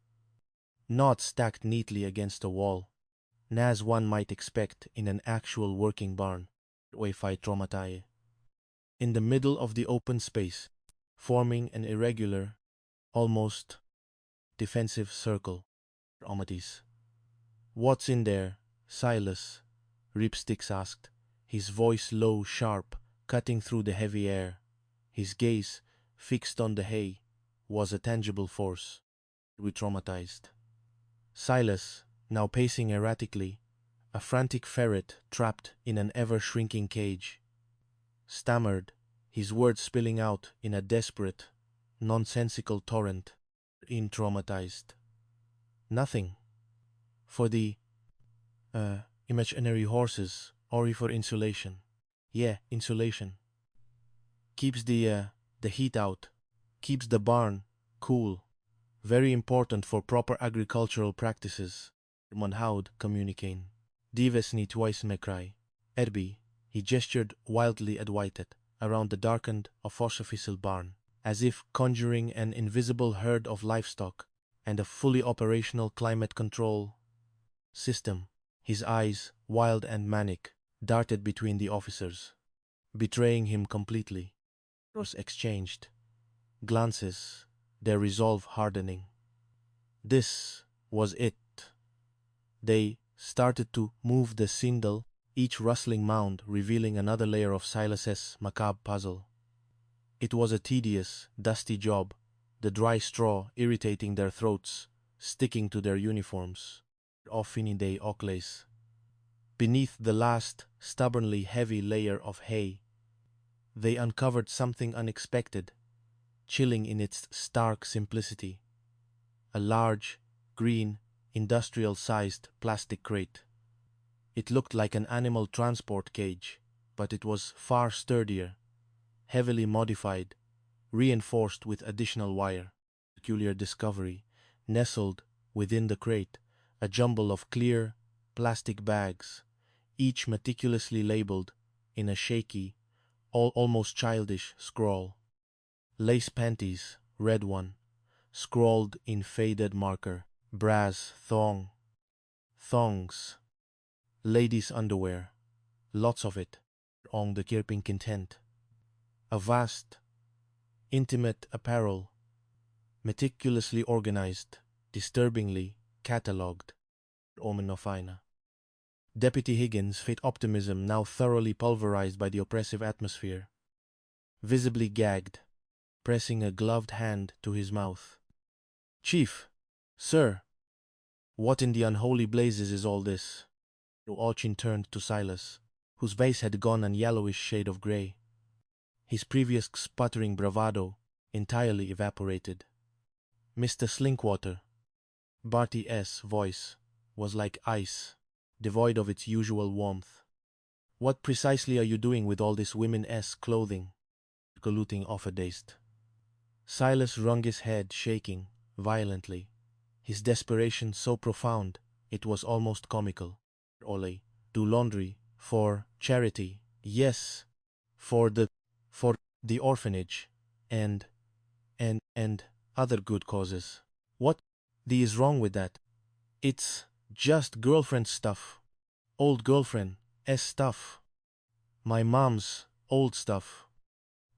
Not stacked neatly against a wall, as one might expect in an actual working barn. Wi-Fi traumatai. In the middle of the open space, forming an irregular, almost defensive circle. Omatis. What's in there, Silas? Ripsticks asked, his voice low, sharp, cutting through the heavy air. His gaze, fixed on the hay, was a tangible force. We traumatized. Silas, now pacing erratically, a frantic ferret trapped in an ever-shrinking cage, stammered, his words spilling out in a desperate, nonsensical torrent. Traumatized. Nothing. For the imaginary horses, or for insulation. Yeah, insulation. Keeps the heat out, keeps the barn cool. Very important for proper agricultural practices. Manhoud communicating. Divesni twice mekrai. Erbi, he gestured wildly at Whitehead, around the darkened official barn, as if conjuring an invisible herd of livestock and a fully operational climate control system. His eyes, wild and manic, darted between the officers, betraying him completely. Was exchanged glances, their resolve hardening. This was it. They started to move the sindel, each rustling mound revealing another layer of Silas's macabre puzzle. It was a tedious, dusty job, the dry straw irritating their throats, sticking to their uniforms. Offinidae ocles. Beneath the last, stubbornly heavy layer of hay, they uncovered something unexpected, chilling in its stark simplicity. A large, green, industrial-sized plastic crate. It looked like an animal transport cage, but it was far sturdier, heavily modified, reinforced with additional wire. Peculiar discovery, nestled within the crate, a jumble of clear, plastic bags, each meticulously labeled in a shaky, almost childish scrawl. Lace panties, red one, scrawled in faded marker, brass thong. thongs, ladies' underwear, lots of it, on the kirping content. A vast, intimate apparel, meticulously organized, disturbingly catalogued, omenofina. Deputy Higgins' fit optimism now thoroughly pulverized by the oppressive atmosphere. Visibly gagged, pressing a gloved hand to his mouth. Chief, sir, what in the unholy blazes is all this? Orchin turned to Silas, whose face had gone a yellowish shade of gray. His previous sputtering bravado entirely evaporated. Mr. Slinkwater. Barty's voice was like ice, devoid of its usual warmth. What precisely are you doing with all this women-s clothing? Glooting off-a-dazed. Silas wrung his head, shaking violently, his desperation so profound it was almost comical. Ole, do laundry for charity, yes, for the orphanage, and other good causes. What is wrong with that? It's just girlfriend stuff. Old girlfriend stuff. My mom's old stuff.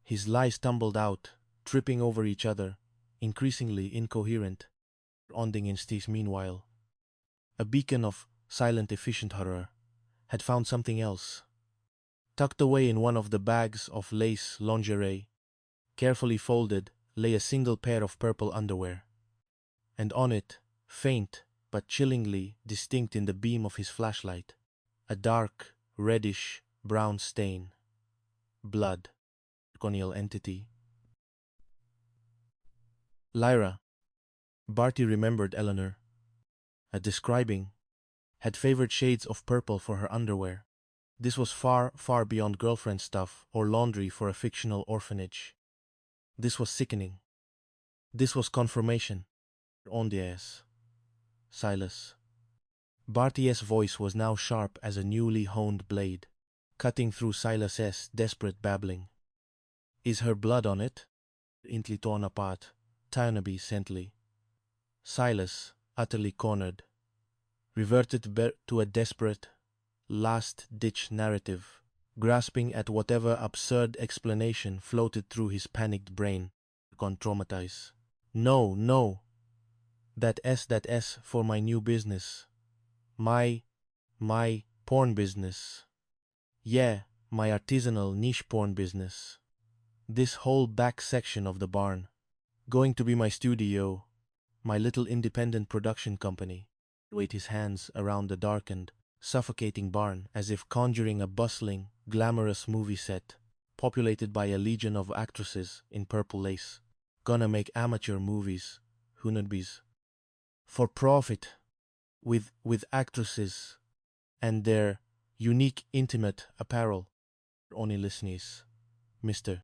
His lies tumbled out, tripping over each other, increasingly incoherent. Onding in Steve's meanwhile, a beacon of silent efficient horror, had found something else. Tucked away in one of the bags of lace lingerie, carefully folded, lay a single pair of purple underwear. And on it, faint but chillingly distinct in the beam of his flashlight, a dark, reddish, brown stain. Blood. Conial entity. Lyra. Barty remembered Eleanor. Describing, had favored shades of purple for her underwear. This was far, far beyond girlfriend stuff or laundry for a fictional orphanage. This was sickening. This was confirmation. Ondies. Silas. Barty's voice was now sharp as a newly honed blade, cutting through Silas's desperate babbling. Is her blood on it? Intly torn apart, Tarnaby Sentley. Silas, utterly cornered, reverted to a desperate, last-ditch narrative, grasping at whatever absurd explanation floated through his panicked brain, gone traumatized. No, no. That S for my new business. My porn business. Yeah, my artisanal niche porn business. This whole back section of the barn. Going to be my studio, my little independent production company. Waved his hands around the darkened, suffocating barn as if conjuring a bustling, glamorous movie set, populated by a legion of actresses in purple lace. Gonna make amateur movies, Hunabis. For profit, with actresses and their unique intimate apparel. Only listeners, Mr.